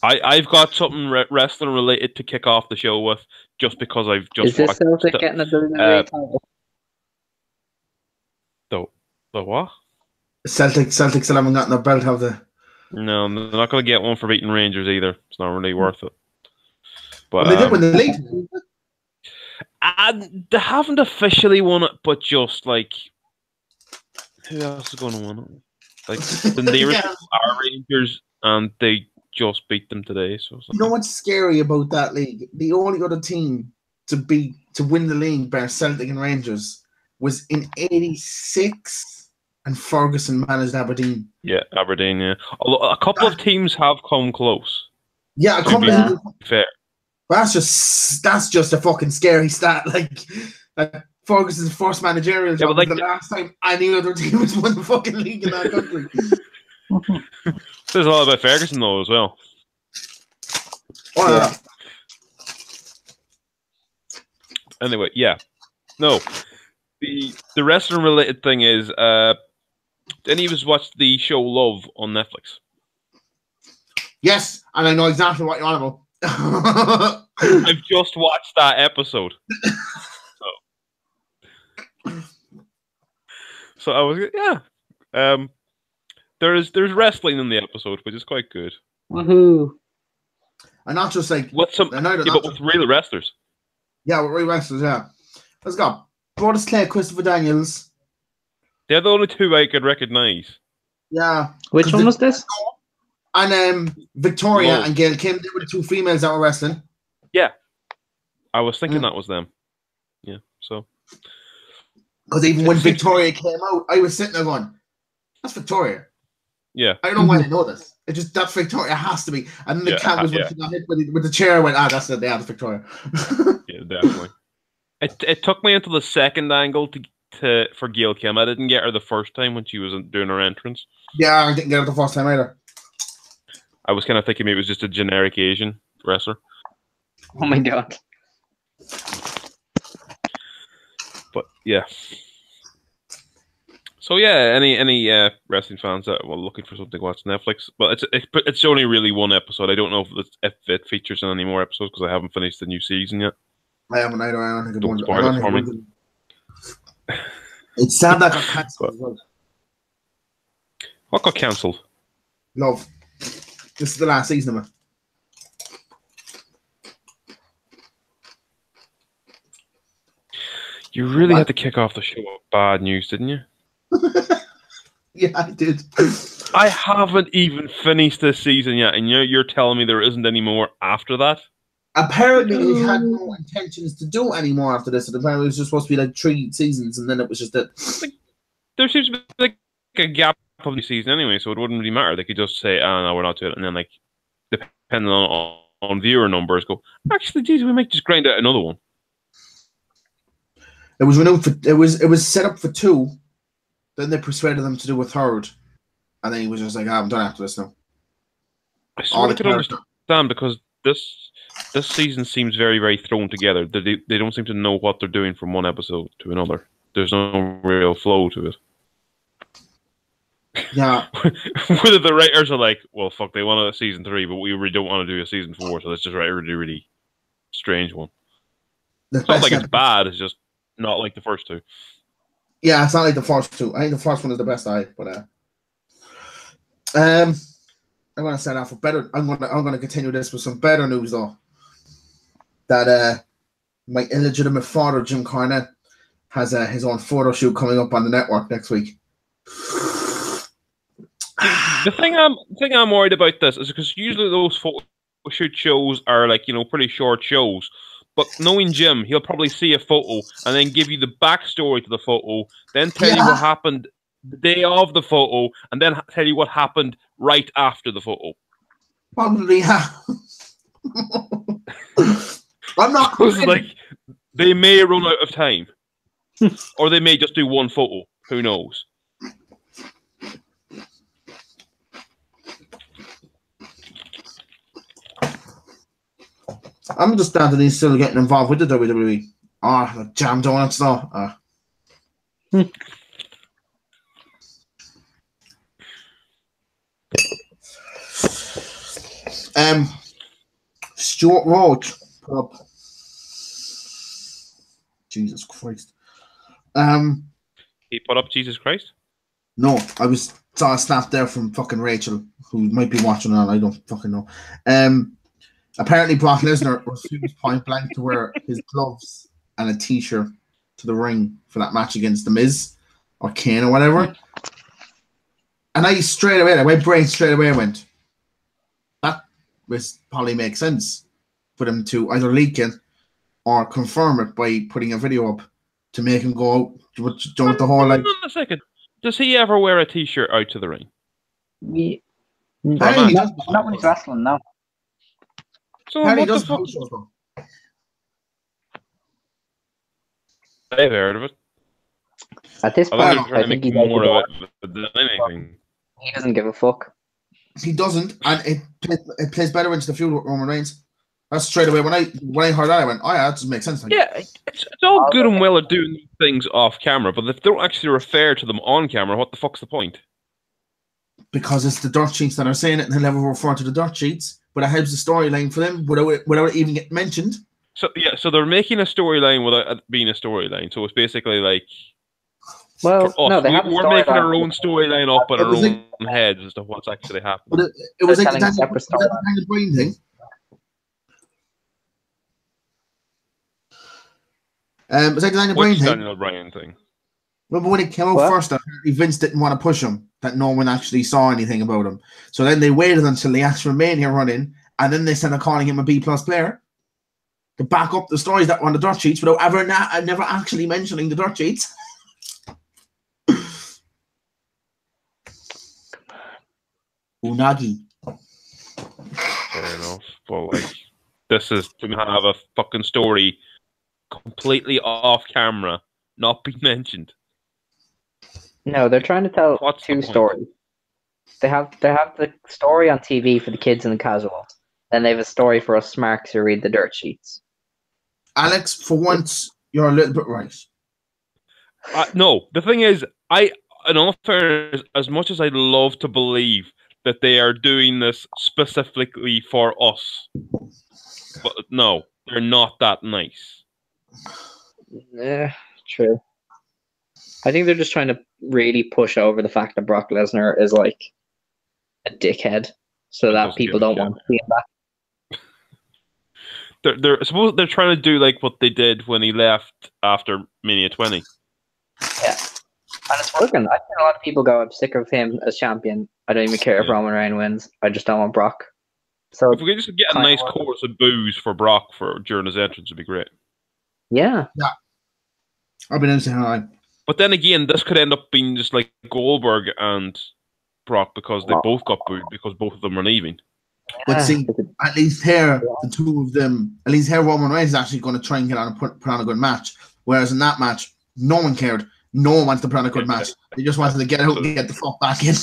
I've got something wrestling related to kick off the show with, just because I've just watched. Is this Celtic getting a WWE title? The what? Celtic still haven't gotten their belt, have they? No, they're not going to get one for beating Rangers either. It's not really worth it. But well, they did win the league. And they haven't officially won it, but just like, who else is going to win it? Like the nearest are Rangers, and they just beat them today. So you know what's scary about that league? The only other team to win the league, bar Celtic and Rangers, was in '86, and Ferguson managed Aberdeen. Yeah, Aberdeen. Yeah, although a couple of teams have come close. Yeah, a couple of fair. That's just a fucking scary stat. Like Ferguson's first managerial job was the last time any other team has won the fucking league in that country. There's a lot about Ferguson though as well. Oh, yeah. Anyway, yeah. No. The wrestling related thing is any of us watched the show Love on Netflix? Yes, and I know exactly what you're on about. I've just watched that episode. So I was there's wrestling in the episode, which is quite good. Woohoo! And not just like with some, but with real wrestlers. Yeah, with real wrestlers. Yeah, let's go. Brodus Clay, Christopher Daniels. They're the only two I could recognize. Yeah. Which one was this? And Victoria and Gail Kim, they were the two females that were wrestling. Yeah. I was thinking that was them. Yeah, so. Because even when Victoria came out, I was sitting there going, that's Victoria. Yeah. I don't know why they know this. It just, that's Victoria, has to be. And then the cat was when she got hit with the chair, I went, that's it, that's Victoria. Yeah, definitely. It took me until the second angle for Gail Kim. I didn't get her the first time when she was doing her entrance. Yeah, I didn't get her the first time either. I was kind of thinking maybe it was just a generic Asian wrestler. Oh my god. But yeah. So yeah, any wrestling fans that were looking for something to watch Netflix, but it's only really one episode. I don't know if it features in any more episodes because I haven't finished the new season yet. I haven't either. I don't think don't spoil it for me. It's sad that got cancelled as well. What got cancelled? Love. This is the last season of it. You really had to kick off the show with bad news, didn't you? Yeah, I did. I haven't even finished this season yet, and you're telling me there isn't any more after that? Apparently, they had no intentions to do any more after this. And apparently, it was just supposed to be like 3 seasons, and then it was just that. There seems to be like a gap of the season anyway, so it wouldn't really matter. They could just say, "Oh no, we're not doing it," and then like, depending on viewer numbers, go. Actually, geez, we might just grind out another one. It was renewed for. It was set up for 2. Then they persuaded them to do a 3rd, and then he was just like, "I'm done after this now." I sort of could understand because this season seems very, very thrown together. They don't seem to know what they're doing from one episode to another. There's no real flow to it. Yeah. Whether the writers are like, well, fuck, they want a season 3, but we really don't want to do a season 4, so let's just write a really, really strange one. It's not like it's bad, it's just not like the first 2. Yeah, it's not like the first 2. I think the first one is the best but I'm gonna set off for better. I'm gonna continue this with some better news though. That my illegitimate father, Jim Cornette, has his own photo shoot coming up on the network next week. The thing I'm worried about this is because usually those photo shoot shows are like, pretty short shows. But knowing Jim, he'll probably see a photo and then give you the backstory to the photo, then tell you what happened the day of the photo, and then tell you what happened right after the photo. Probably, yeah. I'm not like they may run out of time, or they may just do one photo. Who knows? I'm just glad that he's still getting involved with the WWE. The jam donuts though. Stuart Roach put up. Jesus Christ. He put up Jesus Christ. No, saw a snap there from fucking Rachel, who might be watching on. I don't fucking know. Apparently, Brock Lesnar refused point blank to wear his gloves and a t-shirt to the ring for that match against The Miz or Kane or whatever. And I straight away, my brain straight away went, that probably makes sense for them to either leak it or confirm it by putting a video up to make him go out with the whole like. Hold on a second. Does he ever wear a t-shirt out to the ring? Yeah. Not when he's wrestling, no. So what the fuck? I've heard of it. At this point, I think he's more of it than anything. He doesn't give a fuck. He doesn't, and it plays better into the feud with Roman Reigns. That's straight away when I heard that, I went, "Oh yeah, that doesn't make sense." Yeah, it's all good and well at doing things off camera, but if they don't actually refer to them on camera, what the fuck's the point? Because it's the dirt sheets that are saying it, and they'll never refer to the dirt sheets. But it helps the storyline for them without it even getting mentioned. So yeah, so they're making a storyline without it being a storyline. So it's basically like, well, us, no, they have we're making our own storyline up in our own heads as to what's actually happening. But it was like the Daniel Bryan thing. It was like the Daniel Bryan thing. Remember when it came out first, Vince didn't want to push him, that no one actually saw anything about him. So then they waited until the actual Mania run in, and then they started calling him a B+ player to back up the stories that were on the dirt sheets without never actually mentioning the dirt sheets. Unagi. Fair enough. But like, this is to have a fucking story completely off camera, not be mentioned. No, they're trying to tell two stories. They have the story on TV for the kids and the casuals. Then they have a story for us smarks who read the dirt sheets. Alex, for once, you're a little bit right. No, the thing is, in all fairness, as much as I'd love to believe that they are doing this specifically for us, but no, they're not that nice. Yeah, true. I think they're just trying to really push over the fact that Brock Lesnar is like a dickhead, so that people don't want to see him back. I suppose they're trying to do like what they did when he left after Mania 20. Yeah, and it's working. I've seen a lot of people go, "I'm sick of him as champion. I don't even care if Roman Reigns wins. I just don't want Brock." So if we could just get a nice chorus of boos for Brock during his entrance, would be great. Yeah. I've been into high. But then again, this could end up being just like Goldberg and Brock because they both got booed because both of them were leaving. But see, at least here, the two of them, at least here Roman Reigns is actually going to try and get on and put on a good match. Whereas in that match, no one cared. No one wants to put on a good match. They just wanted to get out and get the fuck back in.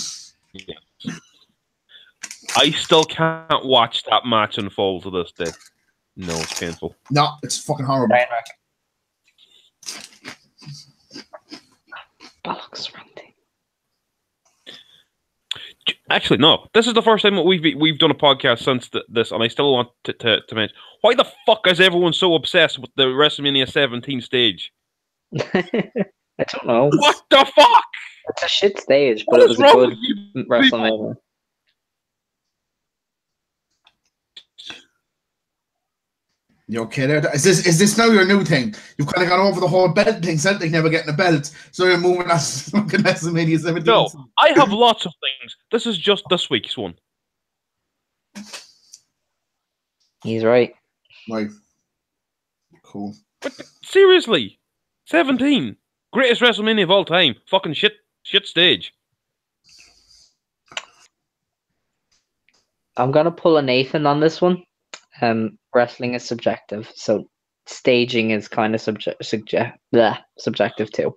Yeah. I still can't watch that match unfold to this day. No, it's painful. No, it's fucking horrible. Bollocks, Randy. Actually, no. This is the first time that we've done a podcast since this, and I still want to mention why the fuck is everyone so obsessed with the WrestleMania 17 stage? I don't know. What the fuck? It's a shit stage, but it was a good WrestleMania. You okay there? Is this now your new thing? You've kind of gone over the whole belt thing, Celtic never getting a belt, so you're moving on to fucking WrestleMania 17. No, I have lots of things. This is just this week's one. He's right. Right. Cool. But seriously, 17, greatest WrestleMania of all time. Fucking shit stage. I'm gonna pull a Nathan on this one. Wrestling is subjective, so staging is kind of subjective too.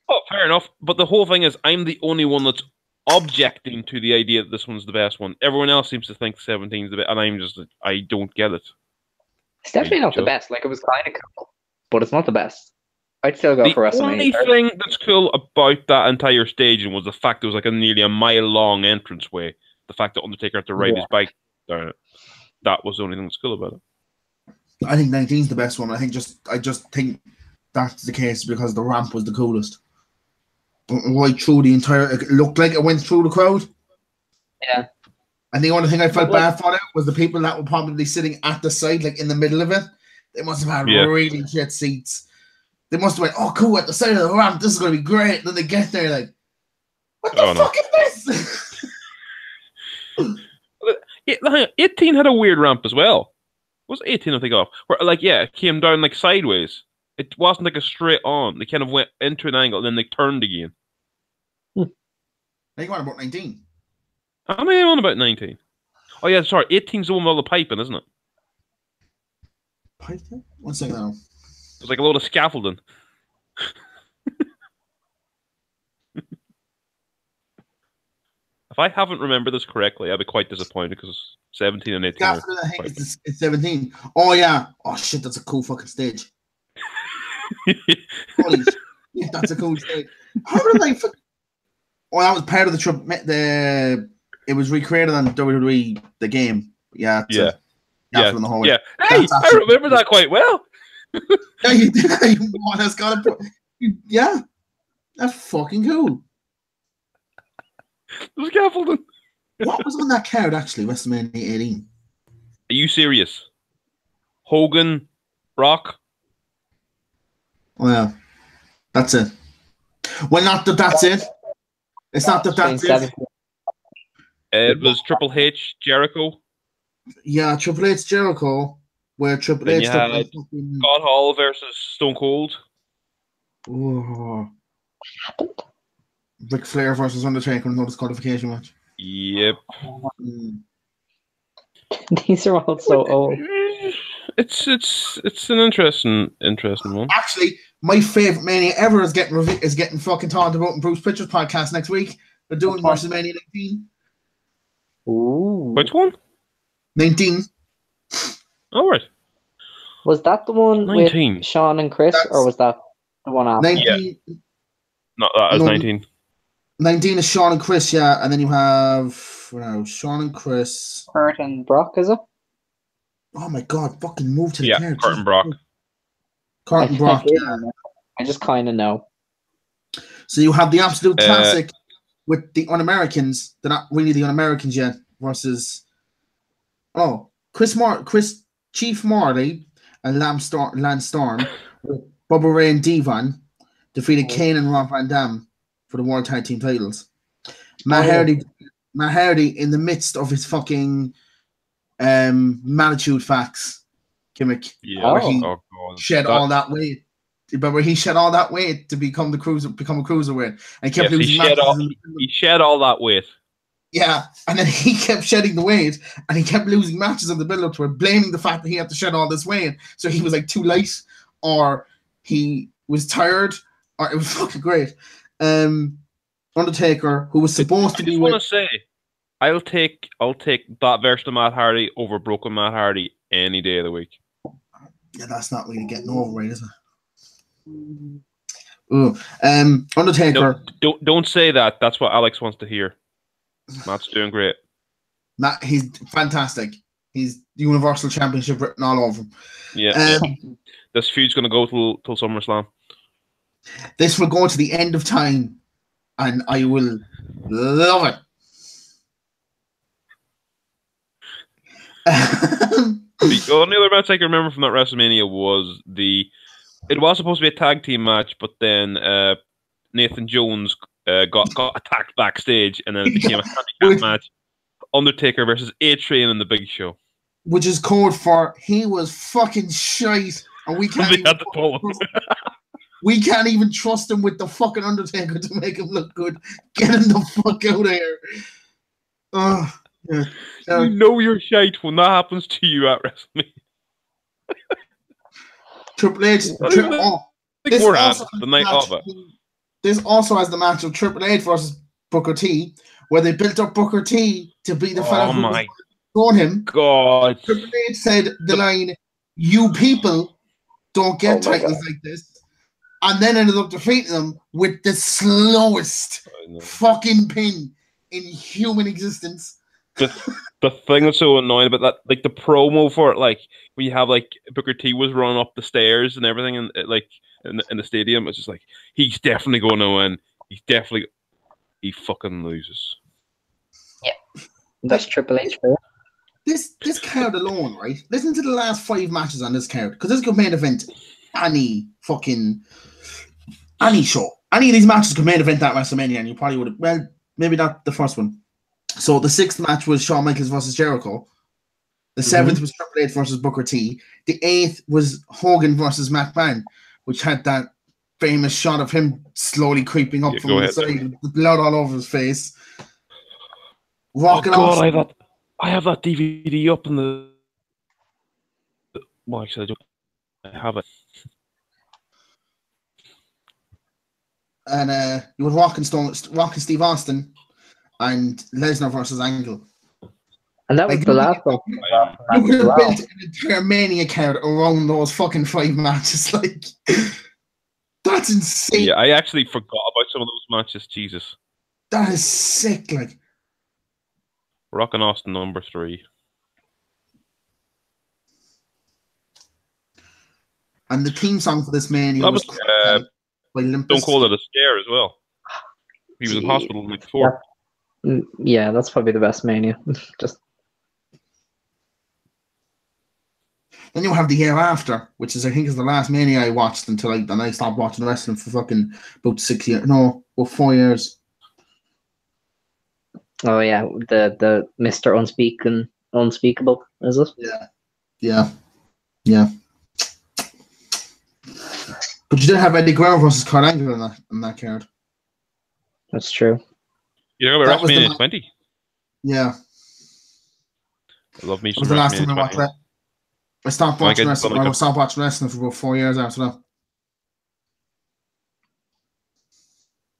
Oh, fair enough. But the whole thing is, I'm the only one that's objecting to the idea that this one's the best one. Everyone else seems to think 17 is the best, and I'm just, I don't get it. It's definitely not the best. Like, it was kind of cool, but it's not the best. I'd still go for WrestleMania. The only thing that's cool about that entire staging was the fact it was like nearly a mile-long entranceway. The fact that Undertaker had to ride his bike down it. that was the only thing that's cool about it. I think 19 is the best one. I just think that's the case because the ramp was the coolest. Right through the entire, it looked like it went through the crowd. Yeah. And the only thing I felt But, bad for was the people that were probably sitting at the side, like in the middle of it. They must have had really shit seats. They must have went, oh, cool, at the side of the ramp, this is going to be great. And then they get there, like, what the fuck is this? 18 had a weird ramp as well. Was 18, I think, off? Where, like, yeah, it came down, like, sideways. It wasn't, like, a straight on. They kind of went into an angle, and then they turned again. I think on about 19. How many on about 19? Oh, yeah, sorry. 18's the one with all the piping, isn't it? Piping? 1 second now. There's like a load of scaffolding. If I haven't remembered this correctly, I'll be quite disappointed because 17 and 18 Scaffolding, I think it's 17. Oh, yeah. Oh, shit, that's a cool fucking stage. Holy shit, that's a cool stage. How did I... Oh, that was part of the trip. It was recreated on WWE, the game. Yeah. Yeah. In the hallway. Yeah. Hey, I remember that quite well. Yeah, you did. Yeah. That's fucking cool. The scaffolding. What was on that card, actually, WrestleMania 18? Are you serious? Hogan, Brock? Well, that's it. Well, not that that's it. It's not that that's it. It was Triple H, Jericho. Yeah, Triple H, Jericho, where Triple H... Then you had Scott Hall versus Stone Cold. Oh. Ric Flair versus Undertaker in no disqualification match. Yep. These are all so old. It's an interesting one. Actually, my favorite Mania ever is getting fucking talked about in Bruce Pritchard's podcast next week. They're doing WrestleMania 19. Ooh. Which one? 19. All right. Was that the one 19 with Sean and Chris, or was that the one after? 19. Yeah. Not that. It was 19. 19 is Sean and Chris, yeah, and then you have Sean and Chris. Kurt and Brock, is it? Oh my god! Fucking move to the card. Kurt and Brock. Kurt and Brock. Yeah. I just kind of know. So you have the absolute classic with the Un-Americans. They're not really the Un-Americans yet. Versus Chris Chief Marley and Lance Storm with Bubba Ray and Devon defeated Kane and Rob Van Dam for the World Tag Team titles. Matt Hardy in the midst of his fucking Magnitude Facts gimmick. Yeah. Where he shed all that weight. Remember, he shed all that weight to become a cruiserweight, and kept losing matches. He shed all that weight. Yeah, and then he kept shedding the weight, and he kept losing matches in the build-up to it, blaming the fact that he had to shed all this weight. So he was like too light, or he was tired, or it was fucking great. Undertaker, who was supposed to be. I want to say, I'll take that version of Matt Hardy over broken Matt Hardy any day of the week. Yeah, that's not really getting over, right, is it? Ooh. Undertaker. No, don't say that. That's what Alex wants to hear. Matt's doing great. Matt, he's fantastic. He's Universal Championship written all over him. Yeah. This feud's going to go till SummerSlam. This will go to the end of time, and I will love it. The only other match I can remember from that WrestleMania was it was supposed to be a tag team match, but then Nathan Jones got attacked backstage, and then it became a handicap match. Undertaker versus A-Train in the Big Show. Which is code for he was fucking shite, and we can't we can't even trust him with the fucking Undertaker to make him look good. Get him the fuck out of here. Yeah. You know you're shite when that happens to you at WrestleMania. Triple H. The night of it. This also has the match of Triple H versus Booker T, where they built up Booker T to be the fella who was on him. God. Triple H said the line, "You people don't get titles like this," and then ended up defeating them with the slowest fucking pin in human existence. the thing that's so annoying about that, like the promo for it, like we have like Booker T was running up the stairs and everything, and like in the stadium, it's just like he's definitely going to win. He fucking loses. Yeah, that's Triple H for This card alone, right? Listen to the last 5 matches on this card, because this could main event any show. Any of these matches could main event that WrestleMania, and you probably would have. Well, maybe not the first one. So the 6th match was Shawn Michaels versus Jericho. The 7th was Triple H versus Booker T. The 8th was Hogan versus McMahon, which had that famous shot of him slowly creeping up from the side, with blood all over his face. Rocking off. I have that DVD up in the. Well, actually, I don't. I have it. And you had Rock and Steve Austin, and Lesnar versus Angle. And that was the last one. You could have built an entire Mania card around those fucking 5 matches. Like, that's insane. Yeah, I actually forgot about some of those matches. Jesus. That is sick. Like, Rock and Austin number 3. And the theme song for this Mania was by Limp Bizkit. Don't Call It a Scare as well. He was in hospital the night before. Yeah, that's probably the best Mania. Just. Then you have the year after, which is I think is the last Mania I watched until I stopped watching wrestling for fucking about 6 years. No, about 4 years. Oh yeah, the Mr. Unspeakable, is it? Yeah. But you did have Eddie Guerrero versus Kurt Angle in that card. That's true. You know about WrestleMania 20? Yeah. I love me some was the last time I WrestleMania watched 20. that. I stopped watching wrestling. I stopped watching wrestling for about 4 years after that.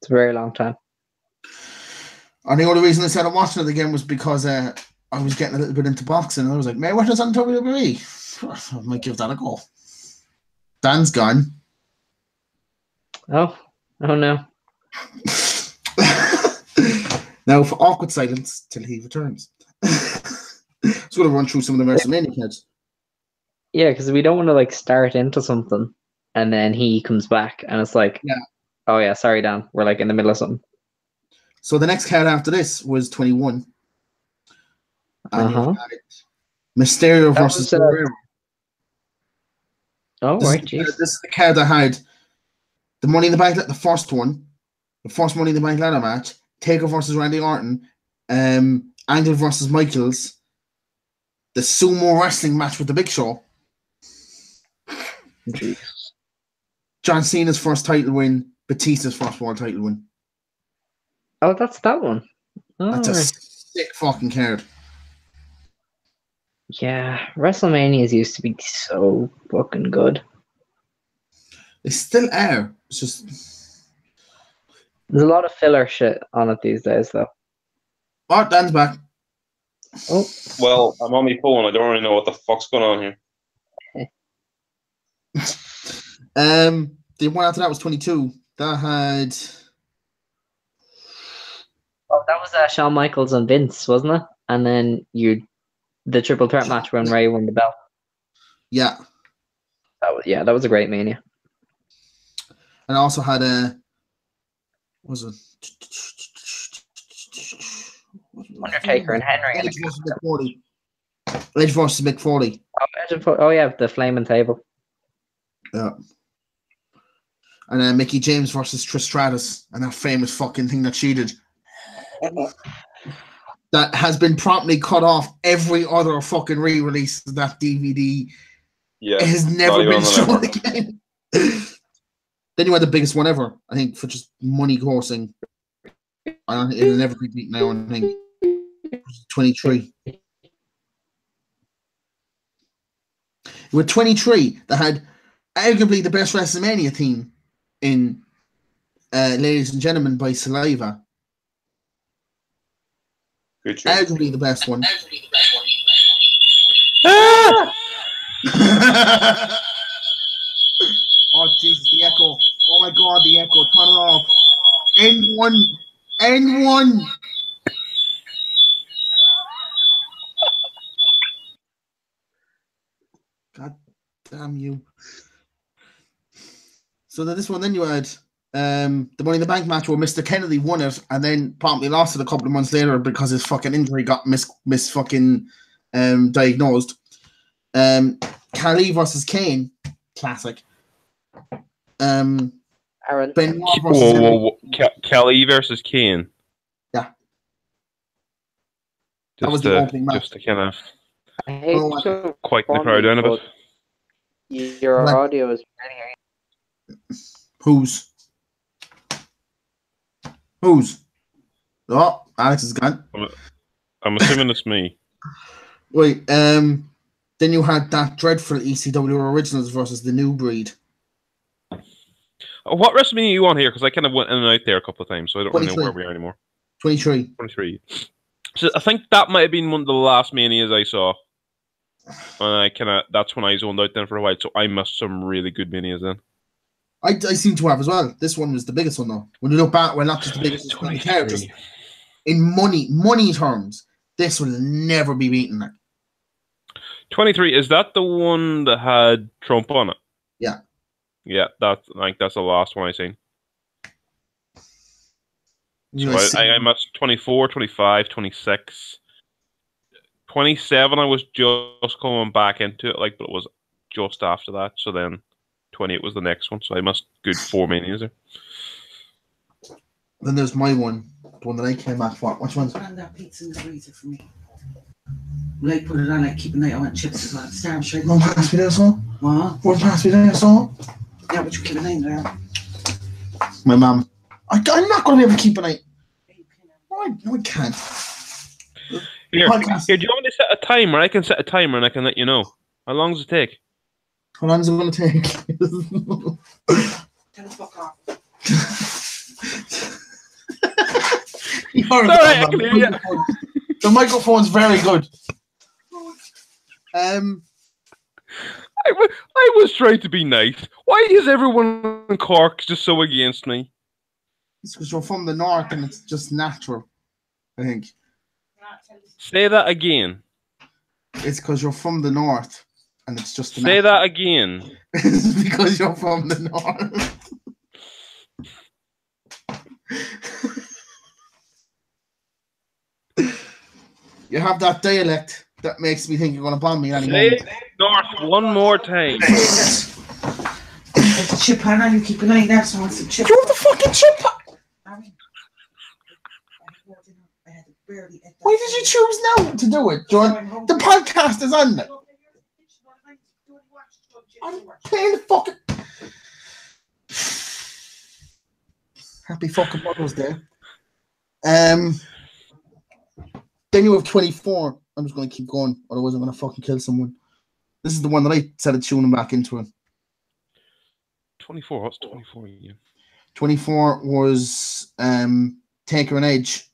It's a very long time. And the only reason I started watching it again was because I was getting a little bit into boxing, and I was like, "May I watch this on WWE? I might give that a go." Dan's gone. Oh no. Now for awkward silence till he returns. Just going to run through some of the WrestleMania cards. Yeah, because we don't want to like start into something and then he comes back and it's like, oh yeah, sorry Dan, we're like in the middle of something. So the next card after this was 21. And you had Mysterio versus Guerrero. Oh, right, jeez. This is the card that had the Money in the Bank, the first one, the first Money in the Bank ladder match, Taker versus Randy Orton, Angle versus Michaels, the sumo wrestling match with the Big Show, Jeez. John Cena's first title win, Batista's first world title win. Oh, that's that one. Oh, that's a sick fucking card. Yeah, WrestleManias used to be so fucking good. They still are. It's just there's a lot of filler shit on it these days, though. Oh, Dan's back. Oh. Well, I'm on my phone. I don't really know what the fuck's going on here. The one after that was 22. That had. Oh, that was Shawn Michaels and Vince, wasn't it? And then the triple threat match when Ray won the belt. Yeah. That was a great Mania. And I also had what was it? Undertaker and Henry. Edge versus Mick Foley. Edge versus Mick Foley. Oh yeah, the flaming table. Yeah. And Mickey James versus Trish Stratus, and that famous fucking thing that she did. That has been promptly cut off every other fucking re-release of that DVD. Yeah. It has never been shown again. Then you had the biggest one ever, I think, for just money coursing. It'll never be beaten now, I think. 23. With 23, that had arguably the best WrestleMania theme in Ladies and Gentlemen by Saliva. Arguably the best one. Ah! Oh, Jesus, the echo. Oh, my God, the echo. Turn it off. N1. Damn you. So then you had the Money in the Bank match where Mr. Kennedy won it and then promptly lost it a couple of months later because his fucking injury got diagnosed. Khali versus Kane, classic. Aaron. Benoit versus Kelly versus Kane. Yeah. That was the opening match. Just to kind of I hate to quite the crowd down a bit. Your audio is Whose? Oh, Alex is gone. I'm assuming it's me. Wait, then you had that dreadful ECW Originals versus the New Breed. What WrestleMania are you on here? Because I kind of went in and out there a couple of times, so I don't really know 23. where we are anymore. 23. So I think that might have been one of the last manias I saw. And that's when I zoned out then for a while, so I missed some really good manias then. I seem to have as well. This one was the biggest one though. When you look back, well, not just the biggest, just in money terms, this will never be beaten. 23, is that the one that had Trump on it? Yeah. Yeah, that's the last one I seen. So I missed 24, 25, 26. 27 I was just coming back into it, but it was just after that. So then 28 was the next one. So I missed good 4 manias there. Then there's my one, the one that I came back for. Which one's? And that pizza in the freezer for me. Like put it on, keep a night. I want chips as well. Star straight. No, pass me there, son. What? Won't pass me there, son. Yeah, but you keep an eye there. My mum. I'm not going to be able to keep an eye. No, I can't. Here, do you want me to set a timer? I can set a timer and I can let you know. How long does it take? How long is it going to take? Tell the fuck off. The microphone's very good. I was trying to be nice. Why is everyone in Cork just so against me? It's because you're from the north and it's just natural, I think. Say that again. It's because you're from the north and it's just Say that again. It's because you're from the north. You have that dialect that makes me think you're going to bomb me anymore. Say north one more time. There's a chip on, you keep an eye there, so I want some chip. You have the fucking chip. Why did you choose now to do it, John? The podcast is on it. I'm playing the fucking... Happy fucking Mother's Day. Then you have 24. I'm just going to keep going, otherwise I'm going to fucking kill someone. This is the one that I started tuning back into it. 24? What's 24 again? 24 was Taker and Edge.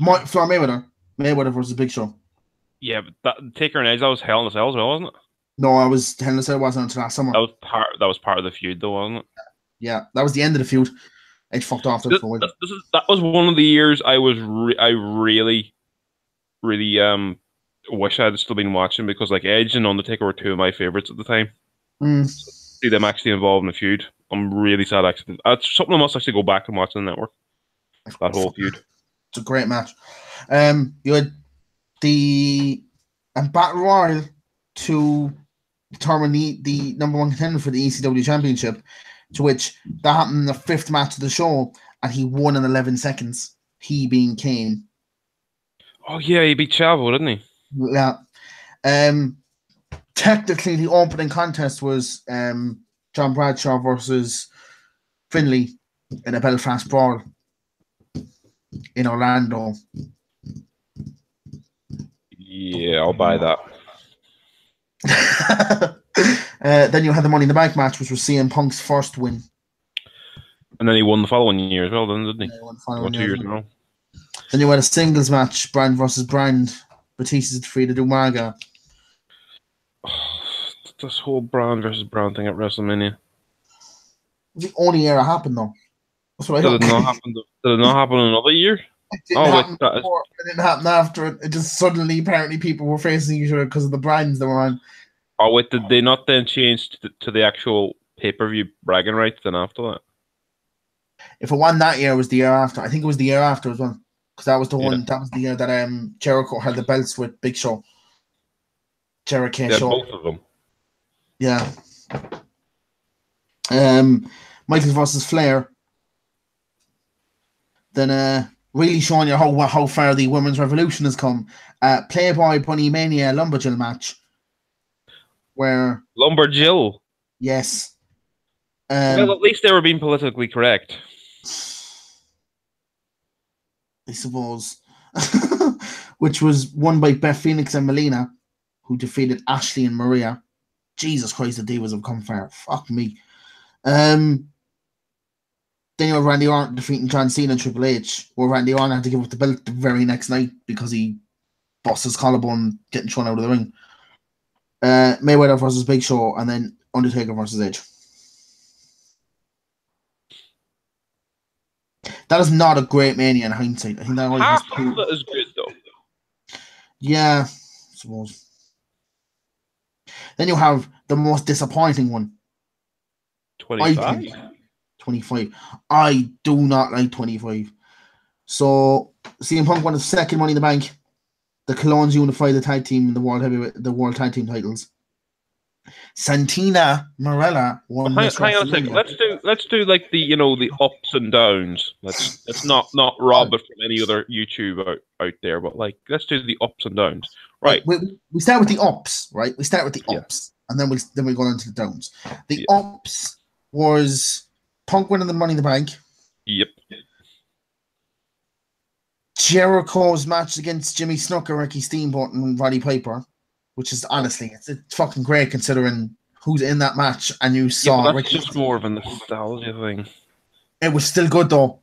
Floor Mayweather. Mayweather versus Big Show. Yeah, but that Taker and Edge, that was Hell in a Cell as well, wasn't it? No, Hell in a Cell wasn't until last summer. That was part of the feud, though, wasn't it? Yeah, that was the end of the feud. Edge fucked off there for a while. That was one of the years I really wish I had still been watching, because Edge and Undertaker were two of my favorites at the time. See them actually involved in a feud. I'm really sad. Actually, that's something I must actually go back and watch on the network. That whole feud. It's a great match. You had the Battle Royal to determine the number one contender for the ECW Championship, to which that happened in the 5th match of the show, and he won in 11 seconds. He being Kane. Oh yeah, he beat Chavo, didn't he? Yeah. Technically, the opening contest was John Bradshaw versus Finlay in a Belfast brawl in Orlando. Yeah, I'll buy that. Then you had the Money in the Bank match, which was CM Punk's first win. And then he won the following year as well, didn't he? Yeah, won 2 years in a row. Then you had a singles match, Brand versus Brand. Batista defeated Umaga. This whole Brand versus Brand thing at WrestleMania. The only year it happened, though. That's what I Did it not happen another year? It didn't happen after it. It just suddenly, apparently, people were facing each other because of the brands they were on. Oh wait, did they not then change to the actual pay-per-view bragging rights then after that? If it won that year, it was the year after. I think it was the year after as well. Because that was the Yeah. one. That was the year that Jericho had the belts with Big Show. Jericho Yeah, Show. both of them. Yeah. Michaels versus Flair. Then really showing you how far the women's revolution has come. Playboy Bunny Mania Lumberjill match. Where Lumberjill. yes. Well, at least they were being politically correct. I suppose. Which was won by Beth Phoenix and Melina, who defeated Ashley and Maria. Jesus Christ, the Divas have come far. Fuck me. Then you have Randy Orton defeating John Cena and Triple H, where Randy Orton had to give up the belt the very next night because he bust his collarbone getting thrown out of the ring. Mayweather versus Big Show, and then Undertaker versus Edge. That is not a great Mania in hindsight. I think that always Half has of it is good though. Yeah, I suppose. Then you have the most disappointing one. 25. 25. I do not like 25. So CM Punk won his second Money in the Bank. The Clones unified the tag team in the world tag team titles. Santina Marella won. Hang on a second. Let's do like the ups and downs. Let's not rob it from any other YouTube out there, but like let's do the ups and downs. Right. We start with the ups, right? We start with the ups, and then we go into the downs. The ups was Punk winning the Money in the Bank. Yep. Jericho's match against Jimmy Snuka, Ricky Steamboat, and Roddy Piper, which is honestly, it's fucking great considering who's in that match, and you saw. Yeah, but that's just more of a nostalgia thing. It was still good though.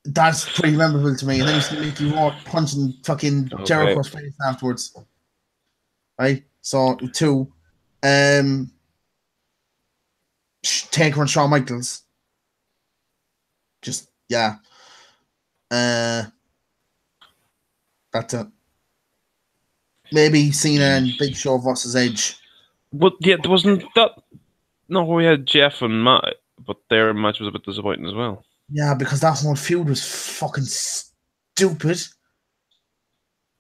That's pretty memorable to me. And then you see Mickey Rourke punching fucking Jericho's face afterwards. Right? So 2. Taker and Shawn Michaels. Just that's it. Maybe Cena and Big Show versus Edge. But yeah, there wasn't that. No, we had Jeff and Matt, but their match was a bit disappointing as well. Yeah, because that whole feud was fucking stupid.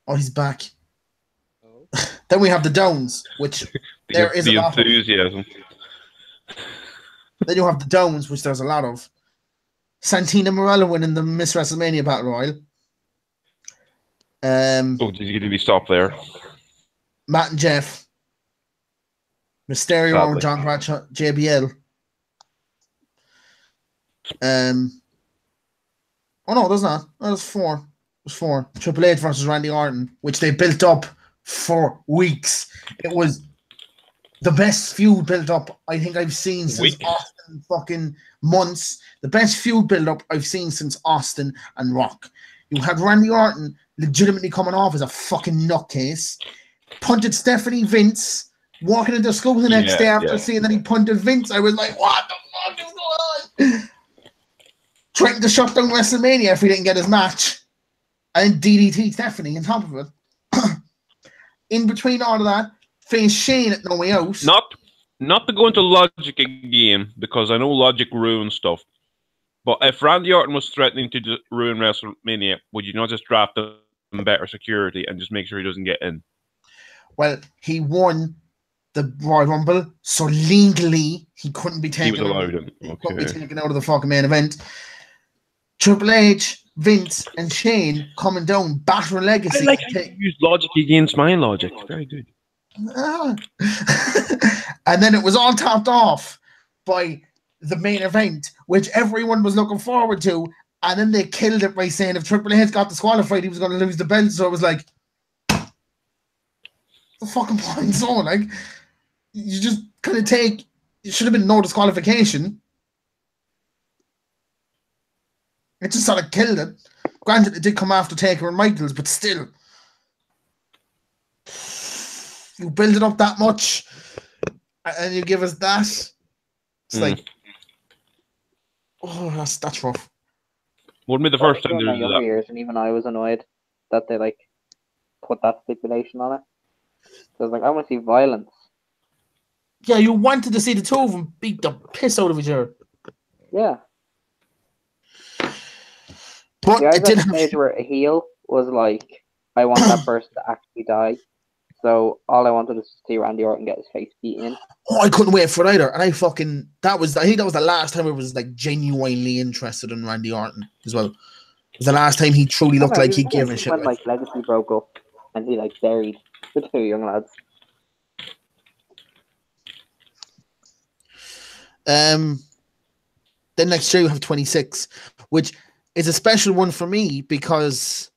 Oh, he's back. Oh. Then we have the Downs, which there is a lot of. Enthusiasm. Then you have the Downs, which there's a lot of. Santina Marella winning the Miss WrestleMania Battle Royal. Did you get to be stopped there? Matt and Jeff. Mysterio and John Bradshaw, JBL. Oh no, there's not. That was 4. It was 4. Triple H versus Randy Orton, which they built up for weeks. It was the best feud built up I think I've seen since Austin fucking months. The best feud build up I've seen since Austin and Rock. You had Randy Orton legitimately coming off as a fucking nutcase, punted Stephanie Vince, walking into school the next day after seeing that he punted Vince. I was like, what the fuck is going on? Threatened to shut down WrestleMania if he didn't get his match. And DDT Stephanie on top of it. In between all of that, face Shane at No Way Out. Not to go into logic again, because I know logic ruins stuff. But if Randy Orton was threatening to ruin WrestleMania, would you not just draft him better security and just make sure he doesn't get in? Well, he won the Royal Rumble, so legally he couldn't be taken. He was allowed him. He couldn't be taken out of the fucking main event. Triple H, Vince, and Shane coming down, battering legacy. I like how you use logic against my logic. Very good. And then it was all topped off by the main event, which everyone was looking forward to, and then they killed it by saying if Triple H got disqualified, he was going to lose the belt. So it was like, the fucking point. So like, you just kind of take. It should have been no disqualification. It just sort of killed it. Granted, it did come after Taker and Michaels, but still, you build it up that much, and you give us that. It's like, oh, that's rough. Wouldn't be the first time they did that. Years, and even I was annoyed that they like put that stipulation on it. So I was like, I want to see violence. Yeah, you wanted to see the two of them beat the piss out of each other. Yeah. But The guys it at did the have. stage where a heel was like, I want that person to actually die. So all I wanted was to see Randy Orton get his face beaten in. Oh, I couldn't wait for it either. And I think that was the last time I was like genuinely interested in Randy Orton as well. It was the last time he truly looked like he gave a shit. When like Legacy broke up and he like buried the two young lads. Then next year you have 26, which is a special one for me because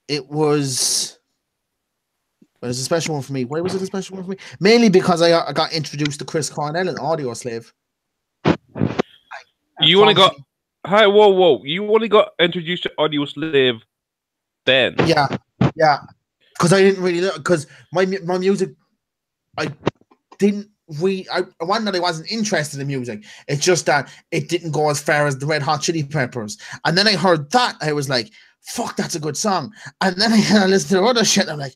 it was a special one for me. Why was it a special one for me? Mainly because I got introduced to Chris Cornell and Audio Slave. You only got whoa! You only got introduced to Audio Slave then. Yeah. Because I didn't really because my music, I didn't. One that I wasn't interested in music. It's just that it didn't go as far as the Red Hot Chili Peppers. And then I heard that I was like, "Fuck, that's a good song." And then I listened to the other shit. And I'm like,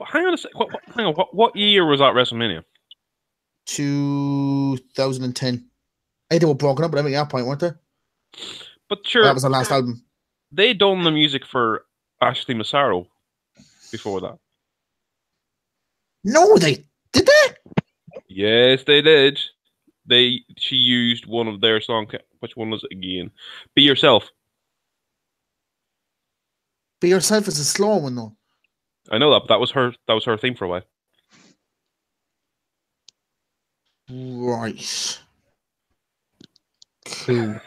hang on a sec. What year was that WrestleMania? 2010. I think they were broken up at that point, weren't they? But sure, that was the last album. They done the music for Ashley Massaro before that. No, did they? Yes, they did. She used one of their songs. Which one was it again? Be Yourself. Be Yourself is a slow one though. I know that, but that was her theme for a while. Right. Cool.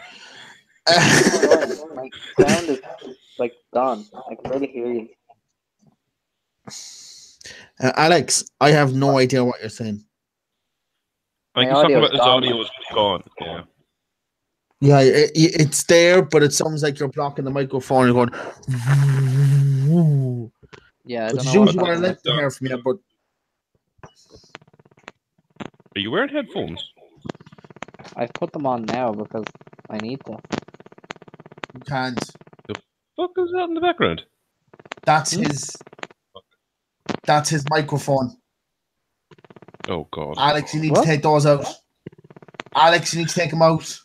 My sound is like gone. I can barely hear you. Alex, I have no idea what you're saying. I think he's talking about his audio was gone. Yeah. Yeah, it's there, but it sounds like you're blocking the microphone and going. Yeah, I don't know. Usually what I like to hear from you, but are you wearing headphones? I've put them on now because I need to. You can't. The fuck is that in the background? That's his. That's his microphone. Oh God, Alex, you need to take those out. Alex, you need to take them out.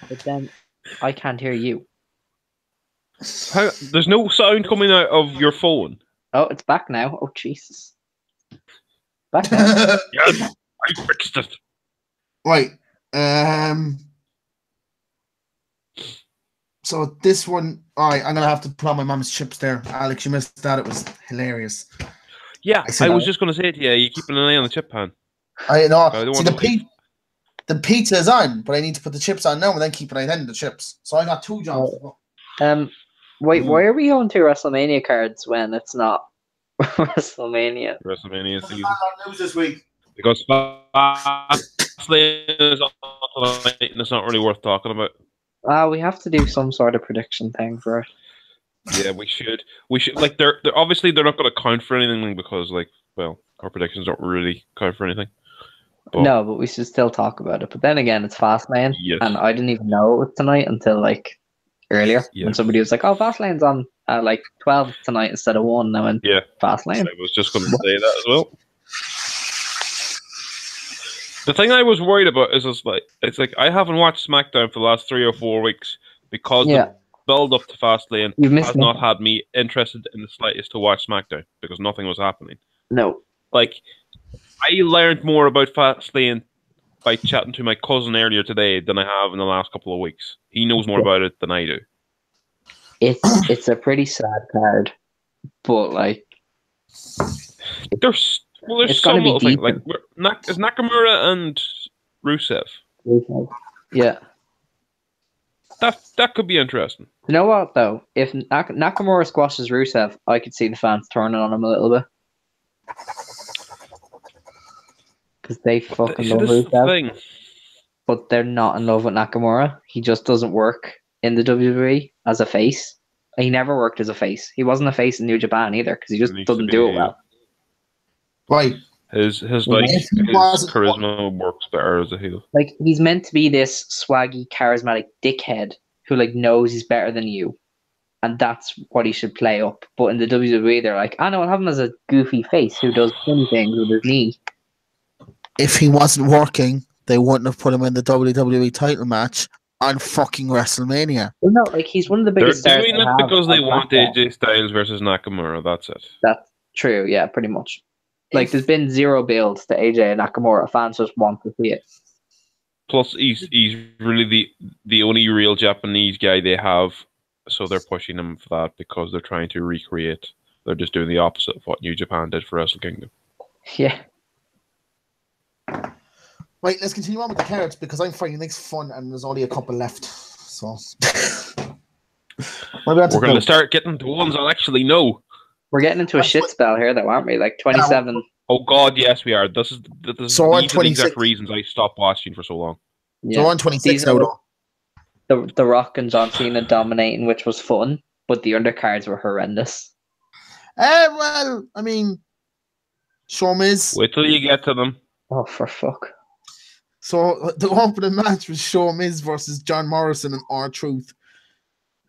But then I can't hear you. there's no sound coming out of your phone. Oh, it's back now. Oh Jesus. Back now. Yes, I fixed it. Right. So this one, all right, I'm gonna have to put on my mum's chips there. Alex, you missed that. It was hilarious. Yeah, I was just gonna say to you, you keeping an eye on the chip pan. I know. See, the pizza is on, but I need to put the chips on now and then keep an eye on the chips. So I got two jobs. Wait, why are we going to WrestleMania cards when it's not WrestleMania? WrestleMania season. News this week. Because Fastlane is on tonight and it's not really worth talking about. We have to do some sort of prediction thing for it. Yeah, we should. Like they're obviously they're not going to count for anything because our predictions don't really count for anything. No, but we should still talk about it. But then again, it's Fastlane, and I didn't even know it was tonight until earlier when somebody was like, "Oh, Fastlane's on at 12 tonight instead of 1." And I went, Fastlane. I was just going to say that as well. The thing I was worried about is it's like I haven't watched SmackDown for the last 3 or 4 weeks because the build up to Fastlane has not had me interested in the slightest to watch SmackDown because nothing was happening. No. I learned more about Fastlane by chatting to my cousin earlier today than I have in the last couple of weeks. He knows more about it than I do. It's a pretty sad card, but there's some little thing is Nakamura and Rusev. Yeah, that could be interesting. You know what though? If Nakamura squashes Rusev, I could see the fans turning on him a little bit. Because they fucking love Rusev. But they're not in love with Nakamura. He just doesn't work in the WWE as a face. He never worked as a face. He wasn't a face in New Japan either because he just doesn't do it well. Right. His charisma works better as a heel. He's meant to be this swaggy, charismatic dickhead who knows he's better than you. and that's what he should play up. But in the WWE, they're like, I know, I'll have him as a goofy face who does funny things with his knee. If he wasn't working, they wouldn't have put him in the WWE title match on fucking WrestleMania. Well, no, like he's one of the They're biggest stars. doing it because they want AJ Styles versus Nakamura. That's it. That's true. Yeah, pretty much. Like, there's been zero build to AJ and Nakamura. Fans just want to see it. Plus, he's really the only real Japanese guy they have, so they're pushing him for that because they're trying to recreate. They're just doing the opposite of what New Japan did for Wrestle Kingdom. Yeah. Right, let's continue on with the cards because I'm finding this fun and there's only a couple left. So we're going to start getting to ones I'll actually know. We're getting into a shit spell here, though, aren't we? Like 27. Oh God, yes, we are. This is so these are the exact reasons I stopped watching for so long. Yeah. So on 26 now, the Rock and John Cena dominating, which was fun, but the undercards were horrendous. Well, I mean, Shawn Miz. Wait till you get to them. Oh, for fuck. So the opening match was Shawn Miz versus John Morrison and R-Truth.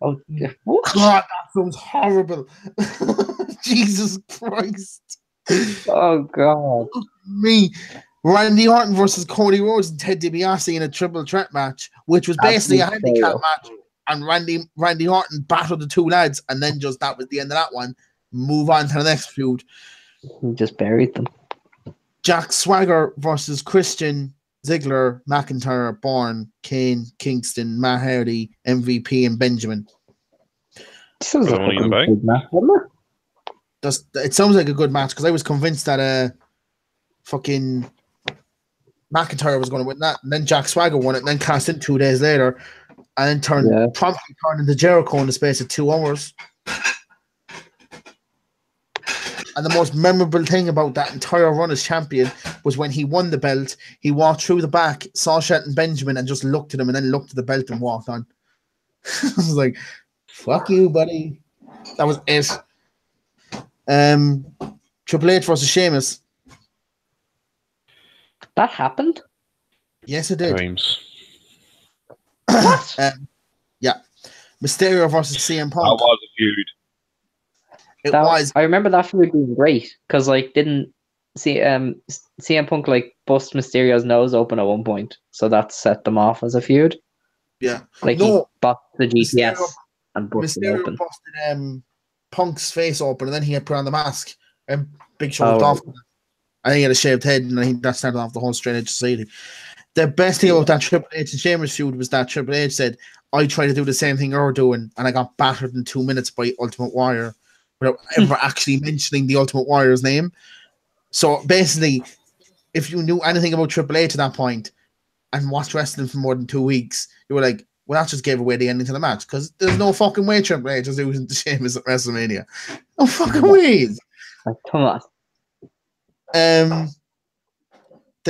Oh, yeah. What? God, that sounds horrible. Jesus Christ. Oh, God. Me. Randy Orton versus Cody Rhodes and Ted DiBiase in a triple threat match, which was basically a handicap match. And Randy Orton battled the two lads, and then just that was the end of that one. Move on to the next feud. He just buried them. Jack Swagger versus Christian, Ziggler, McIntyre, Bourne, Kane, Kingston, Matt Hardy, MVP, and Benjamin. Sounds like a good match, doesn't it? It sounds like a good match because I was convinced that fucking McIntyre was going to win that, and then Jack Swagger won it, and then cast in 2 days later, and then promptly turned into Jericho in the space of 2 hours. And the most memorable thing about that entire run as champion was when he won the belt, he walked through the back, saw Shelton Benjamin, and just looked at him, and then looked at the belt and walked on. I was like, fuck you, buddy. That was it. Triple H versus Sheamus. That happened? Yes, it did. Times. What? Yeah. Mysterio versus CM Punk. That was a feud. It was. I remember that feud being great because, like, didn't CM Punk like bust Mysterio's nose open at one point, so that set them off as a feud. Yeah, like he busted the GPS and busted it open. Busted Punk's face open, and then he had put on the mask. And Big Show was off. I think he had a shaved head, and I think that started off the whole straight edge society. The best thing about that Triple H and Sheamus feud was that Triple H said, "I tried to do the same thing you're doing, and I got battered in 2 minutes by Ultimate Warrior." Without ever actually mentioning the Ultimate Warrior's name. So basically, if you knew anything about Triple H at that point and watched wrestling for more than 2 weeks, you were like, well, that just gave away the ending to the match because there's no fucking way Triple H is losing to Sheamus at WrestleMania. No fucking ways. Like, come on. Then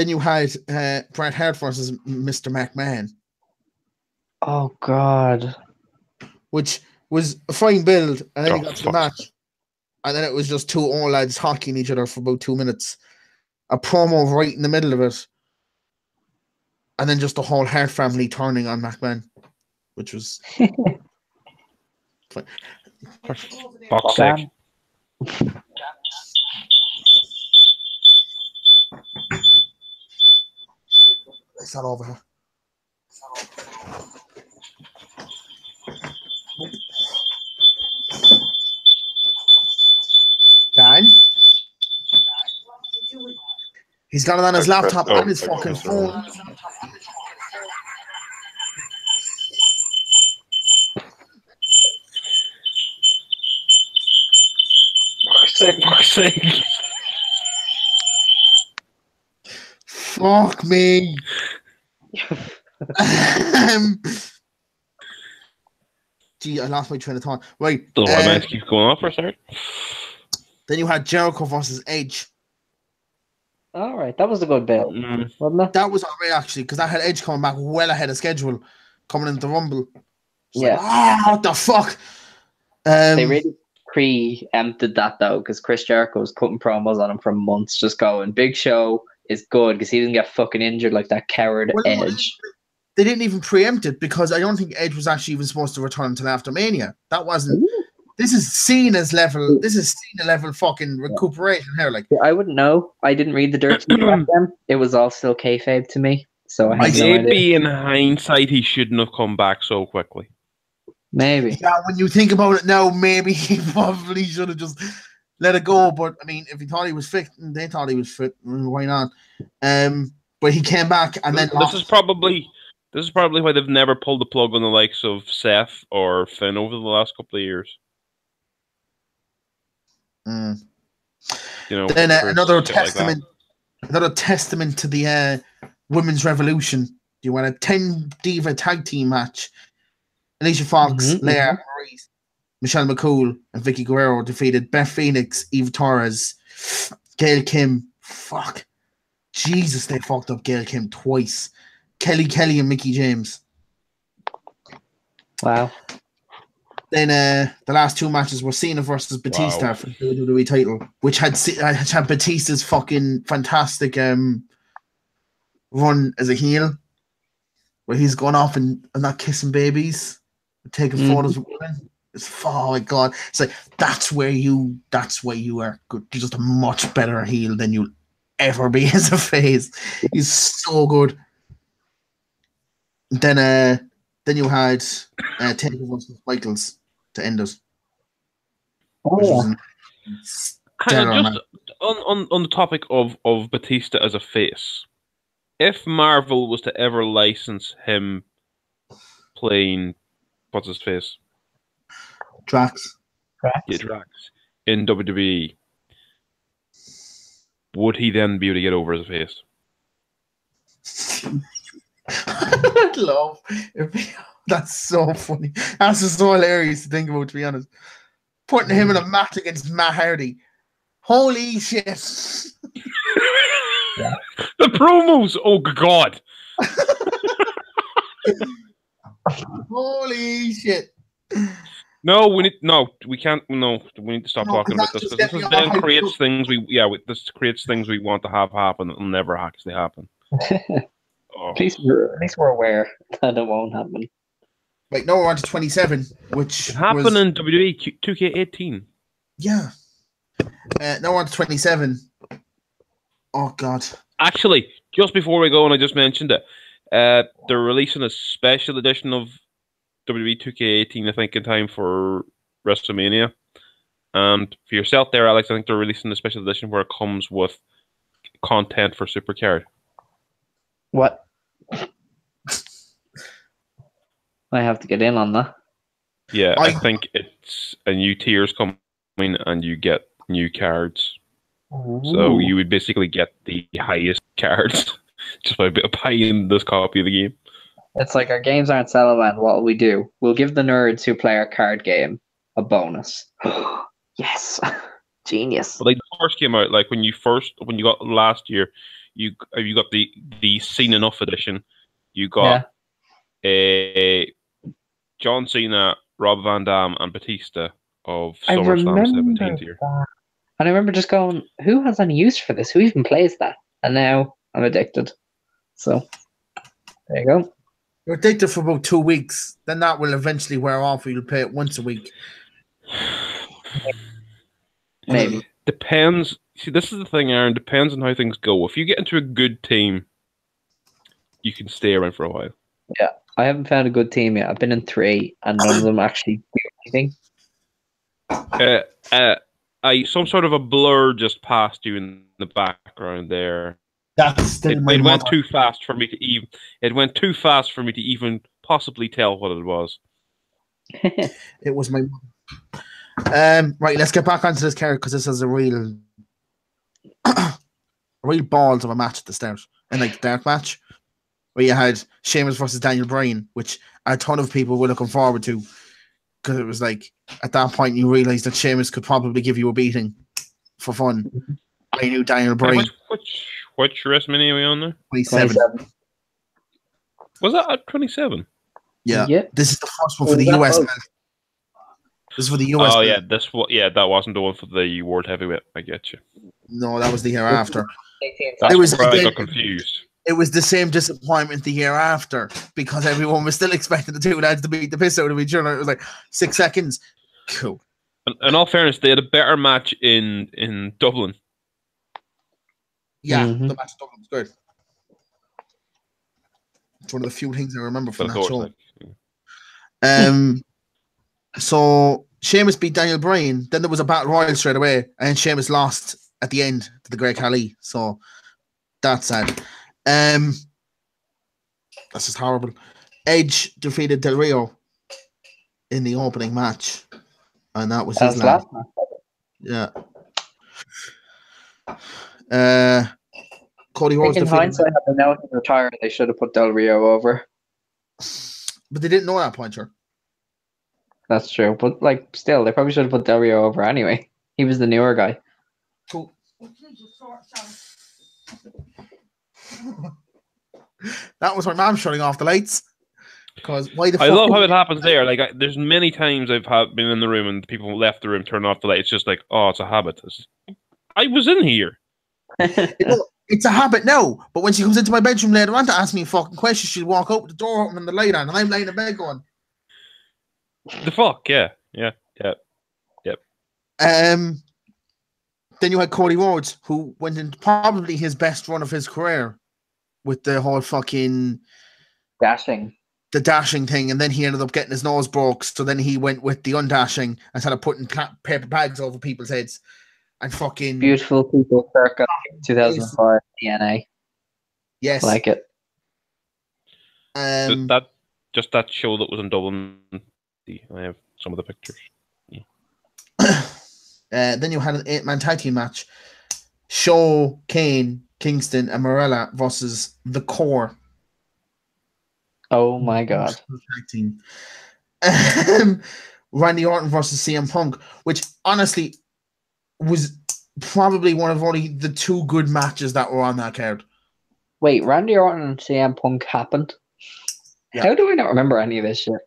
you had Bret Hart versus Mr. McMahon. Oh, God. Which was a fine build, and then he got to the match. And then it was just 2 old lads hocking each other for about 2 minutes. A promo right in the middle of it. And then just the whole Hart family turning on McMahon. Which was... For fuck's sake. It's not over here. Dan? He's got it on his laptop and his fucking phone. Fuck's sake. Fuck me. Gee, I lost my train of thought. Right. The romance keeps going on for a second. Then you had Jericho versus Edge. All right, that was a good build, wasn't it? That was alright actually, because I had Edge coming back well ahead of schedule, coming into the Rumble. Yeah. Like, what the fuck? They really preempted that though, because Chris Jericho was cutting promos on him for months, just going, Big Show is good because he didn't get fucking injured like that coward Edge. they didn't even preempt it because I don't think Edge was actually even supposed to return until after Mania. That wasn't. This is Cena's level. This is Cena level fucking recuperation here. Like I wouldn't know. I didn't read the dirt sheet back then. It was all still kayfabe to me, so I had no idea. Maybe in hindsight he shouldn't have come back so quickly. Maybe. Yeah, when you think about it now, maybe he probably should have just let it go. But I mean, if he thought he was fit, and they thought he was fit, why not? But he came back, and then This is probably why they've never pulled the plug on the likes of Seth or Finn over the last couple of years. You know, then another testament, another testament to the women's revolution. You want a 10 diva tag team match. Alicia Fox, Leia Maurice, Michelle McCool, and Vicky Guerrero defeated Beth Phoenix, Eve Torres, Gail Kim. Fuck. Jesus, they fucked up Gail Kim twice. Kelly and Mickey James. Wow. Then the last two matches were Cena versus Batista for the WWE title, which had Batista's fucking fantastic run as a heel, where he's gone off and not kissing babies, taking photos with women. Oh my god! It's like that's where you are good. You're just a much better heel than you'll ever be as a face. He's so good. Then you had Taker versus Michaels to end us. Oh, Kind of just on the topic of Batista as a face. If Marvel was to ever license him playing what's his face? Drax. Yeah, Drax in WWE, would he then be able to get over as a face? I'd love that's so funny. That's just so hilarious to think about, to be honest. Putting him in a match against Matt Hardy. Holy shit. The promos, oh god. Holy shit. No, we can't. No, we need to stop talking about this because this then creates things this creates things we want to have happen that will never actually happen. At least we're aware that it won't happen. Right, now we're on to 27, which happened in WWE 2K18. Yeah. Now we're on to 27. Oh god. Actually, just before we go, and I just mentioned it, they're releasing a special edition of WWE 2K18, I think, in time for WrestleMania. And for yourself there, Alex, I think they're releasing a special edition where it comes with content for Supercard. What? I have to get in on that. Yeah, I think it's a new tiers coming and you get new cards. Ooh. So you would basically get the highest cards just by buying this copy of the game. It's like our games aren't selling. What will we do? We'll give the nerds who play our card game a bonus. Yes. Genius. Well, like the first came out, like when you got last year, you got the Seen Enough edition. You got a John Cena, Rob Van Dam, and Batista of SummerSlam 17 tier. And I remember just going, who has any use for this? Who even plays that? And now I'm addicted. So there you go. You're addicted for about 2 weeks. Then that will eventually wear off. You'll play it once a week. Maybe. Depends. See, this is the thing, Aaron. Depends on how things go. If you get into a good team, you can stay around for a while. Yeah. I haven't found a good team yet. I've been in 3, and none of them actually do anything. Some sort of a blur just passed you in the background there. It went too fast for me to even. It went too fast for me to even possibly tell what it was. It was my. Right, let's get back onto this character because this is a real balls of a match at the start, and like that match where you had Sheamus versus Daniel Bryan, which a ton of people were looking forward to because it was like at that point you realized that Sheamus could probably give you a beating for fun. I knew Daniel Bryan. Which WrestleMania are we on there? 27. Was that at 27? Yeah. This is the first one for the US belt. This is for the US. Oh yeah, that wasn't the one for the World Heavyweight. I get you. No, that was the year after. That's where I got confused. it was the same disappointment the year after because everyone was still expecting the two lads to beat the piss out of each other. It was like 6 seconds. Cool. In all fairness, they had a better match in Dublin. Yeah, the match in Dublin was good. It's one of the few things I remember from that show. So Sheamus beat Daniel Bryan. Then there was a battle royal straight away, and Sheamus lost at the end to the Great Khali. So that's sad. That's just horrible. Edge defeated Del Rio in the opening match, and that was his last match. Yeah. Cody Rhodes in hindsight, had they known he retired, they should have put Del Rio over. But they didn't know that point, sure. That's true, but like, still, they probably should have put Del Rio over anyway. He was the newer guy. Cool. That was my mom shutting off the lights. Because why the fuck? I love how it happens there. Like, there's many times I've been in the room and people left the room, turned off the light. It's just like, oh, it's a habit. I was in here. It's a habit now. But when she comes into my bedroom later on to ask me fucking questions, she'll walk out with the door open and the light on, and I'm laying in bed going, the fuck, yeah. Then you had Cody Rhodes, who went into probably his best run of his career with the whole fucking dashing thing, and then he ended up getting his nose broke, so then he went with the undashing and started putting paper bags over people's heads and fucking Beautiful People circa 2005 DNA. Yes, I like it. That show that was in Dublin. I have some of the pictures. Yeah. Then you had an 8-man tag team match: Shaw, Kane, Kingston, and Morella versus the Core. Oh my god! Tag team. Randy Orton versus CM Punk, which honestly was probably one of only the 2 good matches that were on that card. Wait, Randy Orton and CM Punk happened? Yeah. How do I not remember any of this shit?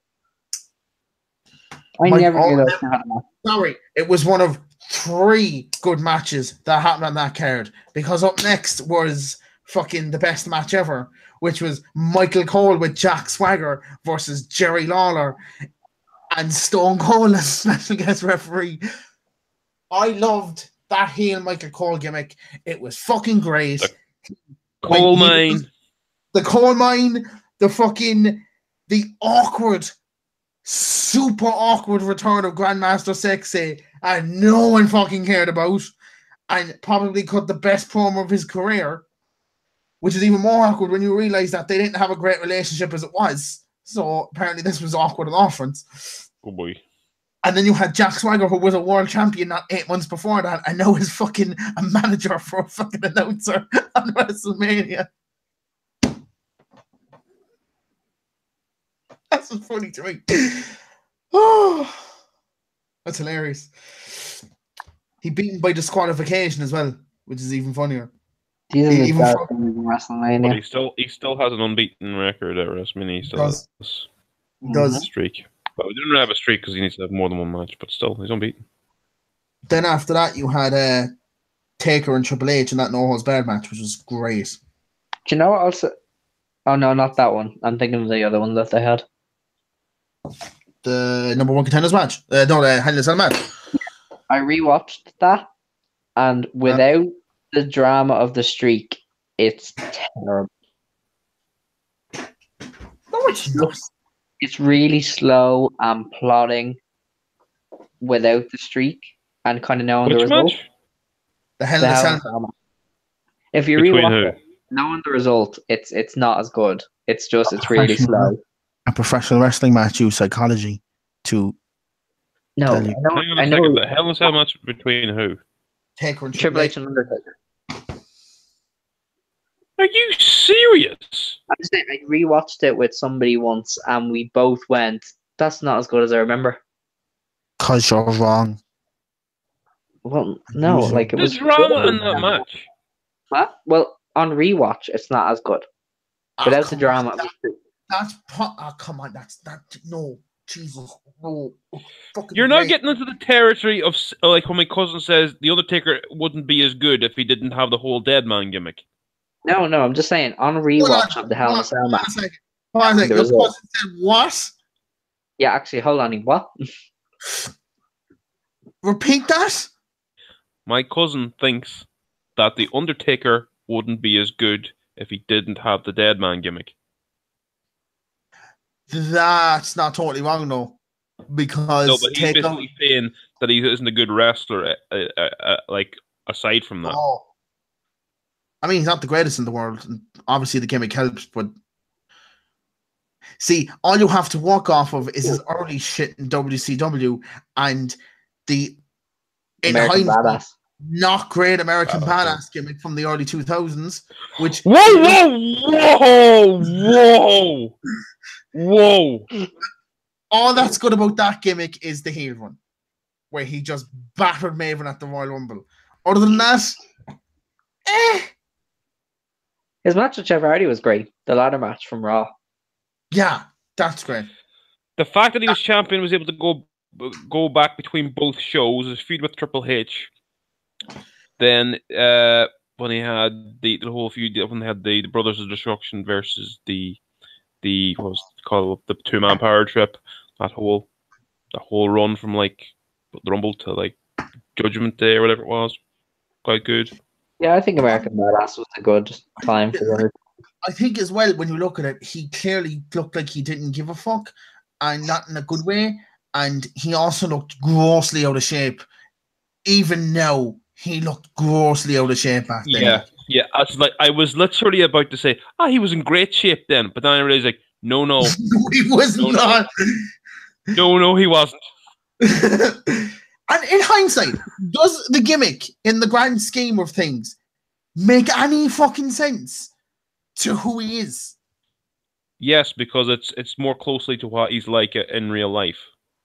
I never knew that had a match. Sorry, it was one of 3 good matches that happened on that card, because up next was fucking the best match ever, which was Michael Cole with Jack Swagger versus Jerry Lawler and Stone Cold as special guest referee. I loved that heel Michael Cole gimmick. It was fucking great. The coal mine. The coal mine, the awkward, super awkward return of Grandmaster Sexay, and no one fucking cared about, and probably cut the best promo of his career, which is even more awkward when you realize that they didn't have a great relationship as it was. So apparently this was awkward and offense. Oh boy. And then you had Jack Swagger, who was a world champion not 8 months before that, and now is fucking a manager for a fucking announcer on WrestleMania. That's what's funny to me. Oh, that's hilarious. He beat him by disqualification as well, which is even funnier. WrestleMania. But he still has an unbeaten record at WrestleMania. He does. Streak. But we didn't have a streak because he needs to have more than 1 match, but still, he's unbeaten. Then after that, you had Taker and Triple H in that No Holds Barred match, which was great. Do you know what also? Oh, no, not that one. I'm thinking of the other one that they had. The number 1 contenders match. The Hell in a Cell match. I rewatched that, and without the drama of the streak, it's terrible. No, it's not. It's really slow and plodding without the streak, and kind of knowing the result. Match? The Hell in a Cell. If you rewatch it, knowing the result, it's not as good. It's really slow. A professional wrestling match use psychology to. No, I know. The Hell in a Cell match between who? Taker and Triple H and Undertaker. Are you serious? I'm just saying, I rewatched it with somebody once, and we both went, "That's not as good as I remember." Cause you're wrong. Well, no, like it was drama in that match. What? Well, on rewatch, it's not as good. Without the drama, come on, no, Jesus, no. You're not getting into the territory of like when my cousin says the Undertaker wouldn't be as good if he didn't have the whole dead man gimmick. No, I'm just saying on rewatch of the Hell in a Cell match. Hold on a second. There Your was a- cousin said what? Yeah, actually, hold on. What? Repeat that? My cousin thinks that the Undertaker wouldn't be as good if he didn't have the Dead Man gimmick. That's not totally wrong, though. Because No, but he's basically saying that he isn't a good wrestler, like, aside from that. Oh. I mean, he's not the greatest in the world. And obviously, the gimmick helps, but see, all you have to walk off of is his early shit in WCW and the American Badass. not great American Badass gimmick from the early 2000s, which Whoa! all that's good about that gimmick is the heel run, where he just battered Maven at the Royal Rumble. Other than that, His match with Jeff Hardy was great. The ladder match from Raw. yeah, that's great. The fact that he was champion, was able to go back between both shows, his feud with Triple H. Then when he had the whole feud, when they had the Brothers of Destruction versus the what was it called, the 2-man power trip, that whole run from like the Rumble to like Judgment Day or whatever it was, quite good. Yeah, I think American Badass was a good time for it. I think as well, when you look at it, he clearly looked like he didn't give a fuck, and not in a good way. And he also looked grossly out of shape. Even now, he looked grossly out of shape back then. Yeah. I was literally about to say, he was in great shape then, but then I realized, like, no, No, he was not. No, he wasn't. And in hindsight, does the gimmick, in the grand scheme of things, make any fucking sense to who he is? Yes, because it's more closely to what he's like in real life.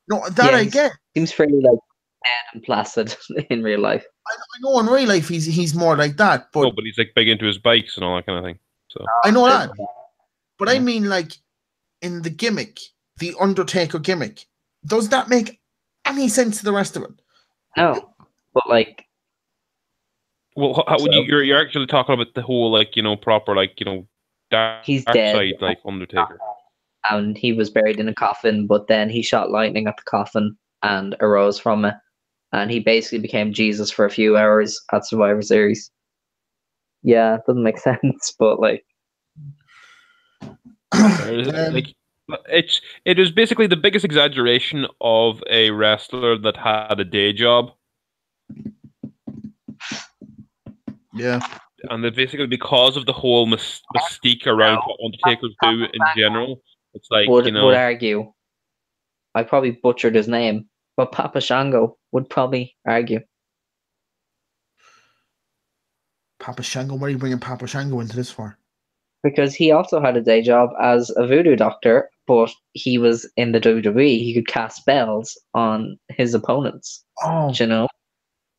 No, that I get. Seems fairly like dead and placid in real life. I know in real life he's more like that, but no, but he's like big into his bikes and all that kind of thing. So I know that. But I mean, like, in the gimmick, the Undertaker gimmick, does that make any sense to the rest of it? No, but like, well, you're actually talking about the whole, like, proper, like, dark he's dead, side, like Undertaker, and he was buried in a coffin, but then he shot lightning at the coffin and arose from it, and he basically became Jesus for a few hours at Survivor Series. Yeah, it doesn't make sense, but like, like, it was basically the biggest exaggeration of a wrestler that had a day job. Yeah. And that basically, because of the whole mystique around what Undertakers do in general, it's like, would argue. I probably butchered his name, but Papa Shango would probably argue. Papa Shango? What are you bringing Papa Shango into this for? Because he also had a day job as a voodoo doctor, but he was in the WWE. He could cast spells on his opponents. Oh, you know.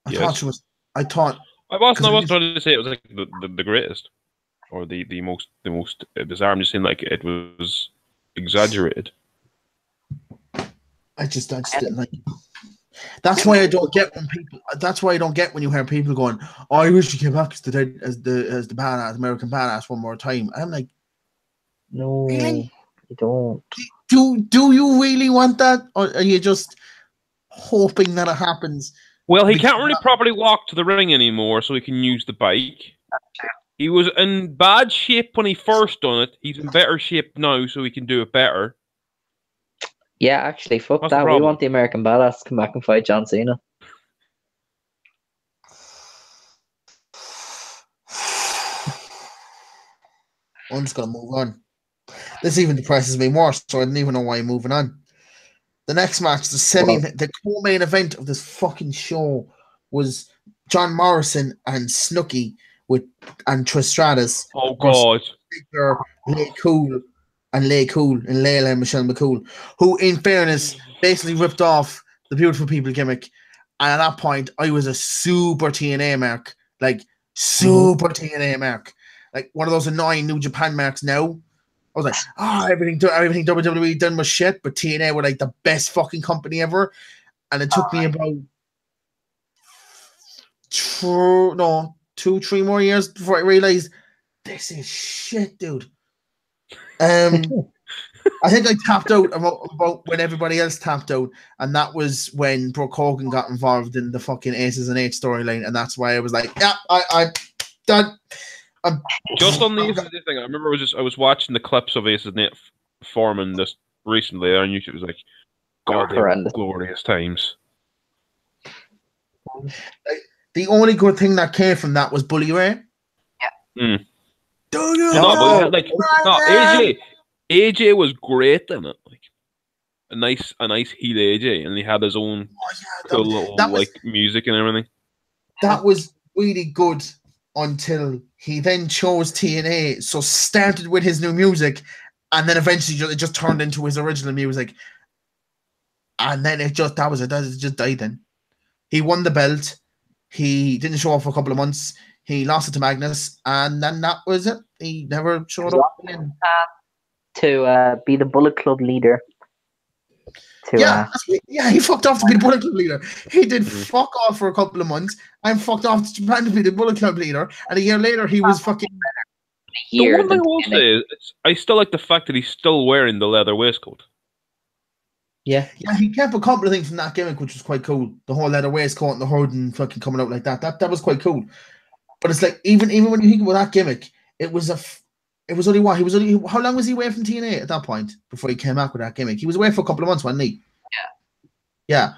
I thought I wasn't trying to say it was like the greatest or the most bizarre. I'm just saying, like, it was exaggerated. I just didn't like it. That's why I don't get when people. That's why I don't get when you hear people going, "Oh, I wish he came back as the badass American badass one more time." I'm like, no, really? You don't. Do you really want that, or are you just hoping that it happens? Well, he can't really properly walk to the ring anymore, so he can use the bike. He was in bad shape when he first done it. He's in better shape now, so he can do it better. Yeah, actually, fuck What's that. the We problem? want the American Badass to come back and fight John Cena. I'm just gonna move on. This even depresses me more, so I don't even know why I'm moving on. The next match, the co-main event of this fucking show, was John Morrison and Snooki and Trish Stratus. Oh God! Lay Cool and Layla and Michelle McCool, who, in fairness, basically ripped off the Beautiful People gimmick. And at that point, I was a super TNA mark, like TNA mark, like one of those annoying New Japan marks now. I was like, everything WWE done was shit, but TNA were like the best fucking company ever. And it took me about 2-3 more years before I realized this is shit, dude. I think I tapped out about when everybody else tapped out, and that was when Brooke Hogan got involved in the fucking Aces and Eight storyline, and that's why I was like, yeah, I'm done. Just on the Aces and Eight thing, I remember I was watching the clips of Aces and Eight forming this recently, and YouTube was like, God, they were glorious times. The only good thing that came from that was Bully Ray. Yeah. Mm. Do you know? AJ was great in it. Like a nice heel AJ, and he had his own cool little music and everything. That was really good until he then chose TNA. So started with his new music, and then eventually it just turned into his original music. And then it just died then. He won the belt. He didn't show up for a couple of months. He lost it to Magnus, and then that was it. He never showed up again. To be the Bullet Club leader. He fucked off to be the Bullet Club leader. He did fuck off for a couple of months and fucked off to Japan to be the Bullet Club leader. And a year later, he was fucking. The one thing I will say is, I still like the fact that he's still wearing the leather waistcoat. Yeah, he kept a couple of things from that gimmick, which was quite cool. The whole leather waistcoat and the hood and fucking coming out like that. That was quite cool. But it's like even when you think about that gimmick, it was only what? How long was he away from TNA at that point before he came out with that gimmick? He was away for a couple of months, wasn't he? Yeah.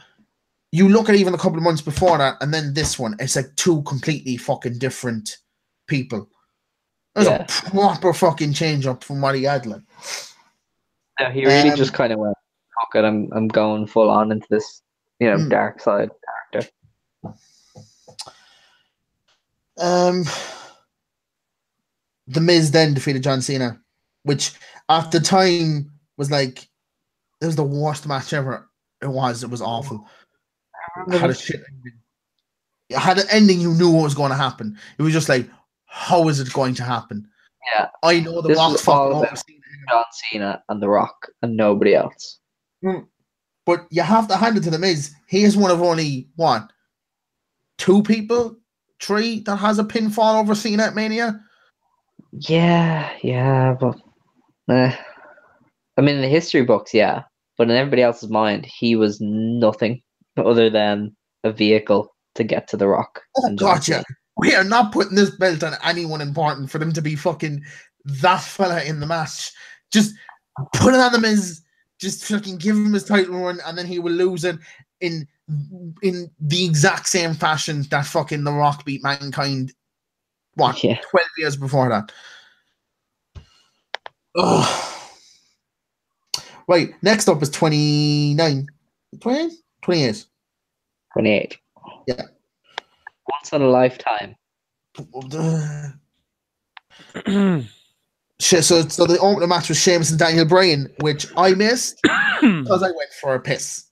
You look at even a couple of months before that, and then this one, it's like two completely fucking different people. There's a proper fucking change up from what he had. Like. Yeah, he really just kind of went, "Fuck it, I'm going full on into this, dark side character." The Miz then defeated John Cena, which at the time was like, it was the worst match ever. It was awful. It had a shit ending. It had an ending you knew what was going to happen. It was just like, how is it going to happen? Yeah. I know the Rock's fucking over John Cena and The Rock and nobody else. But you have to hand it to The Miz. He is one of only, what, 2 people? 3 that has a pinfall over Cena at Mania? Yeah, but I mean, in the history books, yeah, but in everybody else's mind, he was nothing other than a vehicle to get to The Rock. Oh, gotcha. We are not putting this belt on anyone important for them to be fucking that fella in the match. Just put it on The Miz. Just fucking give him his title run, and then he will lose it in the exact same fashion that fucking The Rock beat Mankind. 12 years before that. Ugh. Right, next up is 29. 28. 28. Yeah. Once in a lifetime. So the opening match was Sheamus and Daniel Bryan, which I missed because I went for a piss.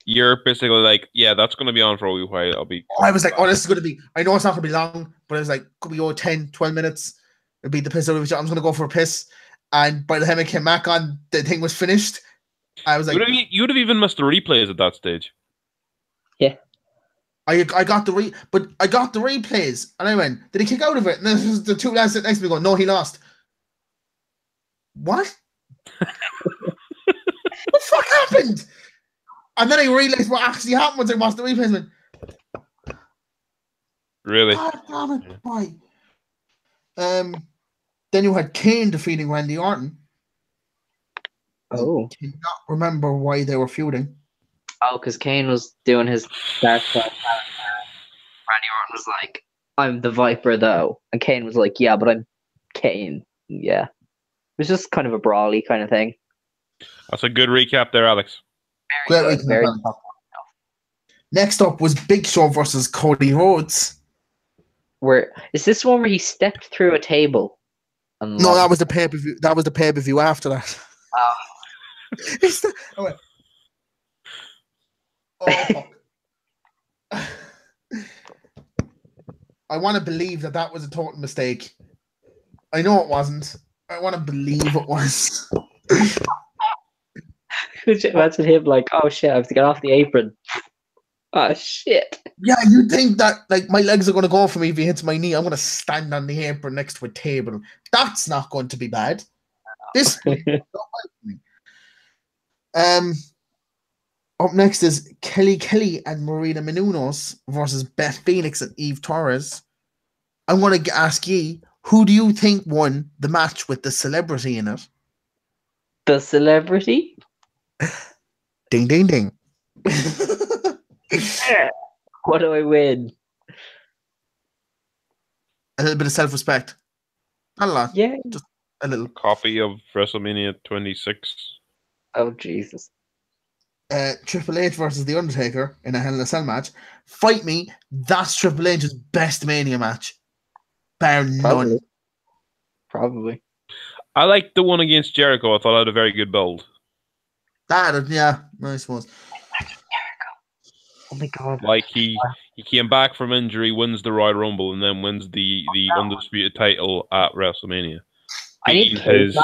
You're basically like, yeah, that's going to be on for a wee while. I was like, oh, this is going to be, I know it's not going to be long, but I was like, could we go 10, 12 minutes? It'd be the piss out of it. I'm just going to go for a piss. And by the time I came back on, the thing was finished. I was like, you would have even missed the replays at that stage. Yeah. I got the replays, and I went, did he kick out of it? And then the 2 lads sitting next to me going, no, he lost. What? What the fuck happened? And then I realized what actually happened once I watched the replays. Really? God damn it! Why? Then you had Kane defeating Randy Orton. Oh. I cannot remember why they were feuding. Oh, because Kane was doing his dark side character. Randy Orton was like, I'm the Viper, though. And Kane was like, yeah, but I'm Kane. Yeah. It was just kind of a brawly kind of thing. That's a good recap there, Alex. Very Next up was Big Show versus Cody Rhodes. Is this one where he stepped through a table? No, that was the pay-per-view. That was the pay-per-view after that. I want to believe that was a total mistake. I know it wasn't. I want to believe it was. Could you imagine him like, oh shit, I have to get off the apron. Oh shit. Yeah, you think that like my legs are going to go for me if he hits my knee? I'm going to stand on the apron next to a table. That's not going to be bad. This up next is Kelly and Marina Menounos versus Beth Phoenix and Eve Torres. I'm going to ask ye, who do you think won the match with the celebrity in it? The celebrity? Ding, ding, ding. What do I win? A little bit of self-respect. Not a lot. Yeah. Just a little. Copy of WrestleMania 26. Oh, Jesus. Triple H versus The Undertaker in a Hell in a Cell match. Fight me. That's Triple H's best Mania match. Bar none. Probably. I liked the one against Jericho. I thought I had a very good build. Yeah, I suppose. Oh my God. Like he came back from injury, wins the Royal Rumble, and then wins the undisputed title at WrestleMania. I need Beating to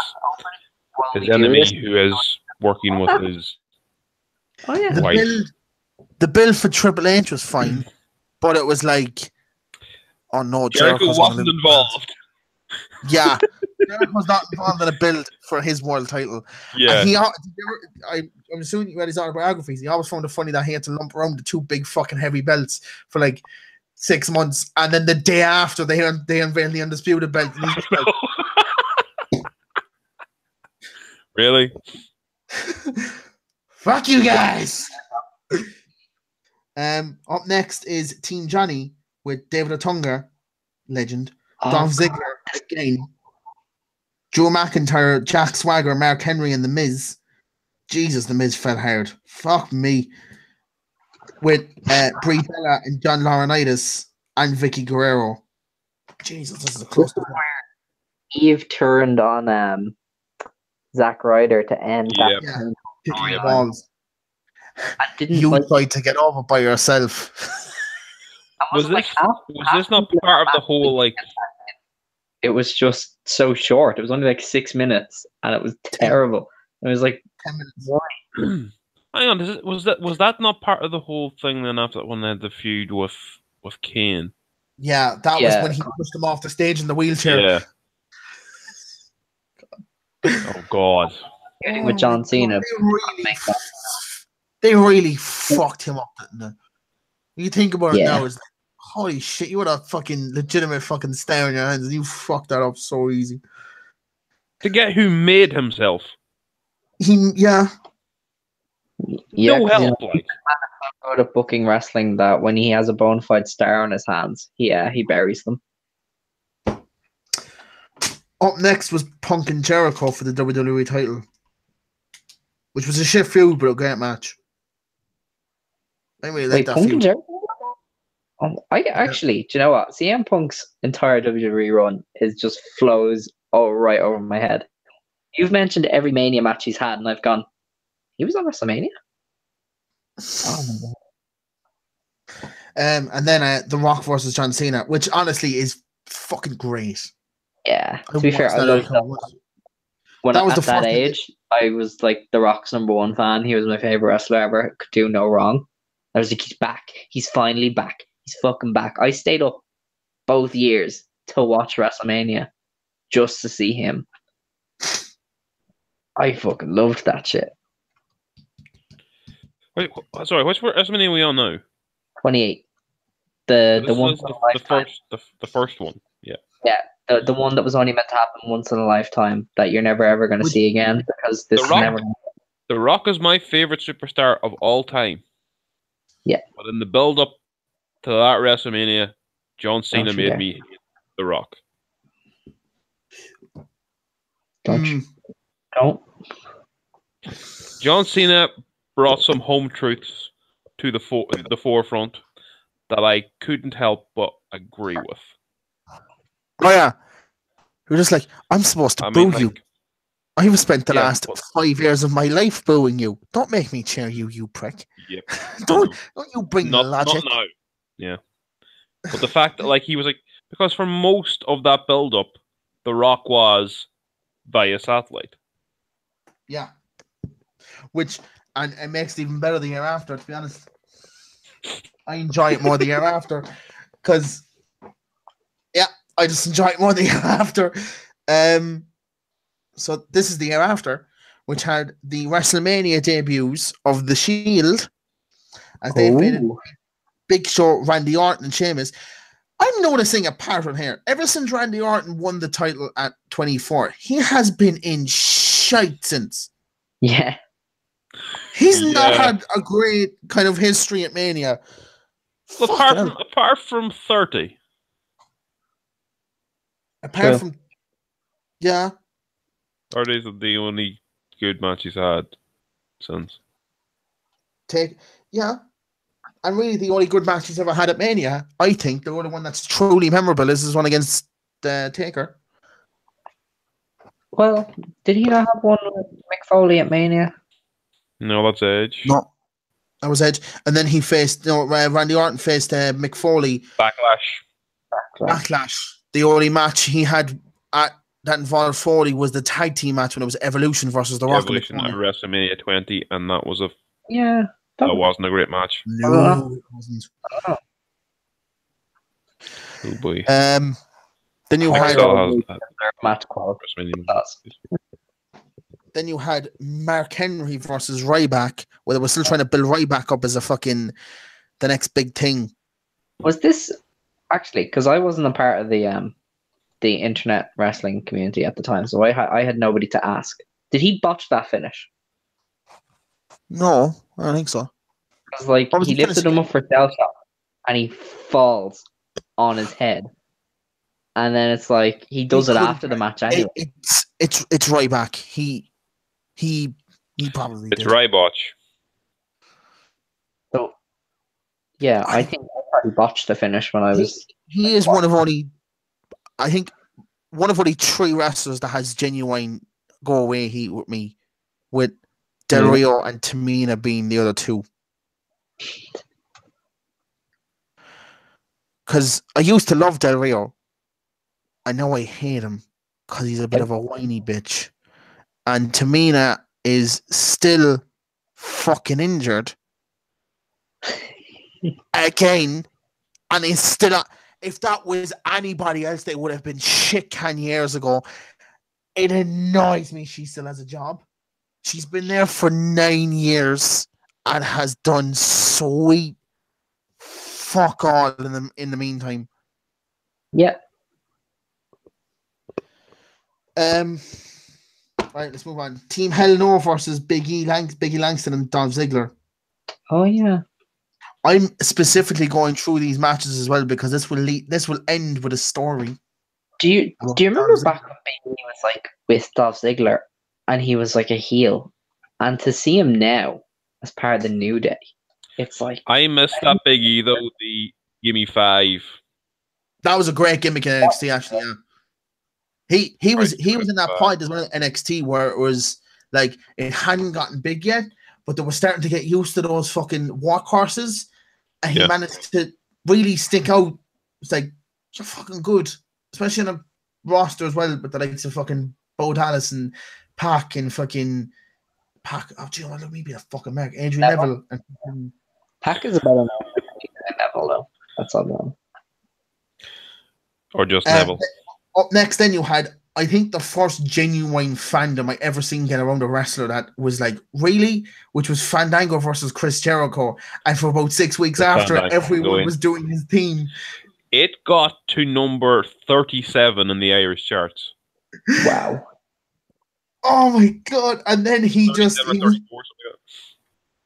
his enemy who is working with his wife. The build for Triple H was fine, but it was like, oh no, Jericho wasn't involved. Yeah, Jericho's not involved in a build for his world title. Yeah. And I'm assuming you read his autobiographies. He always found it funny that he had to lump around the two big fucking heavy belts for like 6 months, and then the day after they unveiled the undisputed belt. And he's like, really? Fuck you guys. Up next is Team Johnny with David Otunga, legend, Dolph Ziggler again, Drew McIntyre, Jack Swagger, Mark Henry, and The Miz. Jesus, The Miz fell hard. Fuck me. With Brie Bella and John Laurinaitis and Vicky Guerrero. Jesus, this is a close one. Eve turned on Zack Ryder to end that. You tried to get over by yourself. Was this not part of the whole like? It was just so short. It was only like 6 minutes, and it was terrible. It was like 10 minutes. Why? Hang on, was that not part of the whole thing? Then after that, when they had the feud with Kane. Yeah, that was when he pushed him off the stage in the wheelchair. Yeah. Oh God. With John Cena. They really fucked him up, didn't they? You think about it now, it's like, holy shit, you had a fucking legitimate fucking star in your hands and you fucked that up so easy. To get who made himself. Yeah. No help, like. Out of booking wrestling that when he has a bona fide star on his hands, he buries them. Up next was Punk and Jericho for the WWE title, which was a shit feud, but a great match. I really like that Punk feud. And Jericho? I actually, do you know what? CM Punk's entire WWE run just flows right over my head. You've mentioned every Mania match he's had, and I've gone, he was on WrestleMania? Oh. And then The Rock versus John Cena, which honestly is fucking great. Yeah, to be fair, I love that. When I was at that age, I was like The Rock's #1 fan. He was my favorite wrestler ever. Could do no wrong. I was like, he's back. He's finally back. He's fucking back. I stayed up both years to watch WrestleMania just to see him. I fucking loved that shit. Wait, sorry, which WrestleMania are we on now? 28. The one the first one. Yeah. Yeah, the one that was only meant to happen once in a lifetime that you're never ever going to see again because this is never. The Rock is my favorite superstar of all time. Yeah. But in the build up to that WrestleMania, John Cena made me hate The Rock. Don't. John Cena brought some home truths to the forefront that I couldn't help but agree with. Oh yeah, you're just like, I'm supposed to boo you. I've spent the last 5 years of my life booing you. Don't make me cheer you, you prick. Yep. don't you bring the logic. Not now. Yeah. But the fact that he was because for most of that build up, The Rock was via satellite. Yeah. Which and it makes it even better the year after, to be honest. I enjoy it more the year after. Because, yeah, I just enjoy it more the year after. So this is the year after, which had the WrestleMania debuts of The Shield, as they defeated Big Show, Randy Orton, and Sheamus. I'm noticing a pattern here. Ever since Randy Orton won the title at 24, he has been in shite since. Yeah. He's not had a great kind of history at Mania. Apart from 30. Apart from, yeah. 30 is the only good match he's had since. And really the only good match he's ever had at Mania, I think, the only one that's truly memorable is his one against Taker. Well, did he not have one with Mick Foley at Mania? No, that's Edge. No, that was Edge. And then he faced, Randy Orton faced Mick Foley. Backlash. The only match he had that involved Foley was the tag team match when it was Evolution versus The Rock. Evolution at WrestleMania 20, and that was that wasn't a great match. No, it wasn't. Oh boy. Then you had match quality. Then you had Mark Henry versus Ryback, where they were still trying to build Ryback up as the next big thing. Was this actually, because I wasn't a part of the internet wrestling community at the time, so I had nobody to ask. Did he botch that finish? No, I don't think so. Because he lifted him up for cell shot, and he falls on his head, and then it's like he does it after the match anyway. It's Ryback. He probably it's Rybotch. So yeah, I think I probably botched the finish when I was. He is one of only 3 wrestlers that has genuine go away heat with me, with Del Rio and Tamina being the other 2. Because I used to love Del Rio. I know I hate him because he's a bit of a whiny bitch. And Tamina is still fucking injured. Again. And is still... If that was anybody else, they would have been shit can years ago. It annoys me she still has a job. She's been there for 9 years and has done sweet fuck all in the meantime. Yeah. Right, let's move on. Team Hell No versus Biggie Langston and Dolph Ziggler. Oh yeah. I'm specifically going through these matches as well because this will end with a story. Do you remember back when Biggie was with Dolph Ziggler and he was a heel, and to see him now as part of the New Day, it's like I missed that Biggie though. The Gimme 5. That was a great gimmick in NXT actually. Yeah. He was in that point as well in NXT where it was like it hadn't gotten big yet, but they were starting to get used to those fucking workhorses, and he managed to really stick out. It's like, you're fucking good, especially in a roster as well, but the likes of fucking Bo Dallas and Pac and fucking Pac. Oh, gee, let me be a fucking Mac. Adrian Neville. And Pac is a better Neville though. That's all wrong. Or just Neville. Up next, then you had, I think, the first genuine fandom I ever seen get around a wrestler that was like, really? Which was Fandango versus Chris Jericho. And for about 6 weeks after, everyone was doing his theme. It got to number 37 in the Irish charts. Wow. Oh my God. And then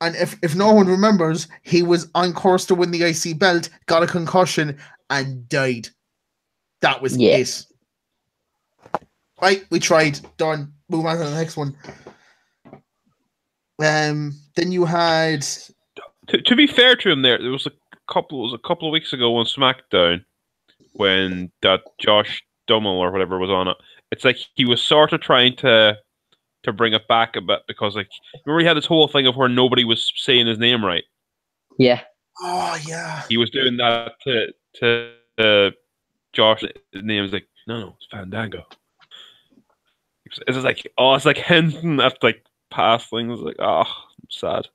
and if no one remembers, he was on course to win the IC belt, got a concussion, and died. That was it. Right, we tried. Done. Move on to the next one. Then you had. To be fair to him, there was a couple of weeks ago on SmackDown when that Josh Dummel or whatever was on it. It's like he was sort of trying to bring it back a bit because, like, remember he had this whole thing of where nobody was saying his name right. Yeah. Oh yeah. He was doing that to Josh. His name was like, no, it's Fandango. It's like hinting at like past things. Like, oh, I'm sad.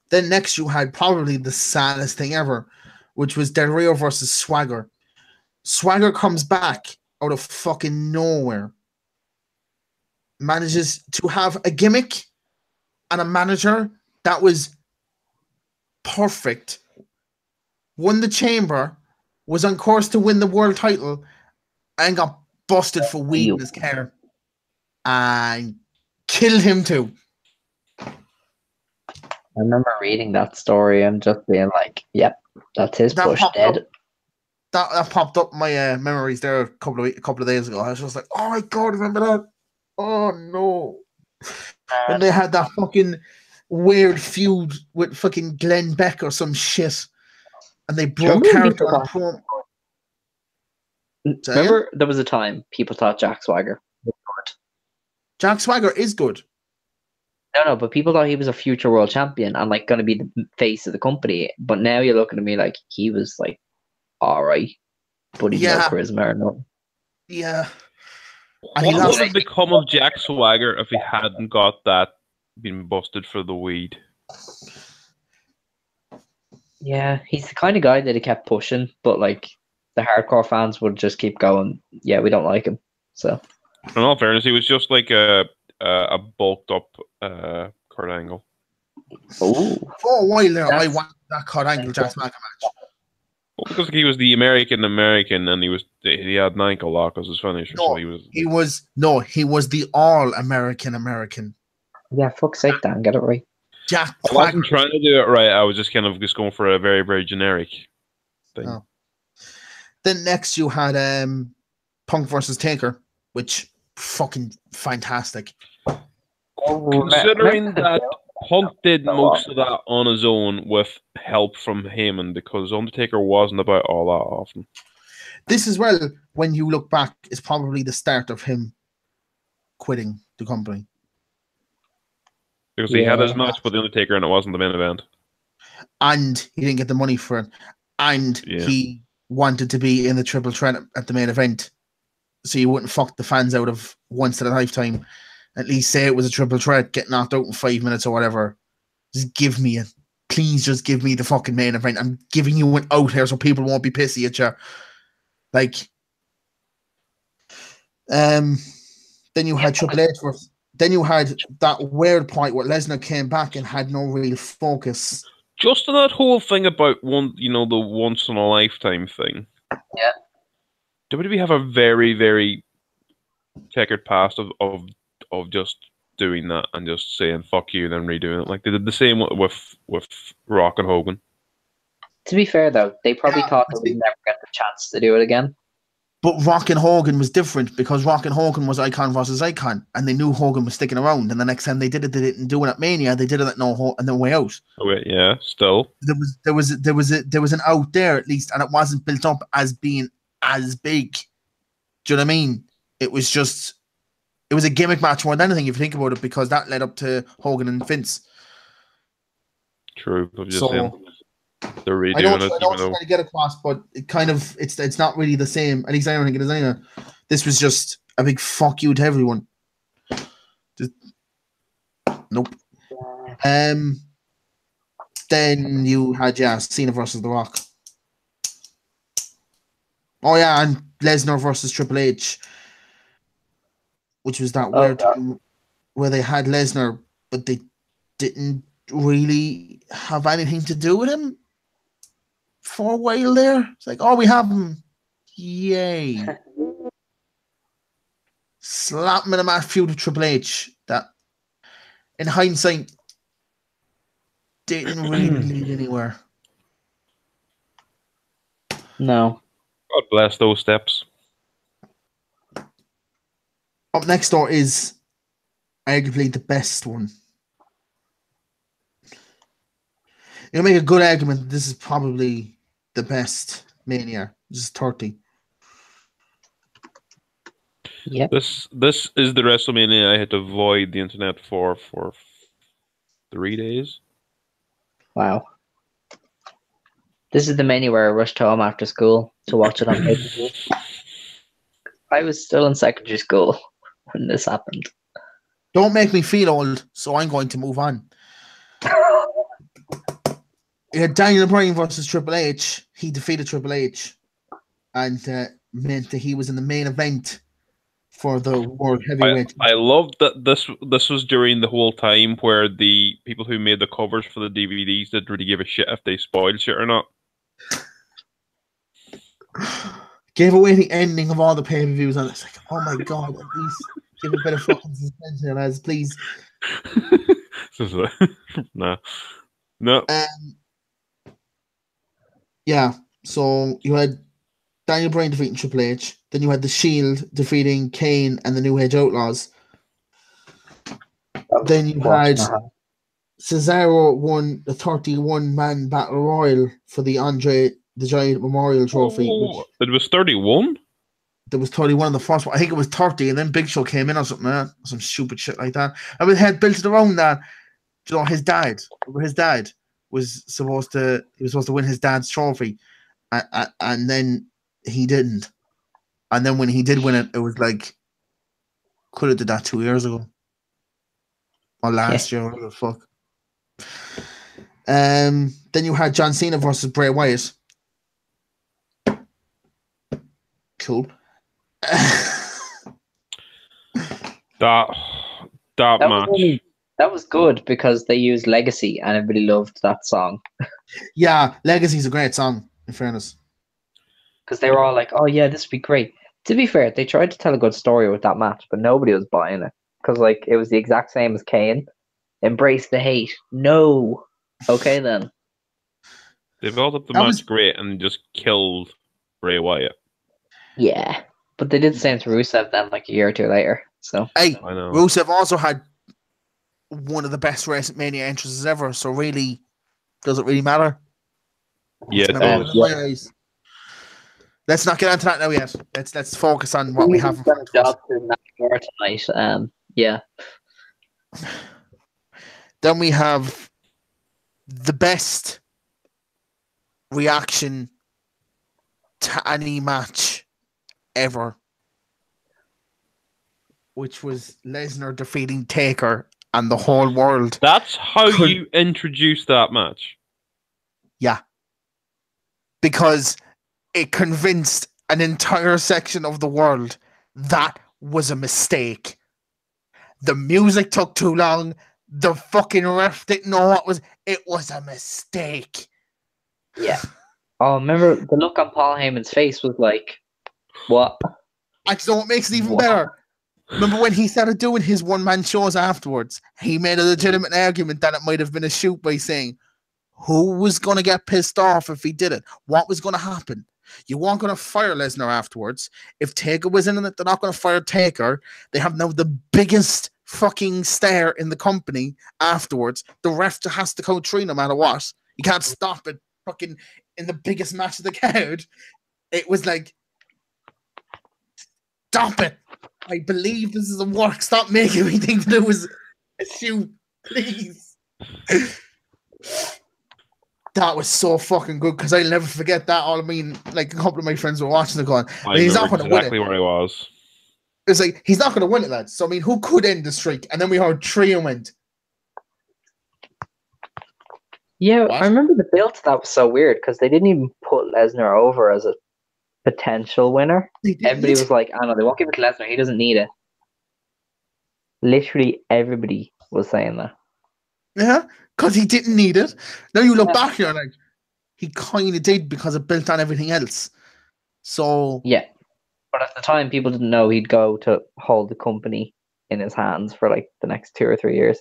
Then next you had probably the saddest thing ever, which was Del Rio versus Swagger. Swagger comes back out of fucking nowhere, manages to have a gimmick and a manager that was perfect, won the chamber, was on course to win the world title, and got busted for weed in his car and killed him too. I remember reading that story and just being like, yep, that's his push dead. That popped up my memories there a couple of days ago. I was just like, oh my god, remember that? Oh no. And they had that fucking weird feud with fucking Glenn Beck or some shit. And they broke character on a promo. Remember, there was a time people thought Jack Swagger was good. Jack Swagger is good. No, but people thought he was a future world champion and like going to be the face of the company. But now you're looking at me like he was like, all right, but he's no charisma or nothing. Yeah. And what would have become of Jack Swagger if he hadn't got that been busted for the weed? Yeah, he's the kind of guy that he kept pushing, but like the hardcore fans would just keep going, yeah, we don't like him. So, in all fairness, he was just like a bulked up Kurt Angle. Oh, for a while there, I wanted that Kurt Angle Jack Swagger match. Well, because he was the American, and he had an ankle lock as his finisher. No, so he was the all American. Yeah, fuck's sake, Dan, get it right. Jack I wasn't trying to do it right. I was just kind of going for a very, very generic thing. Oh. Then next you had Punk versus Taker, which fucking fantastic. Considering that Punk did most of that on his own with help from Heyman, because Undertaker wasn't about all that often. This as well, when you look back, is probably the start of him quitting the company. Because he had his match with the Undertaker and it wasn't the main event. And he didn't get the money for it. And he wanted to be in the triple threat at the main event. So you wouldn't fuck the fans out of once in a lifetime. At least say it was a triple threat, get knocked out in 5 minutes or whatever. Just give me it. Please just give me the fucking main event. I'm giving you one out here so people won't be pissy at you. Like, then you had Triple H versus. Then you had that weird point where Lesnar came back and had no real focus. Just on that whole thing about the once in a lifetime thing. Yeah. WWE have a very, very checkered past of just doing that and just saying fuck you and then redoing it. Like they did the same with Rock and Hogan. To be fair though, they probably thought that we'd never get the chance to do it again. But Rock and Hogan was different because Rock and Hogan was icon versus icon, and they knew Hogan was sticking around. And the next time they did it, they didn't do it at Mania. They did it at No Way Out. Oh wait, yeah, still there was an out there at least, and it wasn't built up as being as big. Do you know what I mean? It was a gimmick match more than anything if you think about it, because that led up to Hogan and Vince. True, but just saying. They're redoing I know it. I know trying to get across, but it kind of it's not really the same. At least I don't think it is either. This was just a big fuck you to everyone. Just, nope. Then you had Cena versus The Rock. Oh yeah, and Lesnar versus Triple H, which was that weird thing where they had Lesnar, but they didn't really have anything to do with him for a while there. It's like, oh, we have him. Yay. Slap him in a match feud with Triple H that, in hindsight, didn't really lead anywhere. No. God bless those steps. Up next door is arguably the best one. You'll make a good argument that this is probably the best Mania. This is 30. Yep. This is the WrestleMania I had to avoid the internet for 3 days. Wow. This is the Mania where I rushed home after school to watch it on pay-per-view. I was still in secondary school when this happened. Don't make me feel old, so I'm going to move on. You had Daniel Bryan versus Triple H. He defeated Triple H, and meant that he was in the main event for the World Heavyweight. I love that this was during the whole time where the people who made the covers for the DVDs didn't really give a shit if they spoiled shit or not. Gave away the ending of all the pay-per-views, and it's like, oh my god, at least give a bit of fucking suspense here, lads, please. No. No. Yeah, so you had Daniel Bryan defeating Triple H, then you had The Shield defeating Kane and the New Age Outlaws. Then you had Cesaro won the 31-man Battle Royal for the Andre the Giant Memorial Trophy. It was 31? There was 31 in the first one. I think it was 30, and then Big Show came in or something, some stupid shit like that. I mean, had built it around that. You know, his dad was supposed to win his dad's trophy, and then he didn't. And then when he did win it, it was like, could have did that 2 years ago or last year, whatever the fuck. Then you had John Cena versus Bray Wyatt. Cool. That match. That was good because they used Legacy and everybody loved that song. Yeah, Legacy's a great song, in fairness. Because they were all like, oh yeah, this would be great. To be fair, they tried to tell a good story with that match, but nobody was buying it. Because like it was the exact same as Kane. Embrace the hate. No. Okay then. They built up the match great and just killed Bray Wyatt. Yeah. But they did the same to Rusev then like a year or two later. So hey, I know. Rusev also had one of the best WrestleMania entrances ever, so really does it really matter? Yeah, it does. Let's not get onto that now yet. Let's focus on what we have in front of us. Tonight. Yeah. Then we have the best reaction to any match ever, which was Lesnar defeating Taker and the whole world. That's how you introduced that match. Yeah. Because it convinced an entire section of the world that was a mistake. The music took too long. The fucking ref didn't know what was. It was a mistake. Yeah. Oh, remember the look on Paul Heyman's face was like, what? Actually, what makes it even better? Remember when he started doing his one-man shows afterwards? He made a legitimate argument that it might have been a shoot by saying, who was going to get pissed off if he did it? What was going to happen? You weren't going to fire Lesnar afterwards. If Taker was in it, they're not going to fire Taker. They have now the biggest fucking star in the company afterwards. The ref has to count three no matter what. You can't stop it fucking in the biggest match of the card. It was like, stop it. I believe this is a work. Stop making me think that it was a shoot, please. That was so fucking good because I'll never forget that. All I mean, like a couple of my friends were watching it going, he's not going to win it. Exactly where he was. It's like, he's not going to win it, lads. So, I mean, who could end the streak? And then we heard trio went. Yeah, what? I remember the build to that was so weird because they didn't even put Lesnar over as a potential winner. Everybody was like, I know, they won't give it to Lesnar. He doesn't need it. Literally everybody was saying that. Yeah, because he didn't need it. Now you look back here, like, he kind of did because it built on everything else. So... yeah. But at the time, people didn't know he'd go to hold the company in his hands for like the next 2 or 3 years.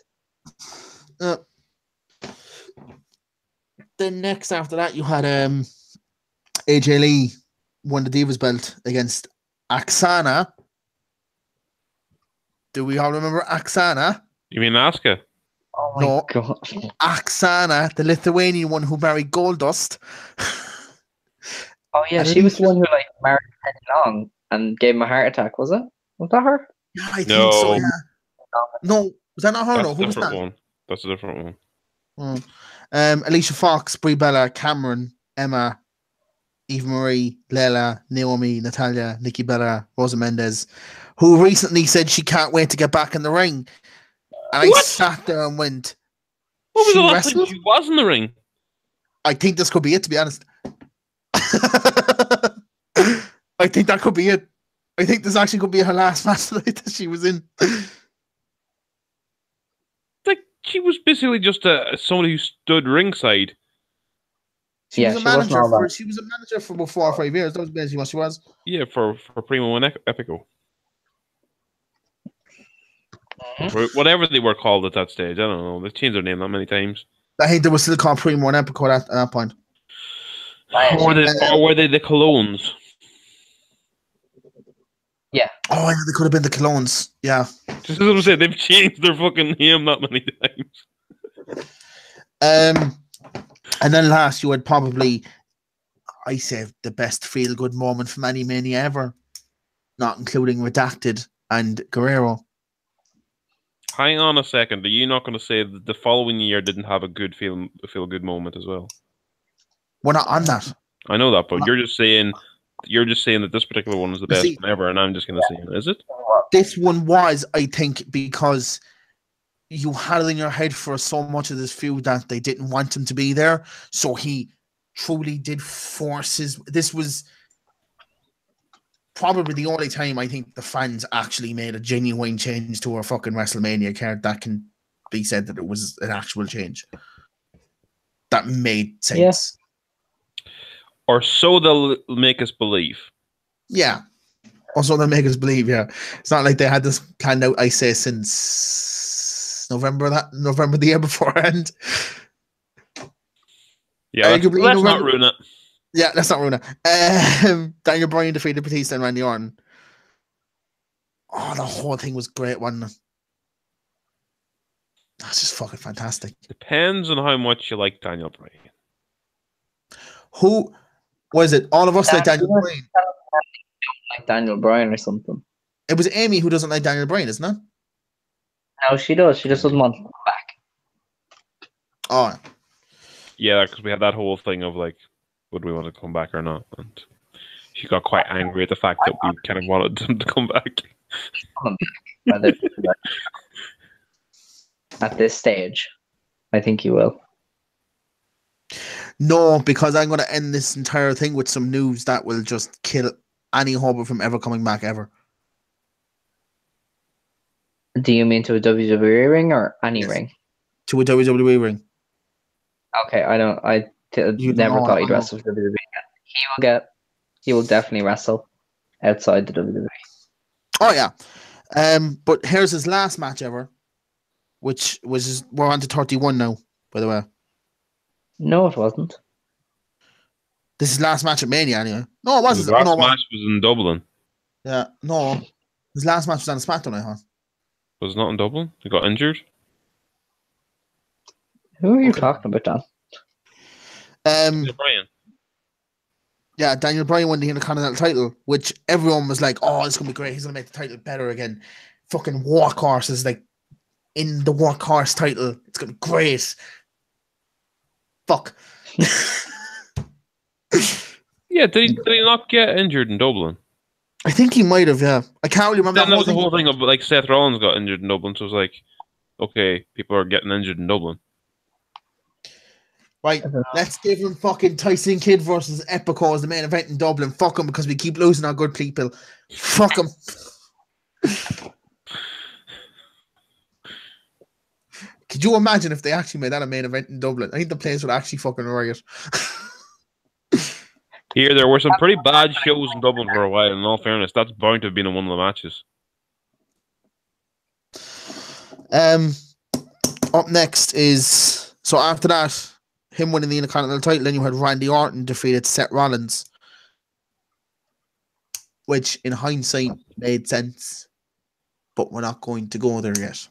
Then next after that, you had AJ Lee won the Divas belt against Oksana. Do we all remember Oksana? You mean Asuka? Oh my god. Oksana, the Lithuanian one who married Goldust. Oh yeah, she was the one who like married Teddy Long and gave him a heart attack, was it? Was that her? Yeah, I think so, yeah. No, was that not her? That's no, who was that? one. That's a different one. Alicia Fox, Brie Bella, Cameron, Emma, Eva Marie, Layla, Naomi, Natalia, Nikki Bella, Rosa Mendez, who recently said she can't wait to get back in the ring. And I sat there and went, what was the last time she was in the ring? I think this could be it, to be honest. I think that could be it. I think this actually could be her last match tonight that she was in. Like, she was basically just somebody who stood ringside. She was a manager for about 4 or 5 years. That was basically what she was. Yeah, for Primo and Epico. Whatever they were called at that stage. I don't know. They've changed their name that many times. I think they were still called Primo and Epico at that point. Or were they the Colognes? Yeah. Oh, yeah, they could have been the Colognes. Yeah. This is what I'm saying. They've changed their fucking name that many times. And then last, you had probably, I say, the best feel-good moment from any Mania ever, not including Redacted and Guerrero. Hang on a second. Are you not going to say that the following year didn't have a good feel-good moment as well? We're not on that. I know that, but you're just saying that this particular one was the best one ever, and I'm just going to say, is it? This one was, I think, because you had it in your head for so much of this feud that they didn't want him to be there, so he truly did force his. This was probably the only time I think the fans actually made a genuine change to our fucking WrestleMania card that can be said that it was an actual change that made sense. Yeah. Or so they'll make us believe. Yeah. Also, they'll make us believe, yeah. It's not like they had this planned out, I say, since November the year beforehand. Yeah, let's not ruin it. Yeah, let's not ruin it. Daniel Bryan defeated Batista and Randy Orton. Oh, the whole thing was great, wasn't it? That's just fucking fantastic. Depends on how much you like Daniel Bryan. Who was it? All of us like Daniel Bryan. Like Daniel Bryan or something. It was Amy who doesn't like Daniel Bryan, isn't it? No, she does. She just doesn't want to come back. Oh. Yeah, because we had that whole thing of like, would we want to come back or not? And she got quite angry at the fact that we kind of wanted him to come back. At this stage, I think he will. No, because I'm going to end this entire thing with some news that will just kill any hope from ever coming back ever. Do you mean to a WWE ring or any ring? To a WWE ring. Okay, I never thought he'd wrestle for WWE. He will definitely wrestle outside the WWE. Oh yeah. But here's his last match ever, which was we're on to 31 now, by the way. No, it wasn't. This is last match at Mania anyway. No, it wasn't. His last match was in Dublin. Yeah, no. His last match was on SmackDown, I thought. Was it not in Dublin? He got injured? Who are you talking about, Dan? Daniel Bryan. Yeah, Daniel Bryan won the Intercontinental title, which everyone was like, oh, it's going to be great. He's going to make the title better again. Fucking Workhorse is like in the Workhorse title. It's going to be great. Fuck. Yeah, did he not get injured in Dublin? I think he might have, yeah. I can't really remember. Then there was the whole thing of like Seth Rollins got injured in Dublin, so it was like, okay, people are getting injured in Dublin. Right, let's give him fucking Tyson Kidd versus Epico as the main event in Dublin. Fuck him because we keep losing our good people. Fuck him. Could you imagine if they actually made that a main event in Dublin? I think the place would actually fucking riot. Here, there were some pretty bad shows in Dublin for a while, in all fairness. That's bound to have been in one of the matches. Up next is... So after that, him winning the Intercontinental title, then you had Randy Orton defeated Seth Rollins. Which, in hindsight, made sense. But we're not going to go there yet.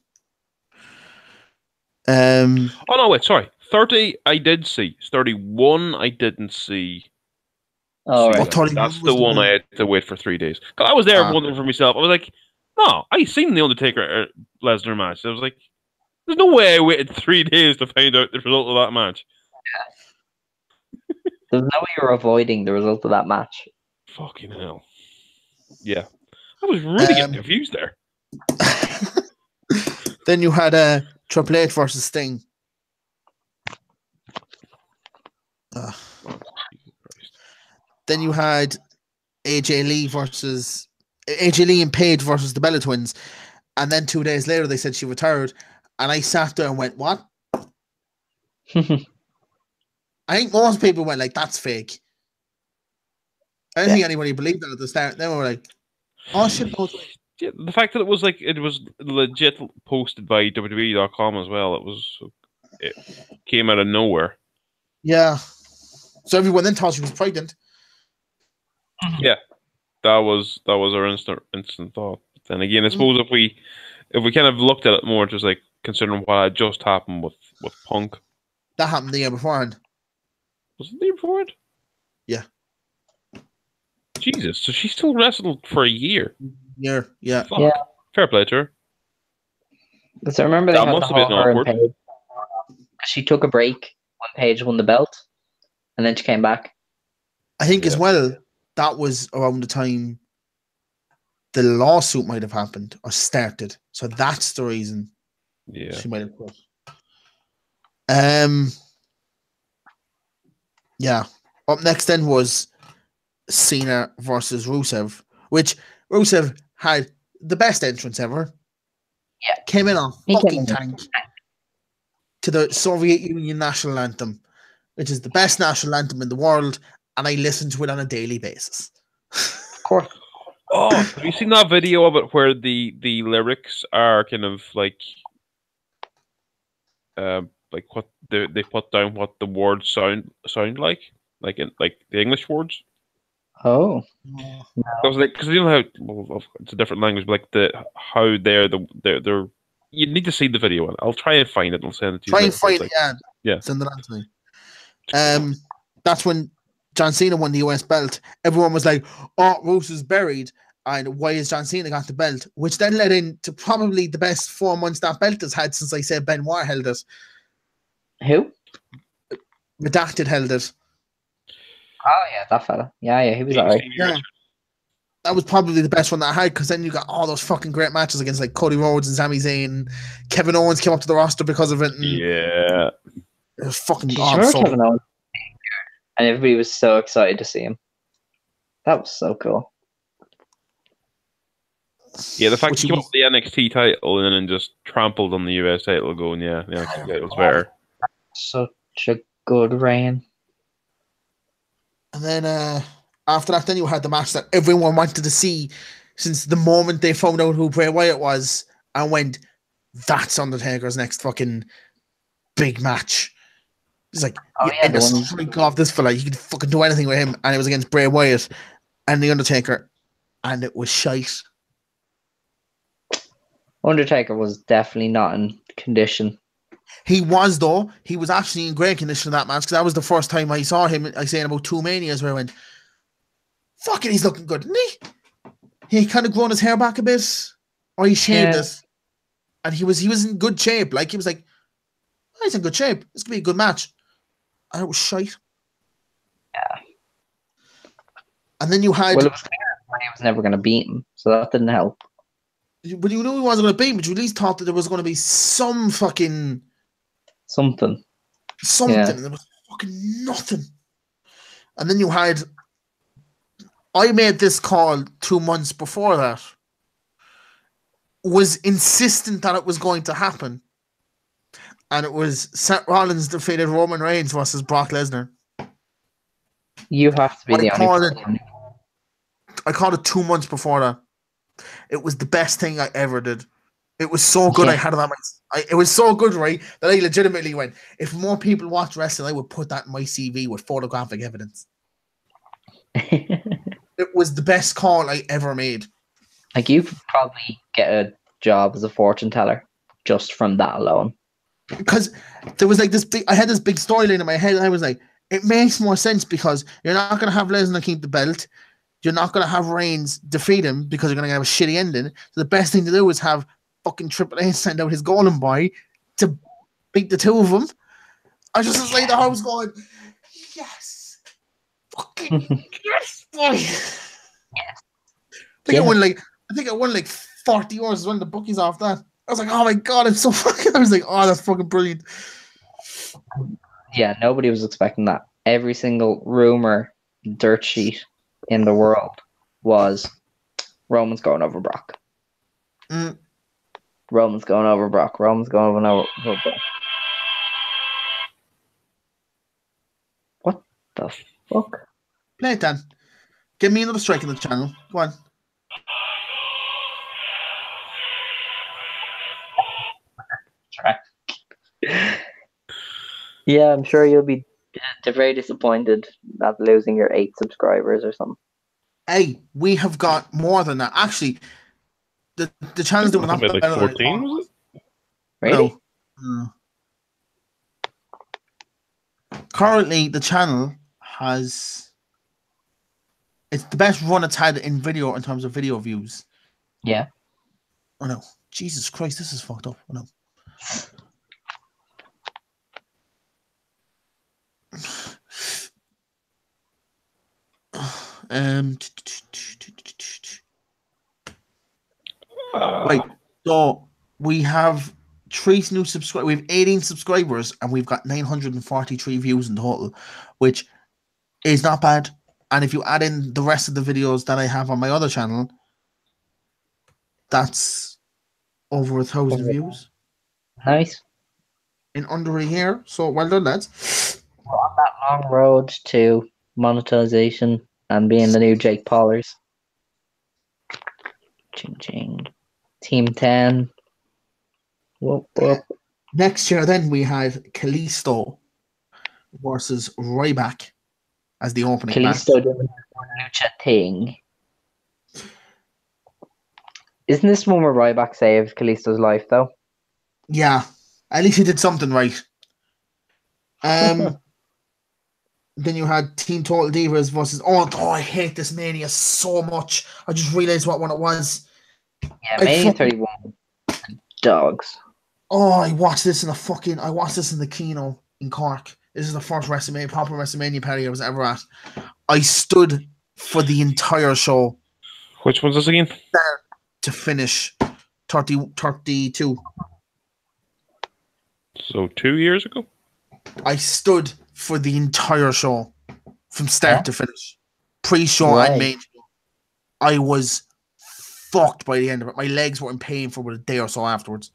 Oh, no, wait, sorry. 30, I did see. 31, I didn't see. Oh, right. That's the one I had to wait for 3 days. I was there wondering for myself. I was like, no, I seen the Undertaker Lesnar match. I was like, there's no way I waited 3 days to find out the result of that match. Yeah. There's no way you're avoiding the result of that match. Fucking hell. Yeah. I was really getting confused there. Then you had Triple H versus Sting. Christ. Then you had AJ Lee and Paige versus the Bella Twins, and then 2 days later they said she retired, and I sat there and went, "What?" I think most people went like, "That's fake." I don't think anybody believed that at the start. They were like, "Oh shit!" No. Yeah, the fact that it was legit posted by WWE.com as well. It came out of nowhere. Yeah. So everyone then thought she was pregnant. Yeah, that was our instant thought. But then again, I suppose if we kind of looked at it more, just like considering what had just happened with Punk. That happened the year beforehand. Was it the year before it? Yeah. Jesus, so she still wrestled for a year. Yeah. Fuck. Yeah. Fair play to her. Because I remember they That had must the have been whole her and awkward. Paige. She took a break when Paige won the belt, and then she came back. I think as Yeah. well, that was around the time the lawsuit might have happened or started. So that's the reason Yeah. she might have quit. Yeah. Up next then was Cena versus Rusev, which Rusev had the best entrance ever. Yeah. Came in on He came fucking in. tank to the Soviet Union national anthem, which is the best national anthem in the world, and I listen to it on a daily basis. Of course. Oh, have you seen that video of it where the lyrics are kind of like what they put down what the words sound like in like the English words? Oh. Because you know how it's a different language, but like how they're you need to see the video. I'll try and find it and I'll send it to you. Try and later. find Like, it, yeah. Send it on to me. That's when John Cena won the US belt. Everyone was like, "Oh, Rusev's buried." And why is John Cena got the belt? Which then led into probably the best 4 months that belt has had since I said Benoit held it. Who? Redacted held it. Oh yeah, that fella. Yeah, he was alright. Yeah. That was probably the best one that I had, because then you got all those fucking great matches against like Cody Rhodes and Sami Zayn. Kevin Owens came up to the roster because of it. And Yeah. it was fucking Do you remember so Kevin Owens? And everybody was so excited to see him. That was so cool. Yeah, the fact Which he he came was- up with the NXT title and then just trampled on the US title, going, yeah, the NXT title's better. Such a good reign. And then after that, then you had the match that everyone wanted to see since the moment they found out who Bray Wyatt was, and went, "That's Undertaker's next fucking big match." It's like, Oh, yeah, the just one- freak off this fella. You could fucking do anything with him, and it was against Bray Wyatt and the Undertaker, and it was shite. Undertaker was definitely not in condition. He was, though. He was actually in great condition in that match, because that was the first time I saw him, I say, in about 2 Manias, where I went, fucking, he's looking good, isn't he? He kind of grown his hair back a bit, or he shaved it, and he was in good shape. Like, he was like, oh, he's in good shape. This could be a good match. And it was shite. Yeah. And then you had... Well, it was clear he was never going to beat him, so that didn't help. But you knew he wasn't going to beat him, but you at least thought that there was going to be some fucking... Something. Yeah. And there was fucking nothing. And then you had... I made this call 2 months before that. Was insistent that it was going to happen. And it was Seth Rollins defeated Roman Reigns versus Brock Lesnar. You have to be the only person. I called it 2 months before that. It was the best thing I ever did. It was so good. Yeah. I had it on my... it was so good, right, that I legitimately went, if more people watch wrestling, I would put that in my CV with photographic evidence. It was the best call I ever made. Like, you could probably get a job as a fortune teller just from that alone. Because there was like this big... I had this big storyline in my head, and I was like, it makes more sense, because you're not going to have Lesnar keep the belt. You're not going to have Reigns defeat him, because you're going to have a shitty ending. So the best thing to do is have fucking Triple H send out his golden boy to beat the two of them. I just was like, I was going, yes, fucking yes, boy. Yes. I think I won like 40 euros as well, the bookies off that. I was like, oh my god, I'm so fucking... I was like, oh, that's fucking brilliant. Yeah, nobody was expecting that. every single rumor dirt sheet in the world was Roman's going over Brock. Mm. Roman's going over Brock. Roman's going over Brock. What the fuck? Play it, Dan. Give me another strike in the channel. Go on. Yeah, I'm sure you'll be very disappointed at losing your 8 subscribers or something. Hey, we have got more than that. Actually, the channel's doing a lot About better like than I 14, thought. was it? Really? No. Currently, the channel has... It's the best run it's had in video in terms of video views. Yeah. Oh, no. Jesus Christ, this is fucked up. Oh, no. Right. So we have 3 new subscribers. We have 18 subscribers, and we've got 943 views in total, which is not bad. And if you add in the rest of the videos that I have on my other channel, that's over 1,000 views Nice. in under a year. So well done, lads. We're on that long road to monetization and being the new Jake Paulers. Ching ching. Team 10. Whoop, whoop. Next year, then we had Kalisto versus Ryback as the opening match. Kalisto doing the lucha thing. Isn't this one where Ryback saved Kalisto's life, though? Yeah, at least he did something right. Then you had Team Total Divas versus... Oh, I hate this Mania so much. I just realized what one it was. Yeah, Mania 31. Dogs. Oh, I watched this in the Kino in Cork. This is the first proper WrestleMania party I was ever at. I stood for the entire show. Which one's this again? Start to finish. 32. So 2 years ago? I stood for the entire show from start to finish. Pre-show and main show. I was fucked by the end of it. My legs were in pain for about a day or so afterwards.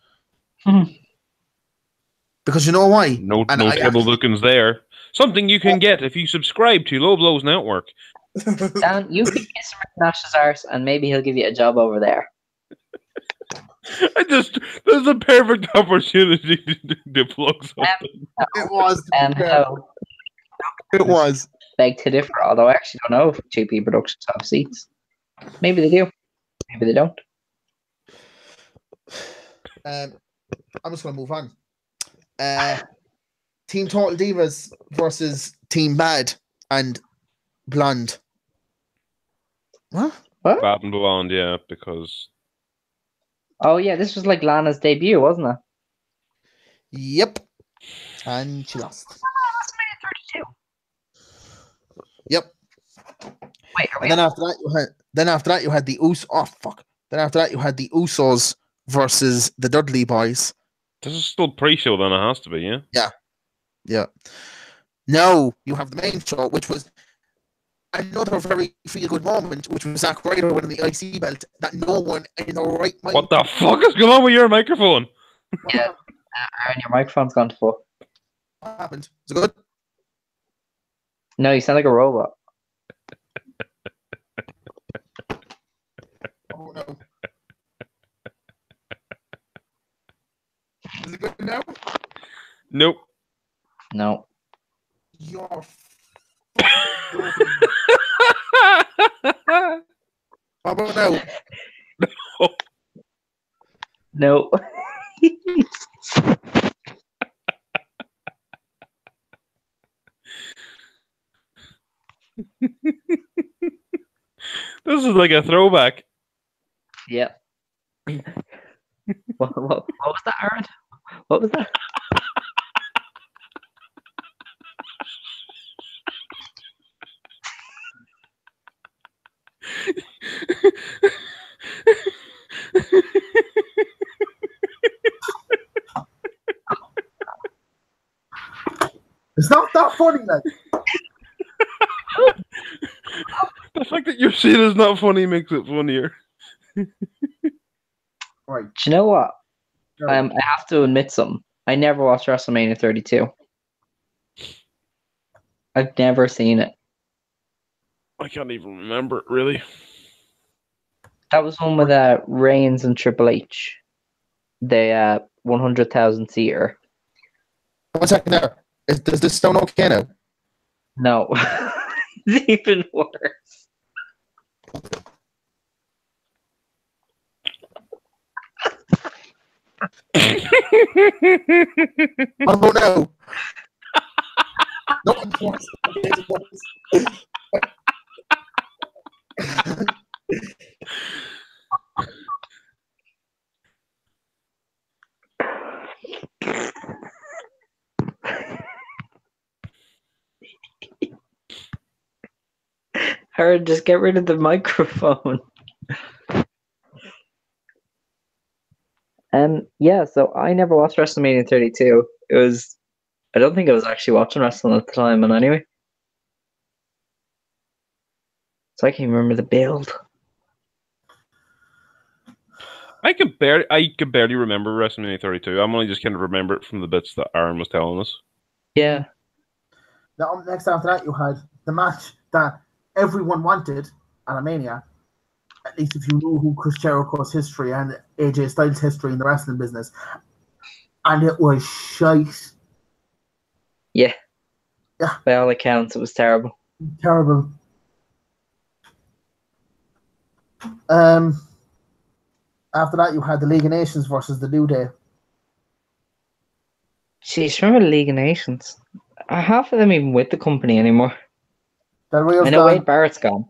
Because you know why? No table lookings there. Something you can get if you subscribe to Low Blows Network. Dan, you can kiss Nash's arse and maybe he'll give you a job over there. There's a perfect opportunity to plug something. It was. Hello. It was. Beg to differ, although I actually don't know if 2P Productions have seats. Maybe they do. Maybe they don't. I'm just going to move on. Team Total Divas versus Team Bad and Blonde. What? Bad and Blonde, yeah, because... Oh, yeah, this was like Lana's debut, wasn't it? Yep. And she lost. WrestleMania 32. Yep. Wait, are we And then after that you had the Then after that you had the Usos versus the Dudley Boys. This is still pre-show, then it has to be, yeah? Yeah. No, you have the main show, which was another very feel-good moment, which was Zack Ryder winning the IC belt that no one in the right mind... What the fuck is going on with your microphone? Yeah, Aaron, your microphone's gone to full. What happened? Is it good? No, you sound like a robot. Oh, no. Is it good now? Nope. No. You're How about now? No. This is like a throwback. Yeah. What was that, Aaron? What was that? It's not that funny, like. The fact that you're saying it's not funny makes it funnier. Right. Do you know what? Go. I have to admit something. I never watched WrestleMania 32. I've never seen it. I can't even remember it, really. That was one with Reigns and Triple H. The 100,000 seater. 1 second there. Does this sound okay now? No. It's even worse. What about now? No, Harold, just get rid of the microphone. Yeah, so I never watched WrestleMania 32. I don't think I was actually watching wrestling at the time, and anyway. So I can't remember the build. I could barely remember WrestleMania 32. I'm only just kind of remember it from the bits that Aaron was telling us. Yeah. Now, next after that, you had the match that everyone wanted at a Mania. At least if you knew who Chris Jericho's history and AJ Styles' history in the wrestling business. And it was shite. Yeah. Yeah. By all accounts, it was terrible. Terrible. After that, you had the League of Nations versus the New Day. Jeez, remember the League of Nations? Are half of them even with the company anymore? Del Rio's I know gone. Wade Barrett's gone.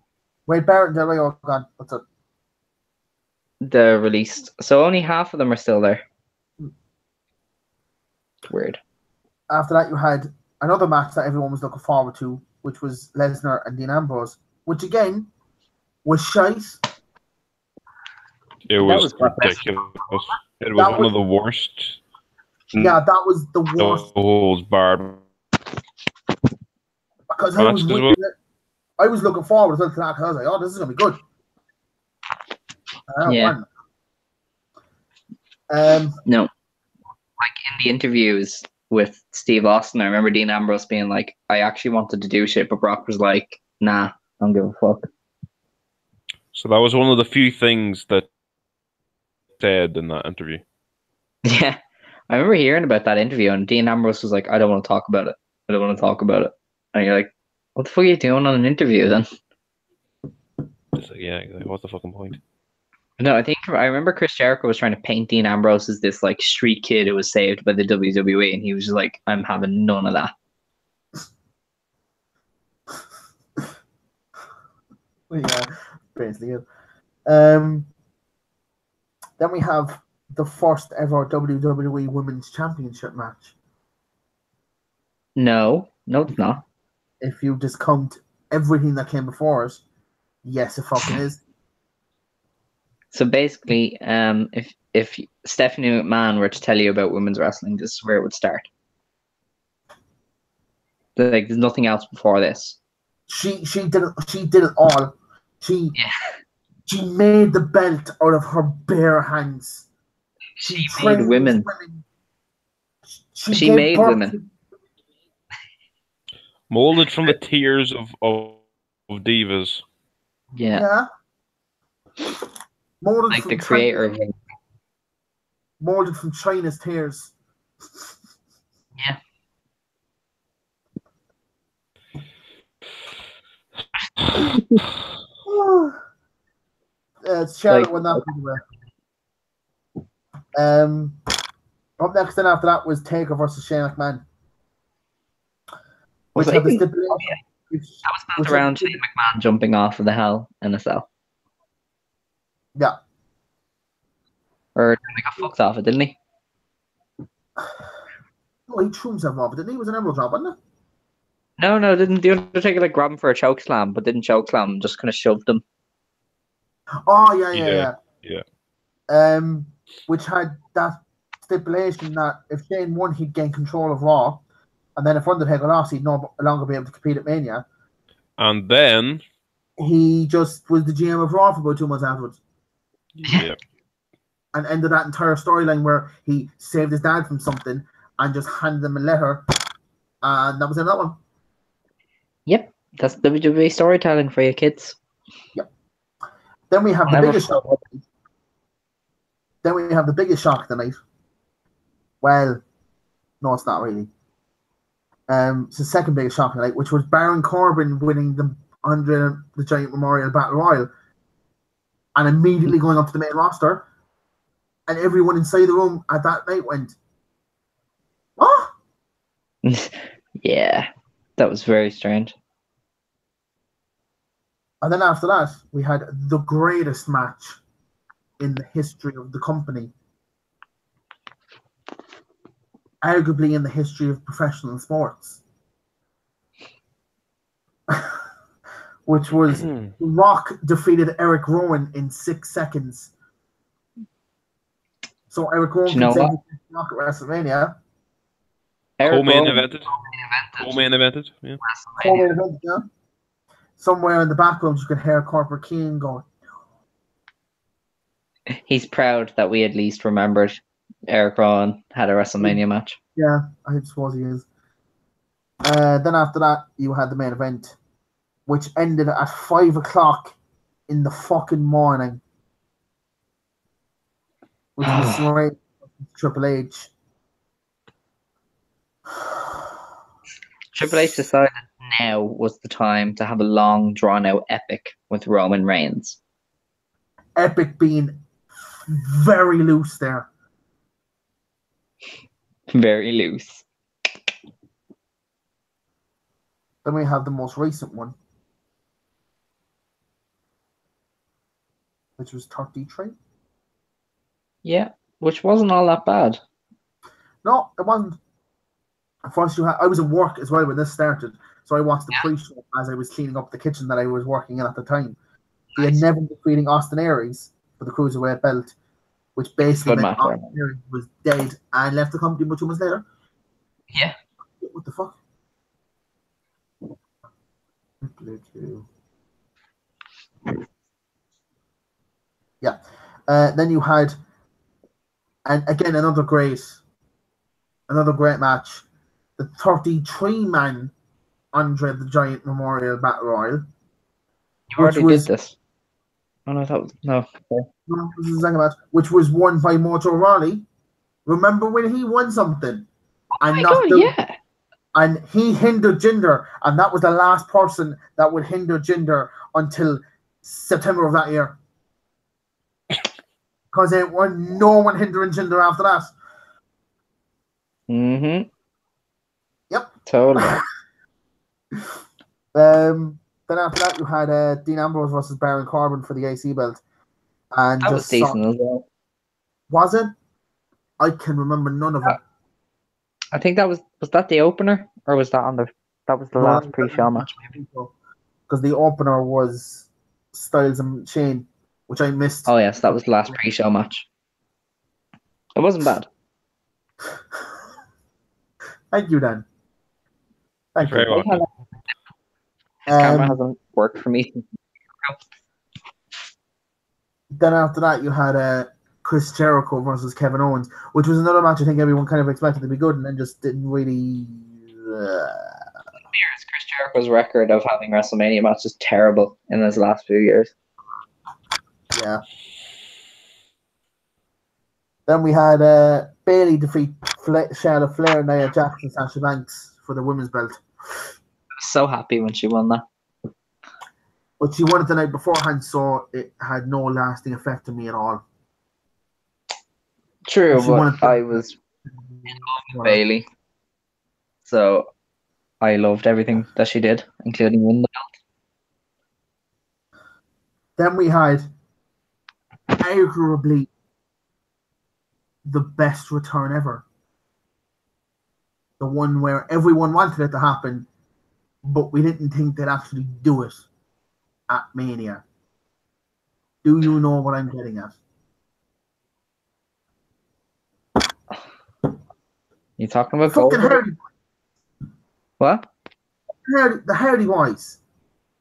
Wade Barrett and Del Rio are gone. That's it. They're released. So only half of them are still there. Weird. After that, you had another match that everyone was looking forward to, which was Lesnar and Dean Ambrose, which again was shite. It was ridiculous. It was one of the worst. Yeah, that was the worst. Holds barred. Because I was looking forward to that because I was like, oh, this is going to be good. Yeah. No. Like in the interviews with Steve Austin, I remember Dean Ambrose being like, I actually wanted to do shit, but Brock was like, nah, don't give a fuck. So that was one of the few things that said in that interview. Yeah. I remember hearing about that interview, and Dean Ambrose was like, I don't want to talk about it. I don't want to talk about it. And you're like, what the fuck are you doing on an interview then? It's like, yeah, what's the fucking point? No, I remember Chris Jericho was trying to paint Dean Ambrose as this like street kid who was saved by the WWE, and he was just like, I'm having none of that. Yeah, basically. Then we have the first ever WWE Women's Championship match. No, it's not. If you discount everything that came before us, yes, it fucking is. So basically, if Stephanie McMahon were to tell you about women's wrestling, this is where it would start. Like, there's nothing else before this. She did it all. She made the belt out of her bare hands. She made women. She made women. Molded from the tears of divas. Yeah. Molded like from the creator of it. Molded from China's tears. Yeah. It's Charlotte when that away. Up next then after that was Taker versus Shane McMahon. Which had the stipulation. That was built around Shane McMahon jumping off of the Hell in a Cell. Yeah. Or he got fucked off it, didn't he? No, he threw himself off it, didn't he? It was an elbow drop, wasn't it? No, didn't the Undertaker like grab him for a choke slam, but didn't choke slam him, just kind of shoved him. Oh yeah. Which had that stipulation that if Shane won, he'd gain control of Raw, and then if Undertaker lost, he'd no longer be able to compete at Mania. And then he just was the GM of Raw for about 2 months afterwards. Yeah. And ended that entire storyline where he saved his dad from something and just handed him a letter. And that was in that one. Yep, that's WWE storytelling for you kids. Yep. Then we have the Never biggest shock. Then we have the biggest shock of the night. Well, no, it's not really. It's the second biggest shock of the night, which was Baron Corbin winning the Andre the Giant Memorial Battle Royal and immediately going up to the main roster. And everyone inside the room at that night went, "What?" Yeah, that was very strange. And then after that, we had the greatest match in the history of the company. Arguably in the history of professional sports. Which was Rock defeated Eric Rowan in 6 seconds. So Eric Rowan can say Rock at WrestleMania. Co-main evented. Co-main evented. Yeah. Co-main evented, yeah. Somewhere in the background you could hear Corporate King going. He's proud that we at least remembered Eric Rowan had a WrestleMania match. Yeah, I suppose he is. Then after that, you had the main event, which ended at 5 o'clock in the fucking morning. Which was right Triple H. Triple H decided now was the time to have a long, drawn-out epic with Roman Reigns. Epic being very loose there. Very loose. Then we have the most recent one, which was 33. Yeah, which wasn't all that bad. No, it wasn't. First, I was at work as well when this started, so I watched the pre-show as I was cleaning up the kitchen that I was working in at the time. He had never defeating Austin Aries for the Cruiserweight belt, which basically meant Austin Aries was dead and left the company about 2 months later. Yeah. What the fuck? Yeah. Then you had, and again, another great match. The 33-man Andre the Giant Memorial Battle Royal. You already did this. Oh no, that was no. No, this is the second match, which was won by Mojo Rawley. Remember when he won something? Yeah. And he hindered Jinder, and that was the last person that would hinder Jinder until September of that year. Because there was no one hindering Jinder after that. Mm-hmm. Yep. Totally. Then after that, you had Dean Ambrose versus Baron Corbin for the AC belt. And that was decent as well. Was it? I can remember none of it. I think that was that the opener, or was that that was the last pre-show match maybe? Because the opener was Styles and Shane, which I missed. Oh yes, that was the last pre-show match. It wasn't bad. Thank you, Dan. Thank you. Very welcome. This camera hasn't worked for me. Then after that, you had Chris Jericho versus Kevin Owens, which was another match I think everyone kind of expected to be good and then just didn't really. Chris Jericho's record of having WrestleMania matches terrible in his last few years. Yeah. Then we had Bayley defeat Charlotte Flair, Nia Jax, and Sasha Banks for the women's belt. So happy when she won that. But she won it the night beforehand, so it had no lasting effect on me at all. True, but I was Bayley, so I loved everything that she did, including winning the belt. Then we had arguably the best return ever. The one where everyone wanted it to happen, but we didn't think they'd actually do it at Mania. Do you know what I'm getting at? You talking about fucking Hardy? What? The Hardy Boys.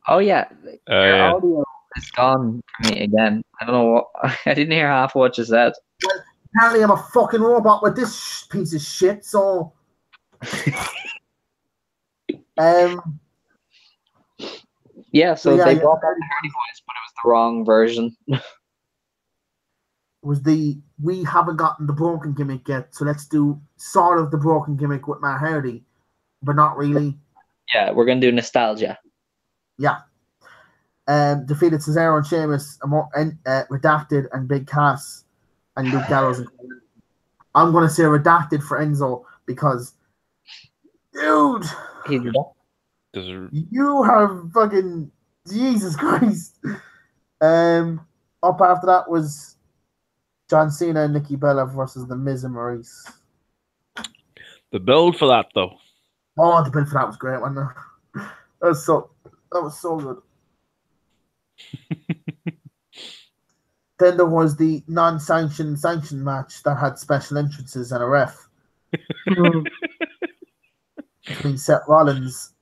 Oh yeah, your Yeah. audio is gone for me again. I don't know what. I didn't hear half of what you said. Apparently, I'm a fucking robot with this piece of shit. So, Yeah, so yeah, they yeah, brought back the Hardy Boys, but it was the wrong version. was we haven't gotten the broken gimmick yet, so let's do sort of the broken gimmick with Matt Hardy, but not really. Yeah, we're gonna do nostalgia. Yeah. Defeated Cesaro and Sheamus, Redacted and Big Cass and Luke Gallows. I'm gonna say Redacted for Enzo because, dude, He's you have fucking Jesus Christ. Up after that was John Cena and Nikki Bella versus The Miz and Maurice. The build for that, though. Oh, the build for that was great, wasn't it? That was so good. Then there was the non-sanctioned sanctioned match that had special entrances and a ref between Seth Rollins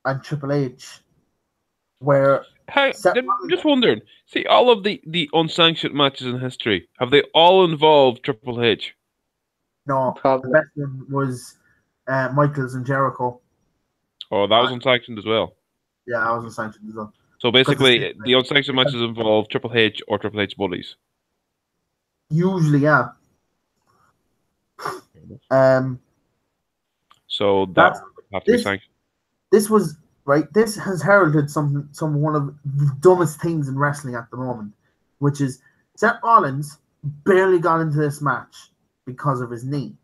and Triple H, where I'm just wondering. See, all of the unsanctioned matches in history, have they all involved Triple H? no, Probably. the best one was Michaels and Jericho. Oh, that was unsanctioned as well. Yeah, I was unsanctioned as well. So basically, the unsanctioned matches involve Triple H or Triple H buddies. Usually, yeah. So that have to be sanctioned. This was right. This has heralded some one of the dumbest things in wrestling at the moment, which is Seth Rollins barely got into this match because of his knee.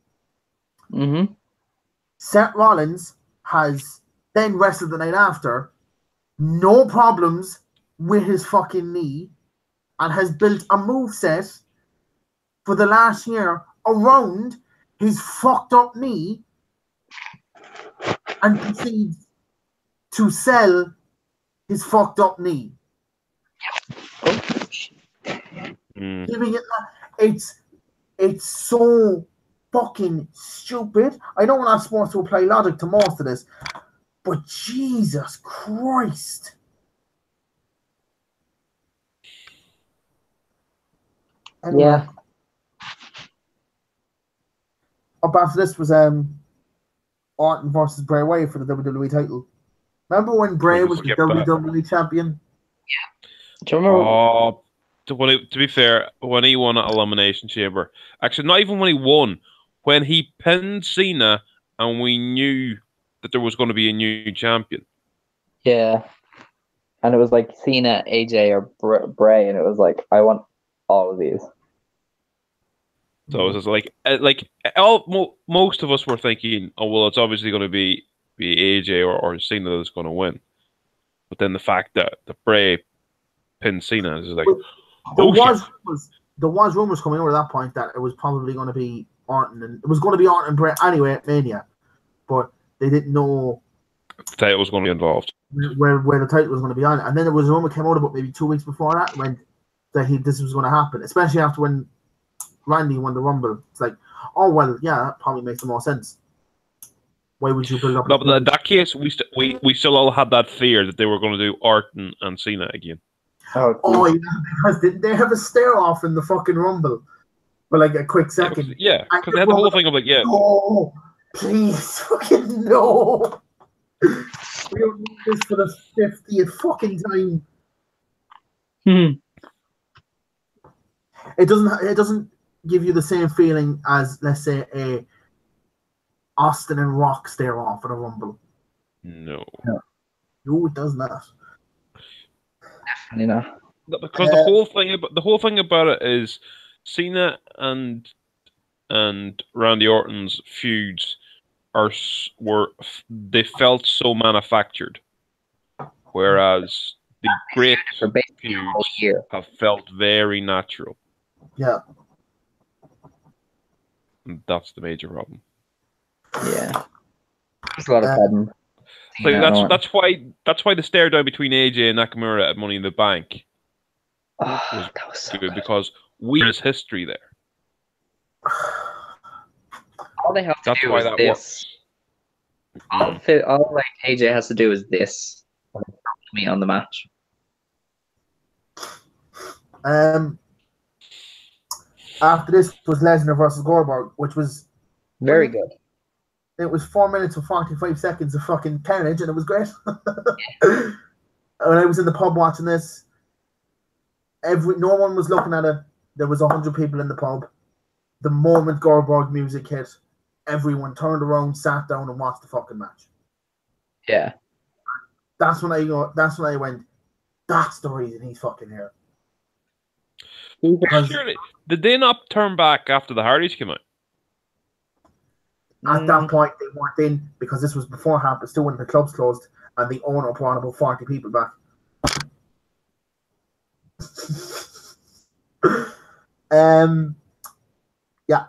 Mm-hmm. Seth Rollins has then wrestled the night after, no problems with his fucking knee, and has built a moveset for the last year around his fucked up knee and proceeds to sell his fucked up knee. Giving it it's so fucking stupid. I know we're not supposed to apply logic to most of this, but Jesus Christ. Anyway, Yeah. up after this was Orton versus Bray Wyatt for the WWE title. Remember when Bray was the WWE champion? Do you remember? Oh, to be fair, when he won at Elimination Chamber, actually, not even when he won, when he pinned Cena, and we knew that there was going to be a new champion. Yeah. And it was like Cena, AJ, or Bray, and it was like, I want all of these. So it was like most of us were thinking, oh well, it's obviously going to be AJ or Cena that's going to win. But then the fact that the Bray pinned Cena is like, there was rumors coming over at that point that it was probably going to be Orton, and it was going to be Orton and Bray anyway at Mania, but they didn't know the title was going to be involved. Where the title was going to be on, and then there was a rumor came out about maybe 2 weeks before that this was going to happen, especially after when Randy won the Rumble. It's like, oh well, yeah, that probably makes the more sense. Why would you build up? No, but in that case, we still all had that fear that they were going to do Orton and Cena again. Oh yeah, because didn't they have a stare off in the fucking Rumble for like a quick second? Yeah, because they had the whole thing of like, yeah. Oh, please, fucking no. We don't need this for the 50th fucking time. It doesn't give you the same feeling as, let's say, a Austin and Rock stare off at a Rumble. No, it does not. Definitely not. Because the whole thing about it is Cena and Randy Orton's feuds they felt so manufactured, whereas the great feuds have felt very natural. Yeah, and that's the major problem. Yeah, there's a lot of problems. So that's why the stare down between AJ and Nakamura at Money in the Bank that was so good because there's history there. All they have to do is this. All like AJ has to do is this. me on the match. After this was Lesnar versus Goldberg, which was Very good. It was 4 minutes and 45 seconds of fucking carnage, and it was great. When I was in the pub watching this, no one was looking at it. There was 100 people in the pub. The moment Goldberg music hit, everyone turned around, sat down, and watched the fucking match. Yeah. That's when I went, that's the reason he's fucking here. Surely, did they not turn back after the Hardys came out? At that point, they weren't in because this was beforehand, but still when the clubs closed and the owner brought about 40 people back. Yeah,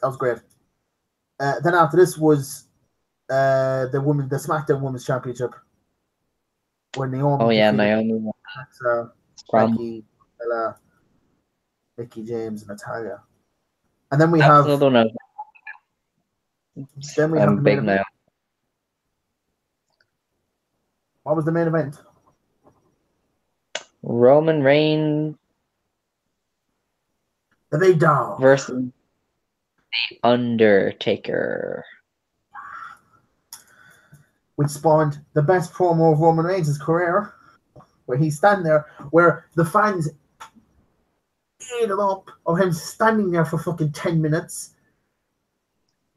that was great. Then after this was the SmackDown Women's Championship, when Naomi. Oh yeah, Naomi. Becky, Bella, Mickey James, and Natalia, and then we have. Then we have the main event. What was the main event? Roman Reigns. The Big Dog versus The Undertaker. Which spawned the best promo of Roman Reigns' career, where he's standing there, where the fans ate him up of him standing there for fucking 10 minutes.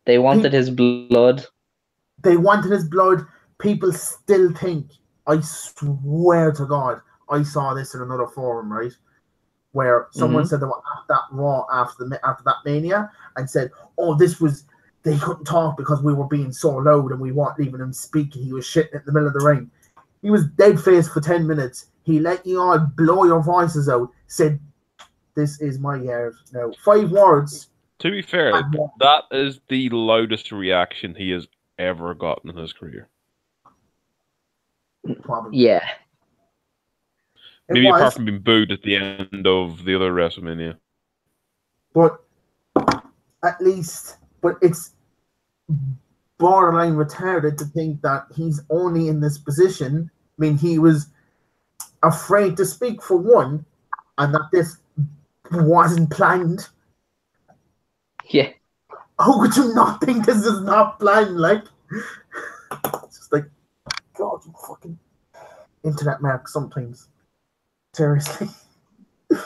They wanted his blood. They wanted his blood. People still think, I swear to God, I saw this in another forum, right? Where someone said they were at that Raw after that Mania and said, oh, they couldn't talk because we were being so loud and we weren't leaving him speak and he was shitting in the middle of the ring. He was dead-faced for 10 minutes. He let you all blow your voices out, said, this is my yard. Now, 5 words. To be fair, that is the loudest reaction he has ever gotten in his career. Probably. Yeah. Maybe apart from being booed at the end of the other WrestleMania. But at least, it's borderline retarded to think that he's only in this position. I mean, he was afraid to speak for one, and that this wasn't planned. Yeah. How could you not think this is not planned? Like, it's just like, God, you fucking internet mark sometimes. Seriously. Yeah.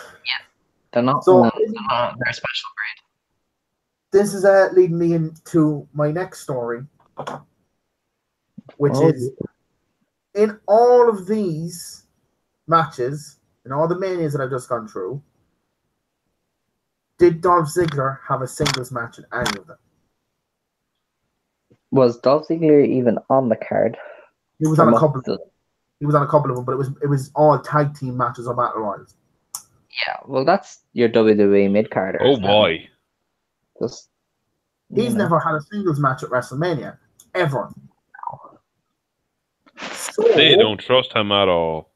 They're not they're special grade. This is leading me into my next story, which is in all of these matches, in all the manias that I've just gone through, did Dolph Ziggler have a singles match in any of them? Was Dolph Ziggler even on the card? He was on a couple. He was on a couple of them, but it was all tag team matches or battle royals. Yeah, well, that's your WWE mid carder. Oh boy, he's never had a singles match at WrestleMania ever. So, they don't trust him at all.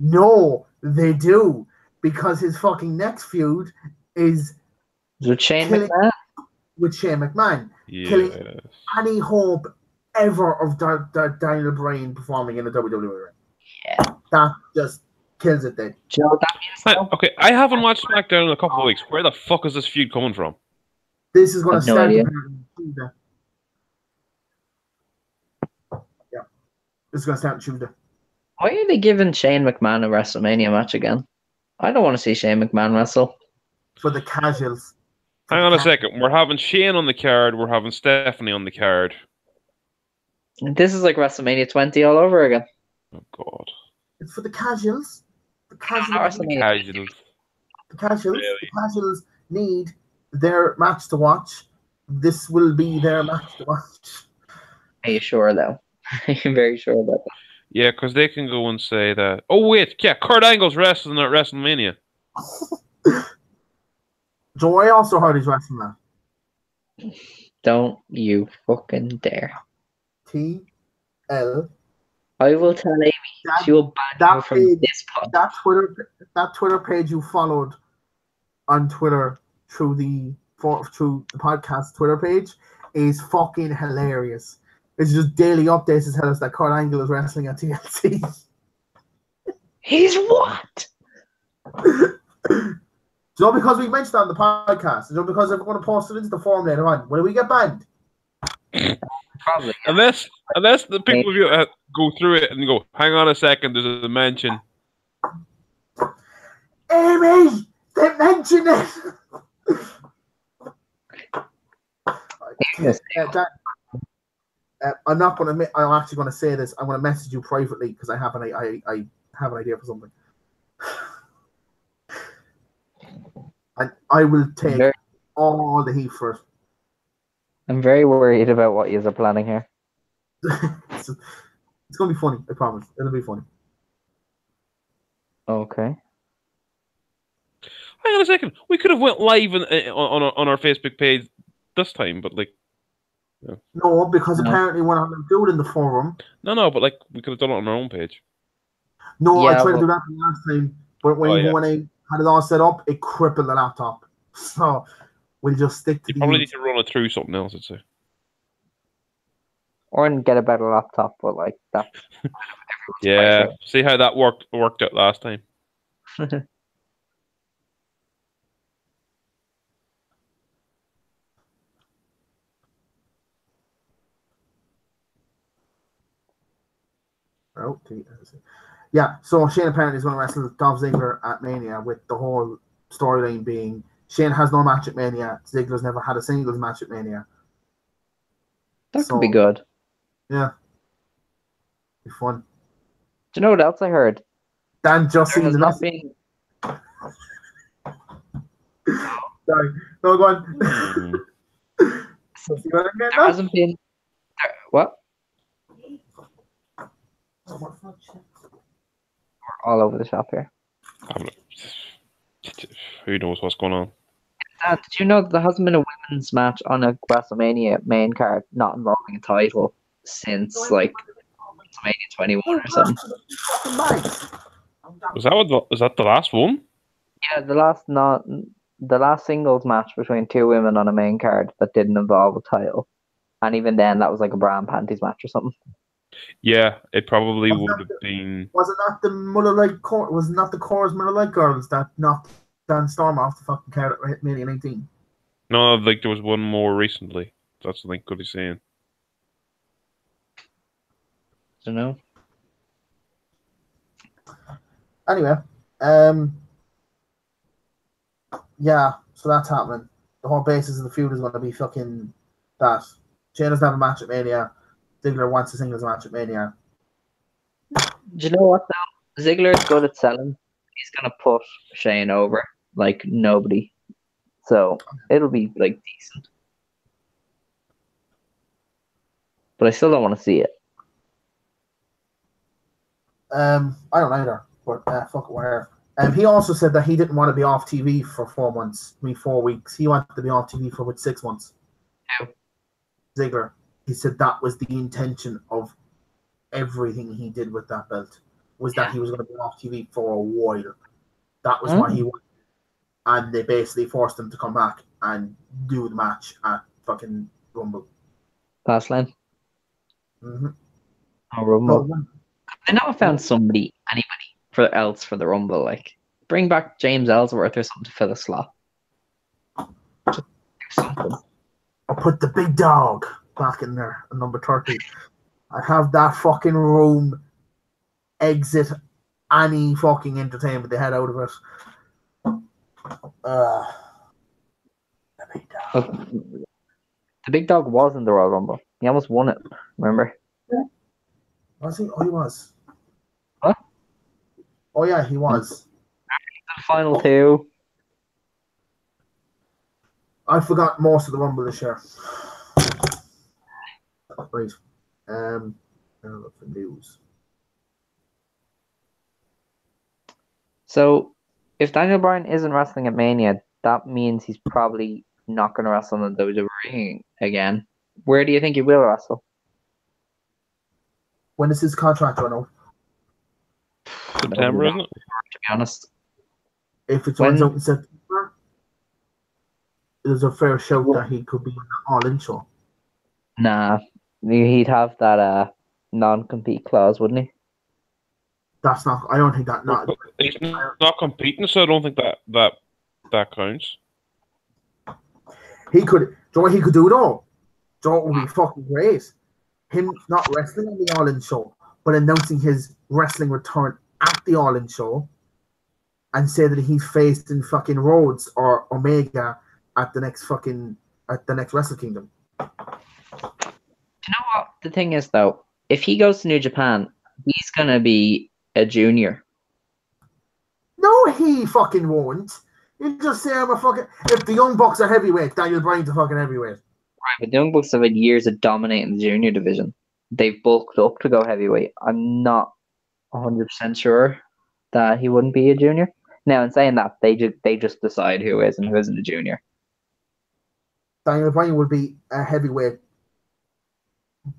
No, they do, because his fucking next feud is with Shane McMahon. With Shane McMahon, yes. Killing any hope ever of Daniel Bryan performing in a WWE ring. Yeah, that just kills it. Then. Okay, I haven't watched SmackDown in a couple of weeks. Where the fuck is this feud coming from? This is going to start. Yeah, this is going to start on Tuesday. Why are they giving Shane McMahon a WrestleMania match again? I don't want to see Shane McMahon wrestle. For the casuals. Hang on a second. We're having Shane on the card. We're having Stephanie on the card. This is like WrestleMania 20 all over again. Oh, God. It's for the casuals. The casuals. The casuals. The casuals. Really? The casuals need their match to watch. This will be their match to watch. Are you sure, though? I'm very sure about that. Yeah, because they can go and say that. Oh, wait. Yeah, Kurt Angle's wrestling at WrestleMania. Joe, I also heard he's wrestling that. Don't you fucking dare. TL. I will tell Amy. She will ban you from this pod. That Twitter page you followed on Twitter through the podcast Twitter page is fucking hilarious. It's just daily updates to tell us that Kurt Angle is wrestling at TLC. He's what? So because we mentioned that on the podcast, so because if we're going to post it into the forum later on, will we get banned? Probably. Unless the people of you go through it and go, hang on a second, there's a mention. Amy, they mentioned it. Yes. I'm not going to. I'm actually going to say this. I'm going to message you privately because I have an idea for something. And I will take all the heat for it. I'm very worried about what you are planning here. It's going to be funny. I promise. It'll be funny. Okay. Hang on a second. We could have went live on our Facebook page this time, but like. Yeah. No, because apparently when I'm going to do it in the forum. No, but like we could have done it on our own page. No, I tried to do that last time, but when I had it all set up, it crippled the laptop. So we'll just stick to. You probably need to run it through something else, I'd say. Or get a better laptop, but like that. Yeah, see how that worked out last time. Yeah, so Shane apparently is going to wrestle Dolph Ziggler at Mania, with the whole storyline being Shane has no match at Mania. Ziggler's never had a singles match at Mania. That could be good. Yeah. Be fun. Do you know what else I heard? Dan just seen the message. Sorry. No, go on. There hasn't been... What? We're all over the shop here. Who knows what's going on? Did you know that there hasn't been a women's match on a WrestleMania main card not involving a title since like WrestleMania 21 or something? Was that the last one? Yeah, the last singles match between two women on a main card that didn't involve a title, and even then that was like a bra and panties match or something. Yeah, it probably would have been. Wasn't that the Miller Lite Core? Wasn't that the Core's Miller Lite girls that knocked Dan Storm off the fucking card at Mania 19? No, like there was one more recently. That's what I could be saying. Don't know. Anyway, yeah, so that's happening. The whole basis of the feud is going to be fucking that. Shane doesn't have a match at Mania. Ziggler wants a singles match at Mania. Do you know what though? Ziggler's good at selling. He's gonna put Shane over like nobody. So it'll be like decent. But I still don't want to see it. I don't either, but fuck it, whatever. He also said that he didn't want to be off TV for 4 months. 4 weeks. He wanted to be off TV for about 6 months. Who? Ziggler. He said that was the intention of everything he did with that belt, was that he was going to be off TV for a while. That was why he wanted. And they basically forced him to come back and do the match at fucking Rumble. Fastlane? Mm-hmm. Oh, Rumble. They never found anybody else for the Rumble. Like, bring back James Ellsworth or something to fill a slot. Just do something. Or put the big dog back in there at number 30. I have that fucking room exit any fucking entertainment they had out of it. The big dog. The big dog was in the Royal Rumble. He almost won it. Remember? Was he? Oh, he was. What? Oh yeah, he was. The final two. I forgot most of the Rumble this year. Right. The news. So, if Daniel Bryan isn't wrestling at Mania, that means he's probably not going to wrestle in the WWE again. Where do you think he will wrestle? When is his contract run out? September, isn't it? To be honest. If it runs out in September, there's a fair shout that he could be on the All-In show. Nah. He'd have that non-compete clause, wouldn't he? That's not. I don't think that. Not. He's not competing, so I don't think that counts. He could. Do you know what he could do though? Do you know what would be fucking great? Him not wrestling on the All In show, but announcing his wrestling return at the All In show, and say that he's faced in fucking Rhodes or Omega at the next Wrestle Kingdom. Do you know what the thing is though? If he goes to New Japan, he's gonna be a junior. No, he fucking won't. You just say I'm a fucking. If the Young Bucks are heavyweight, Daniel Bryan's a fucking heavyweight. Right, but the Young Bucks have had years of dominating the junior division. They've bulked up to go heavyweight. I'm not 100% sure that he wouldn't be a junior. Now, in saying that, they just decide who is and who isn't a junior. Daniel Bryan would be a heavyweight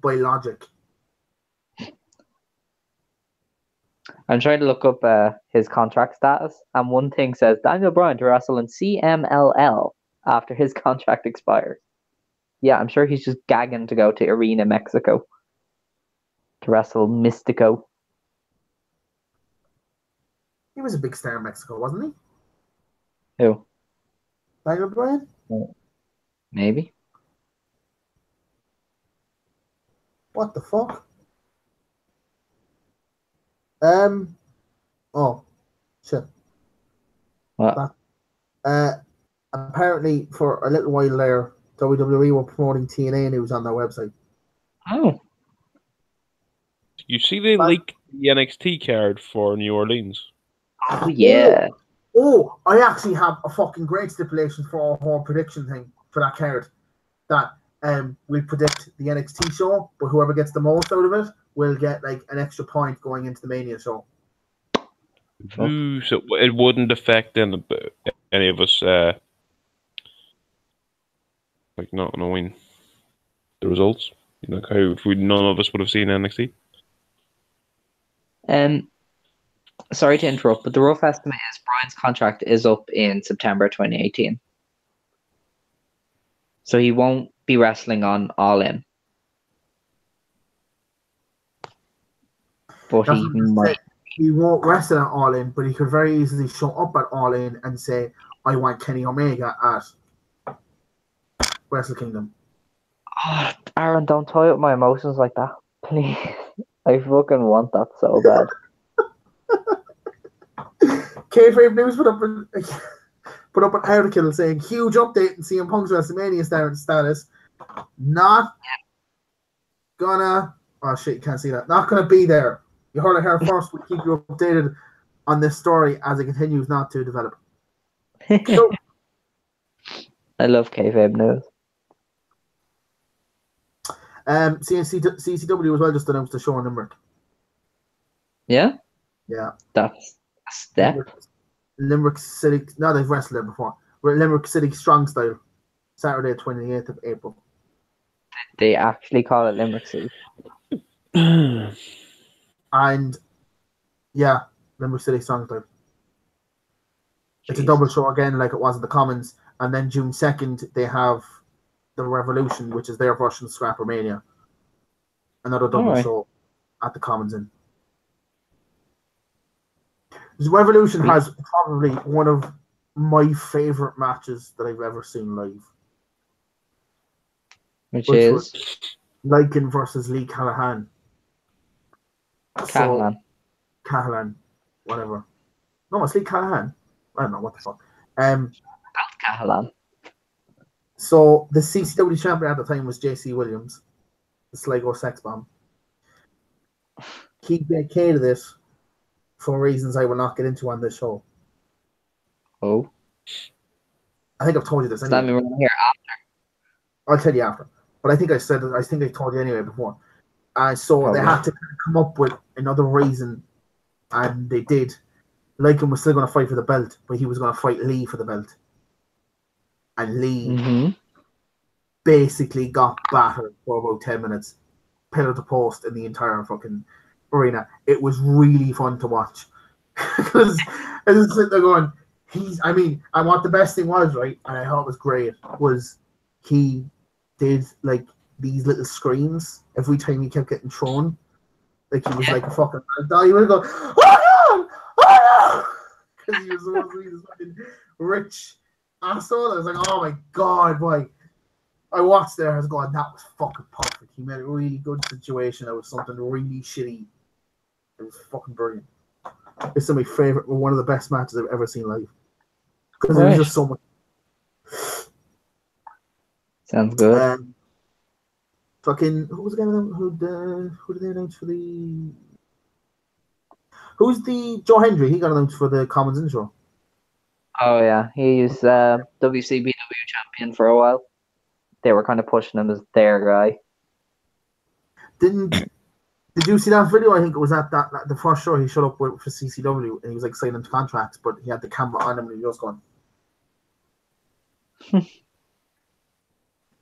by logic. I'm trying to look up his contract status, and one thing says Daniel Bryan to wrestle in CMLL after his contract expires. Yeah, I'm sure he's just gagging to go to Arena Mexico to wrestle Mystico. He was a big star in Mexico, wasn't he? Who? Daniel Bryan? Maybe. What the fuck? Oh, shit. What? Apparently, for a little while there, WWE were promoting TNA and it was on their website. Oh. You see, they leaked the NXT card for New Orleans. Oh, yeah. Oh, I actually have a fucking great stipulation for our whole prediction thing for that card. That we'll predict the NXT show, but whoever gets the most out of it will get like an extra point going into the Mania show. Ooh, so it wouldn't affect any of us, like not knowing the results. You know, how if none of us would have seen NXT. Sorry to interrupt, but the rough estimate is Bryan's contract is up in September 2018. So he won't be wrestling on All In. But That's he what I'm might. saying. He won't wrestle at All In, but he could very easily show up at All In and say, I want Kenny Omega at Wrestle Kingdom. Oh, Aaron, don't toy up my emotions like that. Please. I fucking want that so bad. Kayfabe News put up an article saying huge update in CM Punk's WrestleMania status. Not gonna. Oh shit! You can't see that. Not gonna be there. You heard it here first. We'll keep you updated on this story as it continues not to develop. So, I love Kayfabe News. CCW as well just announced a show in Limerick. Yeah? Yeah. That's a step. Limerick City. No, they've wrestled there before. We're at Limerick City Strong Style, Saturday, 28th of April. They actually call it Limerick City. And yeah, Limerick City Strong Style. It's a double show again, like it was in the Commons. And then June 2nd, they have the Revolution, which is their version of Scrappermania. Another double show at the Commons Inn. The Revolution has probably one of my favourite matches that I've ever seen live. Which is? Lycan versus Lee Callahan. Callahan. So, Callahan. Whatever. No, it's Lee Callahan. I don't know, what the fuck. That's Callahan. So, the CCW champion at the time was JC Williams. The Sligo Sex Bomb. He vacated this for reasons I will not get into on this show. Oh. I think I've told you this anyway. Does that mean we're going to hear after? I'll tell you after. But I think I said it. I think I told you anyway before. So they had to come up with another reason, and they did. Lycan was still going to fight for the belt, but he was going to fight Lee for the belt. And Lee basically got battered for about 10 minutes. Pillar to post in the entire fucking arena. It was really fun to watch. Because I was sitting there going, and what the best thing was, right, and I thought was great, was he did like these little screams every time he kept getting thrown. Like he was like a fucking he would go, oh no, oh no, because he was supposed to be this fucking rich asshole. I was like, oh my god, boy. I watched there. I was going, that was fucking perfect. He made a really good situation out of something really shitty. It was fucking brilliant. It's my favorite, one of the best matches I've ever seen live. Because it was just so much. Sounds good. Fucking who was the guy who did they announce for the? Who's the Joe Hendry? He got announced for the Commons intro. Oh yeah, he's WCBW champion for a while. They were kind of pushing him as their guy. Did you see that video? I think it was at that the first show he showed up with for CCW and he was like signing contracts, but he had the camera on him and he was going.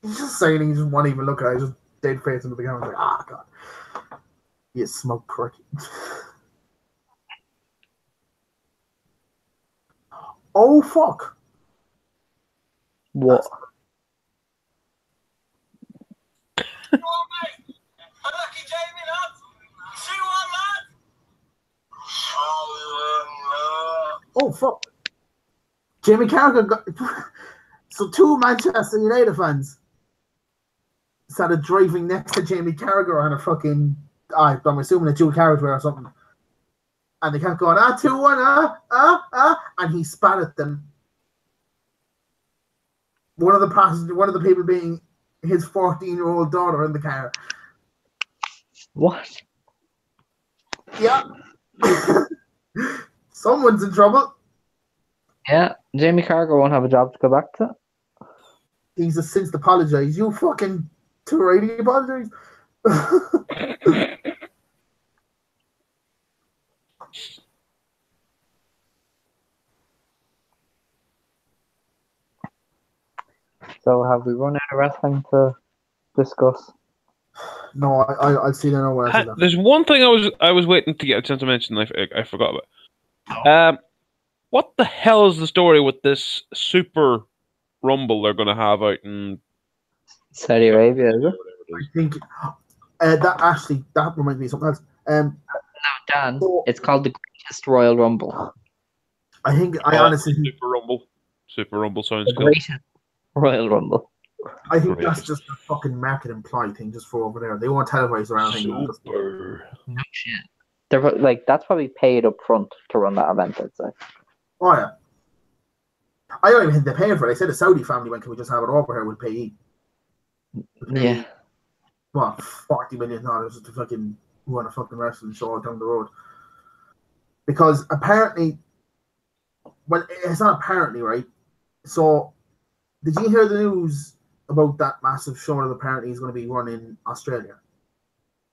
He's just saying he just won't even look at it. He just dead face into the camera. Like, ah, God. You smoke prick. Oh, fuck. What? Oh, fuck. Jamie Carragher got... So two Manchester United fans started driving next to Jamie Carragher on a fucking... I'm assuming a dual carriageway or something. And they kept going, 2-1, and he spat at them. One of the people being his 14-year-old daughter in the car. What? Yeah. Someone's in trouble. Yeah, Jamie Carragher won't have a job to go back to. He's since apologized. You fucking already apologized. So have we run out of wrestling to discuss? No, I'll see there nowhere else. There's one thing I was waiting to get a chance to mention. I forgot about. What the hell is the story with this Super Rumble they're going to have out in Saudi Arabia, is it? I think that reminds me of something else. Dan, it's called the Greatest Royal Rumble. I think I honestly Super Rumble sounds cool. Greatest Royal Rumble. I think that's just a fucking marketing ploy thing just for over there. They won't televise or anything. Super. No shit. They're like that's probably paid up front to run that event, I'd say. Oh yeah. I don't even think they're paying for it. They said the Saudi family went, can we just have it over here with pay? Yeah. What, $40 million to fucking run a fucking wrestling show down the road. Because apparently, well, it's not apparently, right? So, did you hear the news about that massive show that apparently is going to be run in Australia?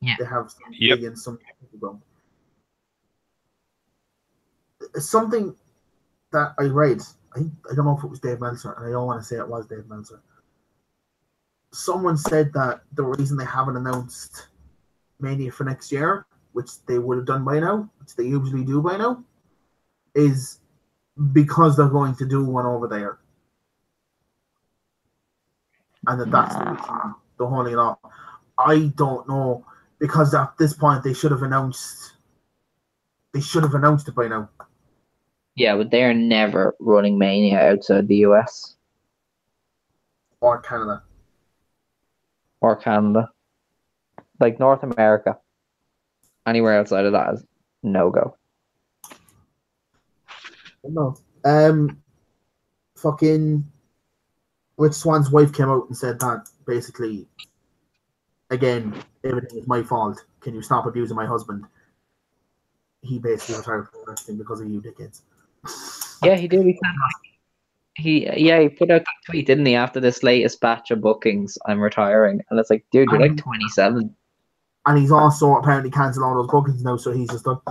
Yeah. They have some people. Something that I read, I don't know if it was Dave Meltzer, and I don't want to say it was Dave Meltzer. Someone said that the reason they haven't announced Mania for next year, which they would have done by now, which they usually do by now, is because they're going to do one over there. And that's the reason they're holding it off. I don't know, because at this point they should have announced it by now. Yeah, but they're never running Mania outside the US. Or Canada. Like North America. Anywhere outside of that is no-go. No. Fucking Rich Swan's wife came out and said that basically, again, everything is my fault. Can you stop abusing my husband? He basically retired from wrestling because of you dickheads. Yeah, he did. He put out that tweet, didn't he? After this latest batch of bookings, I'm retiring, and it's like, dude, you're like 27. And he's also apparently cancelled all those bookings now, so he's just done.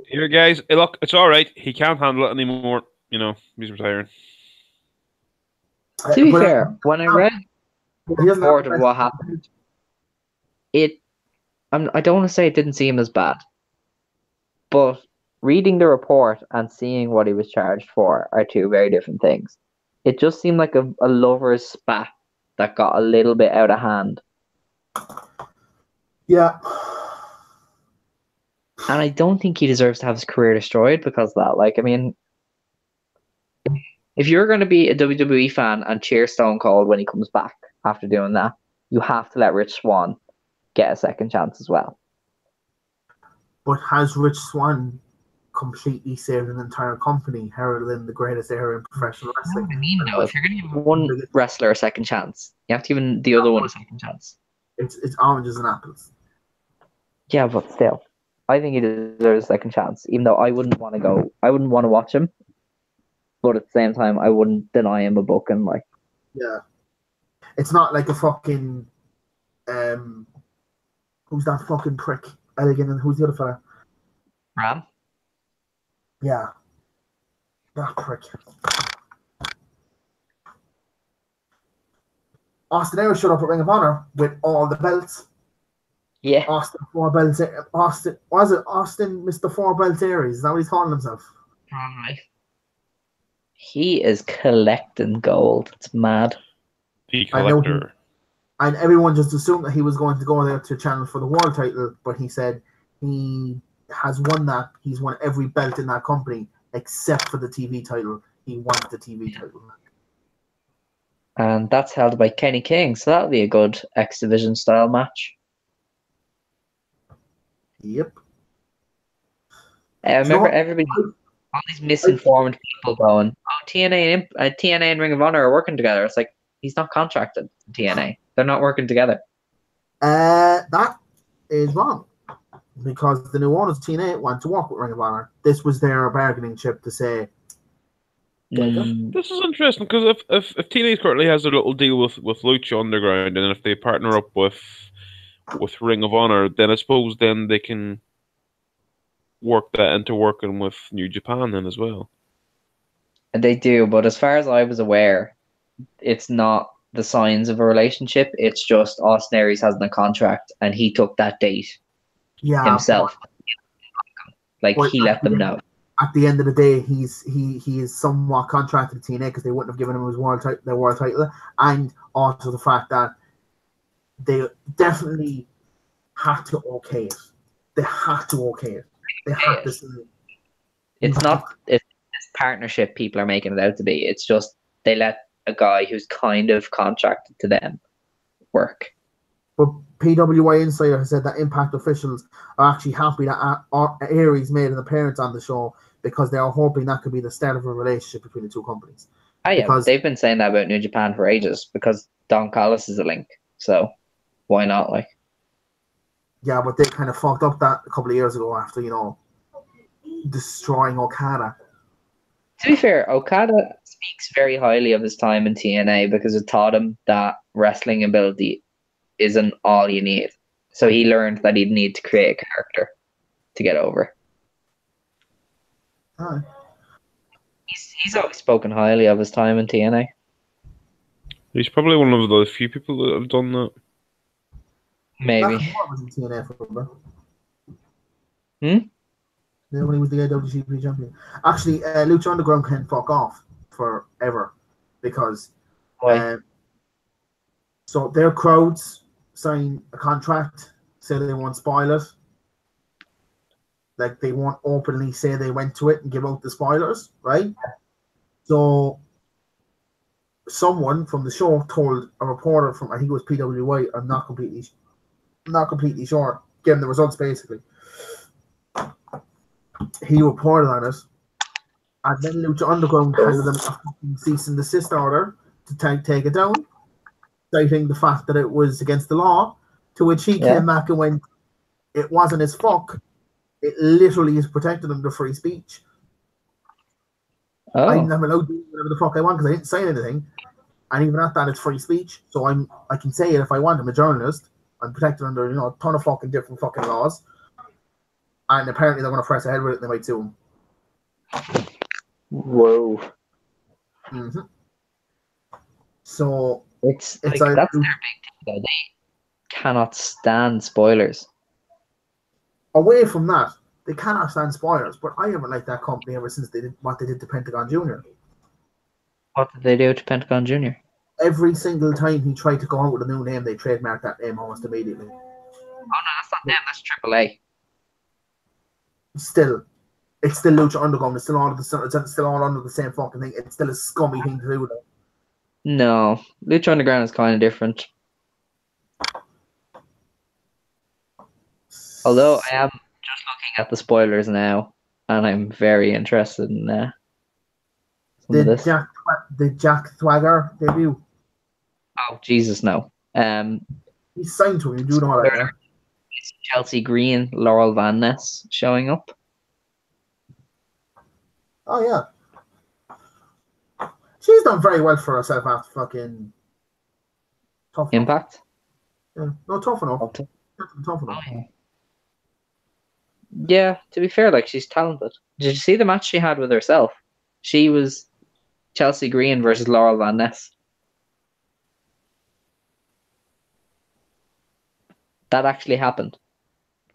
Here, guys, look, it's all right. He can't handle it anymore. You know, he's retiring. To be fair, when I read the report of what happened, I don't want to say it didn't seem as bad, but reading the report and seeing what he was charged for are two very different things. It just seemed like a lover's spat that got a little bit out of hand. Yeah. And I don't think he deserves to have his career destroyed because of that. Like, I mean, if you're going to be a WWE fan and cheer Stone Cold when he comes back after doing that, you have to let Rich Swann get a second chance as well. But has Rich Swann completely saved an entire company, heralded the greatest era in professional wrestling? I mean, no, if you're going to give one wrestler a second chance, you have to give the other one a second chance. It's oranges and apples. Yeah, but still, I think he deserves a second chance. Even though I wouldn't want to watch him, but at the same time, I wouldn't deny him a booking. Like, yeah, it's not like a fucking who's that fucking prick? Elegant, and who's the other fella? Ram. Yeah, that prick. Austin Aries showed up at Ring of Honor with all the belts. Yeah. Austin 4 belts. Austin, was it Austin Mr. 4 Belts Aries? Is that what he's calling himself? Probably. He is collecting gold. It's mad. The collector. And everyone just assumed that he was going to go there to challenge for the world title, but he said he has won that. He's won every belt in that company except for the TV title. He wants the TV title. And that's held by Kenny King, so that'll be a good X Division style match. Yep. I remember everybody, all these misinformed people going, "Oh, TNA and Ring of Honor are working together." It's like, he's not contracted to TNA. They're not working together. That is wrong. Because the new owners of TNA want to work with Ring of Honor. This was their bargaining chip to say, This is interesting because if TNA currently has a little deal with Lucha Underground, and if they partner up with Ring of Honor, then I suppose then they can work that into working with New Japan then as well. And they do, but as far as I was aware, it's not the signs of a relationship. It's just Austin Aries has a contract, and he took that date himself. He let them know. At the end of the day, he is somewhat contracted to TNA because they wouldn't have given him his their world title, and also the fact that they definitely had to okay it. They had to okay it. They had to say it's not this partnership people are making it out to be. It's just they let a guy who's kind of contracted to them work. But PWI Insider has said that Impact officials are actually happy that Aries made an appearance on the show because they are hoping that could be the start of a relationship between the two companies. Oh yeah, because they've been saying that about New Japan for ages because Don Callis is a link. So why not? Like, yeah, but they kind of fucked up that a couple of years ago after, destroying Okada. To be fair, Okada speaks very highly of his time in TNA because it taught him that wrestling ability isn't all you need. So he learned that he'd need to create a character to get over. Right. He's always spoken highly of his time in TNA. He's probably one of the few people that have done that. Maybe. Was in TNA for Hmm? Yeah, when he was the IWGP champion. Actually, Lucha Underground can fuck off forever because so their crowds sign a contract, say they won't spoil it. Like, they won't openly say they went to it and give out the spoilers, right? So someone from the show told a reporter from, I think it was PWI, I'm not completely sure, gave him the results basically. He reported on it, and then Lucha Underground handed them a fucking cease and desist order to take it down, citing the fact that it was against the law, to which he came back and went, it wasn't his fuck. It literally is protecting them to free speech. Oh. I'm allowed to do whatever the fuck I want because I didn't say anything. And even at that, it's free speech. So I can say it if I want. I'm a journalist. I'm protected under a ton of fucking different fucking laws. And apparently they're going to press ahead with it and they might sue him. Whoa. Mm-hmm. So it's like that's their big thing though. They cannot stand spoilers. Away from that, they cannot stand spoilers, but I haven't liked that company ever since they did what they did to Pentagon Jr. What did they do to Pentagon Jr.? Every single time he tried to go out with a new name, they trademarked that name almost immediately. Oh no, that's not them, that's AAA. still, it's still Lucha Underground. It's still it's still all under the same fucking thing. It's still a scummy thing to do, though. No, Lucha Underground is kind of different. Although I am just looking at the spoilers now, and I'm very interested in some of this. Did Jack Swagger debut? Oh Jesus, no. He's signed to him. You do know that, yeah? Chelsea Green, Laurel Van Ness showing up. Oh yeah, she's done very well for herself after fucking Tough Impact. Enough. Yeah, no, Tough Enough. Tough Enough. Oh, yeah. Yeah, to be fair, like, she's talented. Did you see the match she had with herself? She was Chelsea Green versus Laurel Van Ness. That actually happened.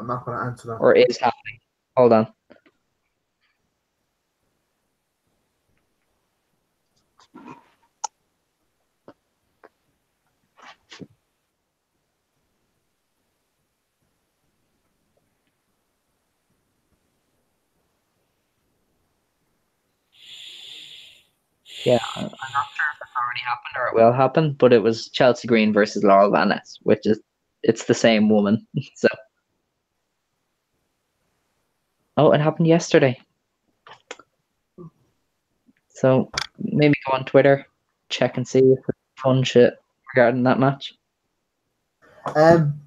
I'm not going to answer that. Or is happening. Hold on. Yeah, I'm not sure if it's already happened or it will happen, but it was Chelsea Green versus Laurel Van Ness, which is, it's the same woman. So, oh, it happened yesterday. So maybe go on Twitter, check and see if there's fun shit regarding that match. I'm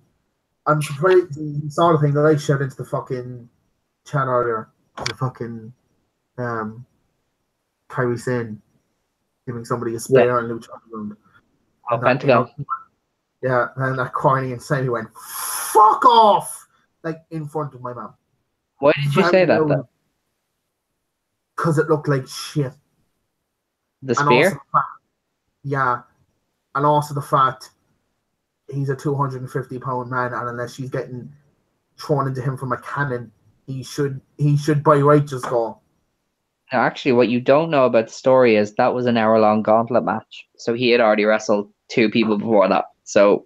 surprised you saw the thing that I shared into the fucking chat earlier. The fucking Kyrie Sane giving somebody a spare and Lucha Underground. Oh, Pentagon. Yeah, and that corny insane went fuck off, like in front of my mum. Why did you say that though? Because it looked like shit. The spear? And also the fact he's a 250-pound man, and unless she's getting thrown into him from a cannon, he should by right just go. Now, actually, what you don't know about the story is that was an hour-long gauntlet match. So he had already wrestled 2 people before that. So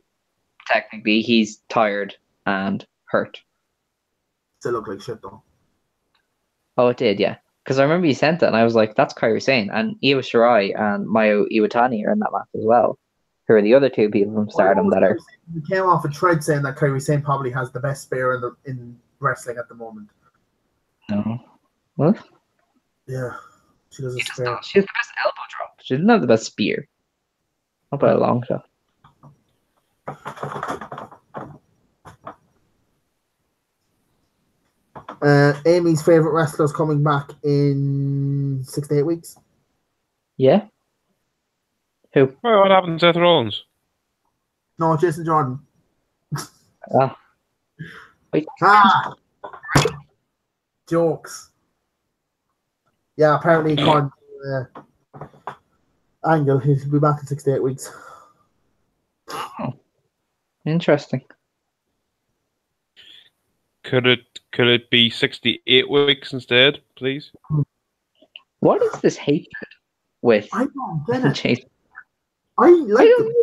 technically, he's tired and hurt. Still look like shit though. Oh, it did, yeah. Because I remember you sent it, and I was like, "That's Kairi Sane." And Io Shirai and Mayu Iwatani are in that match as well. Who are the other 2 people from Stardom that are? We came off a thread saying that Kairi Sane probably has the best spear in wrestling at the moment. No. What? Yeah, she does a spear. She has the best elbow drop. She doesn't have the best spear. Not by a long shot. Amy's favorite wrestler's coming back in 6 to 8 weeks. Yeah. Who? Oh, what happened to Seth Rollins? No, Jason Jordan. Ah. Wait. Jokes. Yeah, apparently according to Angle, he'll be back in 6 to 8 weeks. Oh. Interesting. Could it be 68 weeks instead, please? What is this hatred with? I don't get it. Jason? I like him.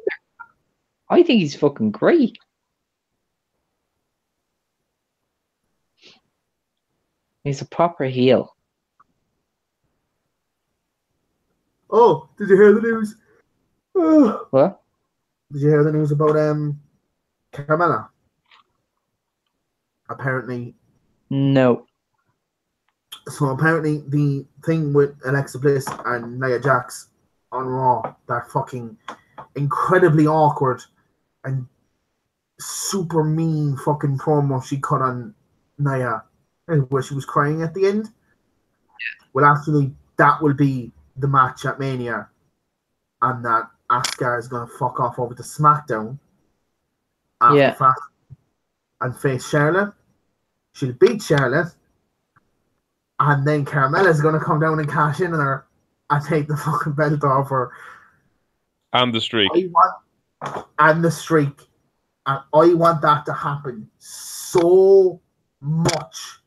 I think he's fucking great. He's a proper heel. Oh, did you hear the news? Oh. What? Did you hear the news about Carmella? Apparently. No. So apparently the thing with Alexa Bliss and Nia Jax on Raw, that fucking incredibly awkward and super mean fucking promo she cut on Nia, where she was crying at the end. Well, actually, that will be the match at Mania, and that Asuka is going to fuck off over to SmackDown after and face Charlotte. She'll beat Charlotte, and then Carmella's going to come down and cash in on her and take the fucking belt off her. And the streak. And the streak. And I want that to happen so much.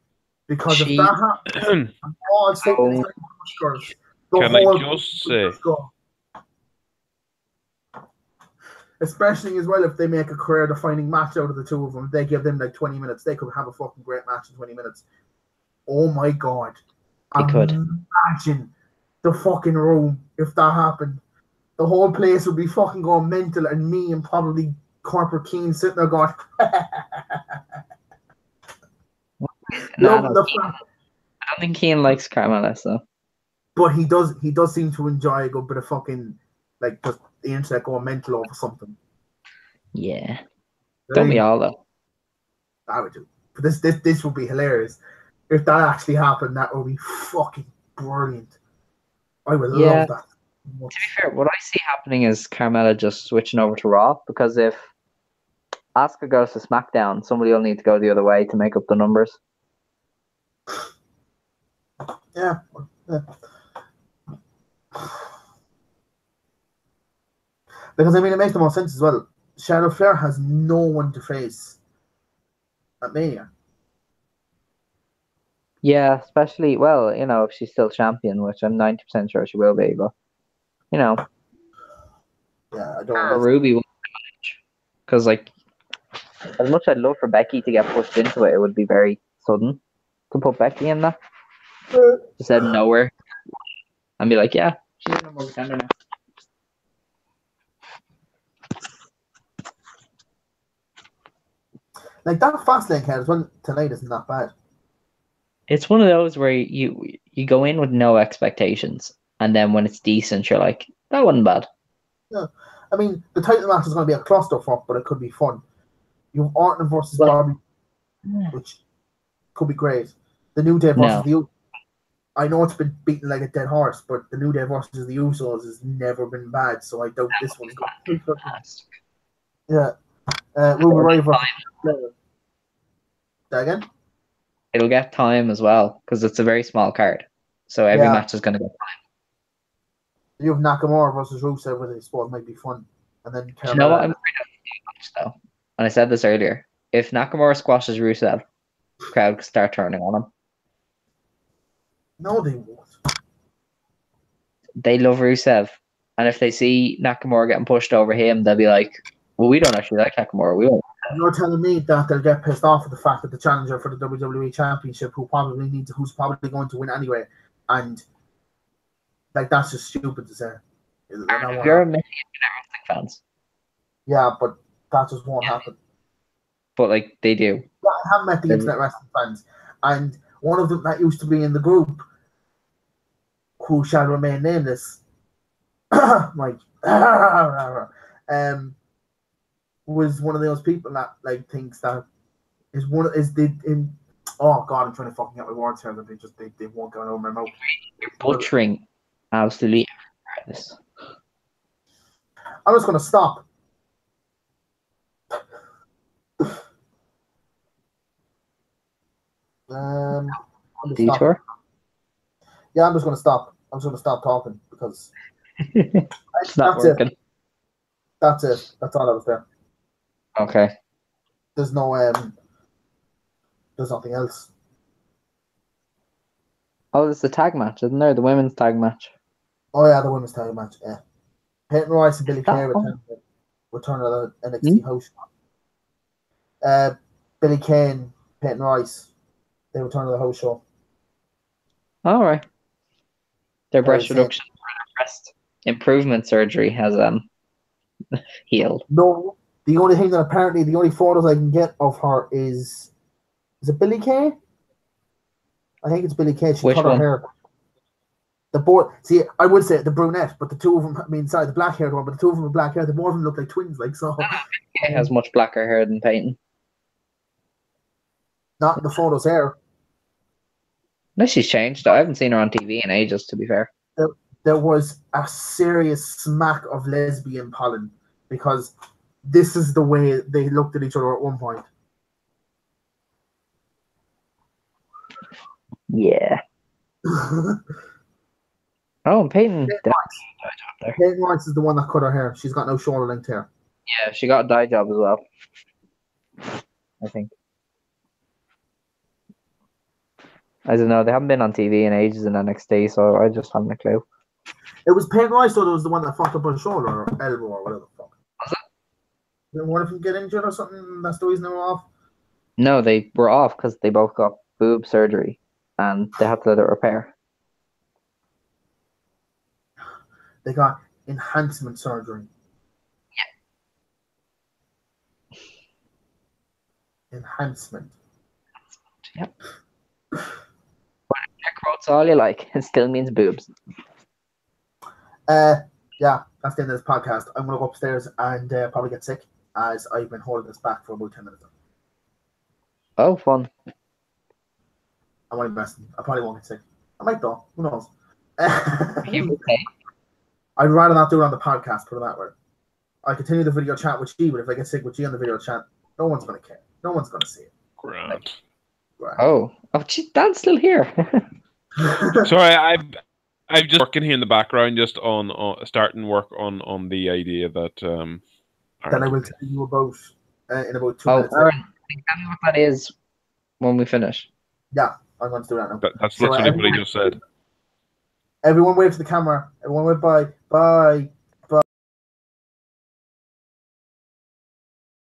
Because if that happens, can I just say? Especially as well if they make a career-defining match out of the 2 of them. They give them like 20 minutes. They could have a fucking great match in 20 minutes. Oh my god. He could. Imagine the fucking room if that happened. The whole place would be fucking going mental, and me and probably Corporate Keane sitting there going, loving the fact. I don't think Keane likes Carmella, so. But he does seem to enjoy a good bit of fucking, like, just the internet going mental over something. Yeah. Don't we all, though? I would do. But this would be hilarious. If that actually happened, that would be fucking brilliant. I would love that. To be fair, what I see happening is Carmella just switching over to Raw, because if Asuka goes to SmackDown, somebody will need to go the other way to make up the numbers. Yeah. Because, I mean, it makes the most sense as well. Charlotte Flair has no one to face at Mania. Yeah, especially, well, you know, if she's still champion, which I'm 90% sure she will be, but, you know. Yeah, I don't Or know. Ruby will manage. Because, like, as much as I'd love for Becky to get pushed into it, it would be very sudden to put Becky in that. Just out of nowhere. And be like, yeah, she's a number one contender now. Like, that Fastlane card as well tonight isn't that bad. It's one of those where you go in with no expectations, and then when it's decent, you're like, that wasn't bad. Yeah. I mean, the title match is going to be a clusterfuck, but it could be fun. You have Orton versus Bobby, which could be great. The New Day versus the Usos. I know it's been beaten like a dead horse, but the New Day versus the Usos has never been bad, so I doubt this one's going to be fantastic. Yeah. Ruby Riott versus Flair. Say again? It'll get time as well, because it's a very small card. So every match is going to get time. You have Nakamura versus Rusev, which I suppose might be fun. And then you know what I'm afraid of match, though? And I said this earlier. If Nakamura squashes Rusev, the crowd could start turning on him. No, they won't. They love Rusev. And if they see Nakamura getting pushed over him, they'll be like, well, we don't actually like Nakamura. We won't. You're telling me that they'll get pissed off at the fact that the challenger for the WWE Championship, who's probably going to win anyway, and like that's just stupid to say. You're admitting it, fans. Yeah, but that just won't happen. But like they do. Yeah, I have met the internet wrestling fans, and one of them that used to be in the group, who shall remain nameless, like, was one of those people that like thinks that oh god, I'm trying to fucking get my words here, but they won't go over my mouth. You're butchering absolutely this. I'm just gonna stop. Detour? Yeah, I'm just gonna stop. I'm just gonna stop talking because it's not working. That's it. That's all I was there. Okay. There's nothing else. Oh, there's the tag match, isn't there? The women's tag match. Oh yeah, the women's tag match. Yeah. Peyton Royce and Billy Kay return to the NXT house. Billy Kay and Peyton Royce, they return to the house show. All right. Their breast reduction, breast improvement surgery has healed. No, the only thing that apparently the only photos I can get of her is it Billy Kay? I think it's Billy Kay. She cut her hair. The boy, see, I would say the brunette, but the two of them, I mean, sorry, the black haired one, but the two of them with black hair, the both of them look like twins, like so. Kay has much blacker hair than Peyton. Not in the photos here. No, she's changed. I haven't seen her on TV in ages, to be fair. There was a serious smack of lesbian pollen because this is the way they looked at each other at one point. Yeah. Oh, and Peyton. Peyton Royce is the one that cut her hair. She's got no shoulder length hair. Yeah, she got a dye job as well. I think. I don't know. They haven't been on TV in ages in NXT, so I just haven't a clue. It was Peyton Royce, so it was the one that fucked up her shoulder or elbow or whatever the fuck. Was it? Did one of them get injured or something? That's the reason they were off? No, they were off because they both got boob surgery. and they had to let it repair. They got enhancement surgery. Enhancement. Yep. Quotes all you like. It still means boobs. Yeah, that's the end of this podcast. I'm going to go upstairs and probably get sick, as I've been holding this back for about 10 minutes. Oh, fun. I'm only messing. I probably won't get sick. I might though. Who knows? Are you okay? I'd rather not do it on the podcast, put it that way. I continue the video chat with you, but if I get sick with you on the video chat, no one's going to care. No one's going to see it. Grand. Right. Oh, gee, Dan's still here. Sorry, I'm just working here in the background, just on starting work on the idea that Then I will tell you about in about 2 Oh, minutes. Aaron, tell me what that is when we finish. Yeah, I'm going to do that now. That's literally what he just said. Everyone wave to the camera. Everyone wave bye. Bye.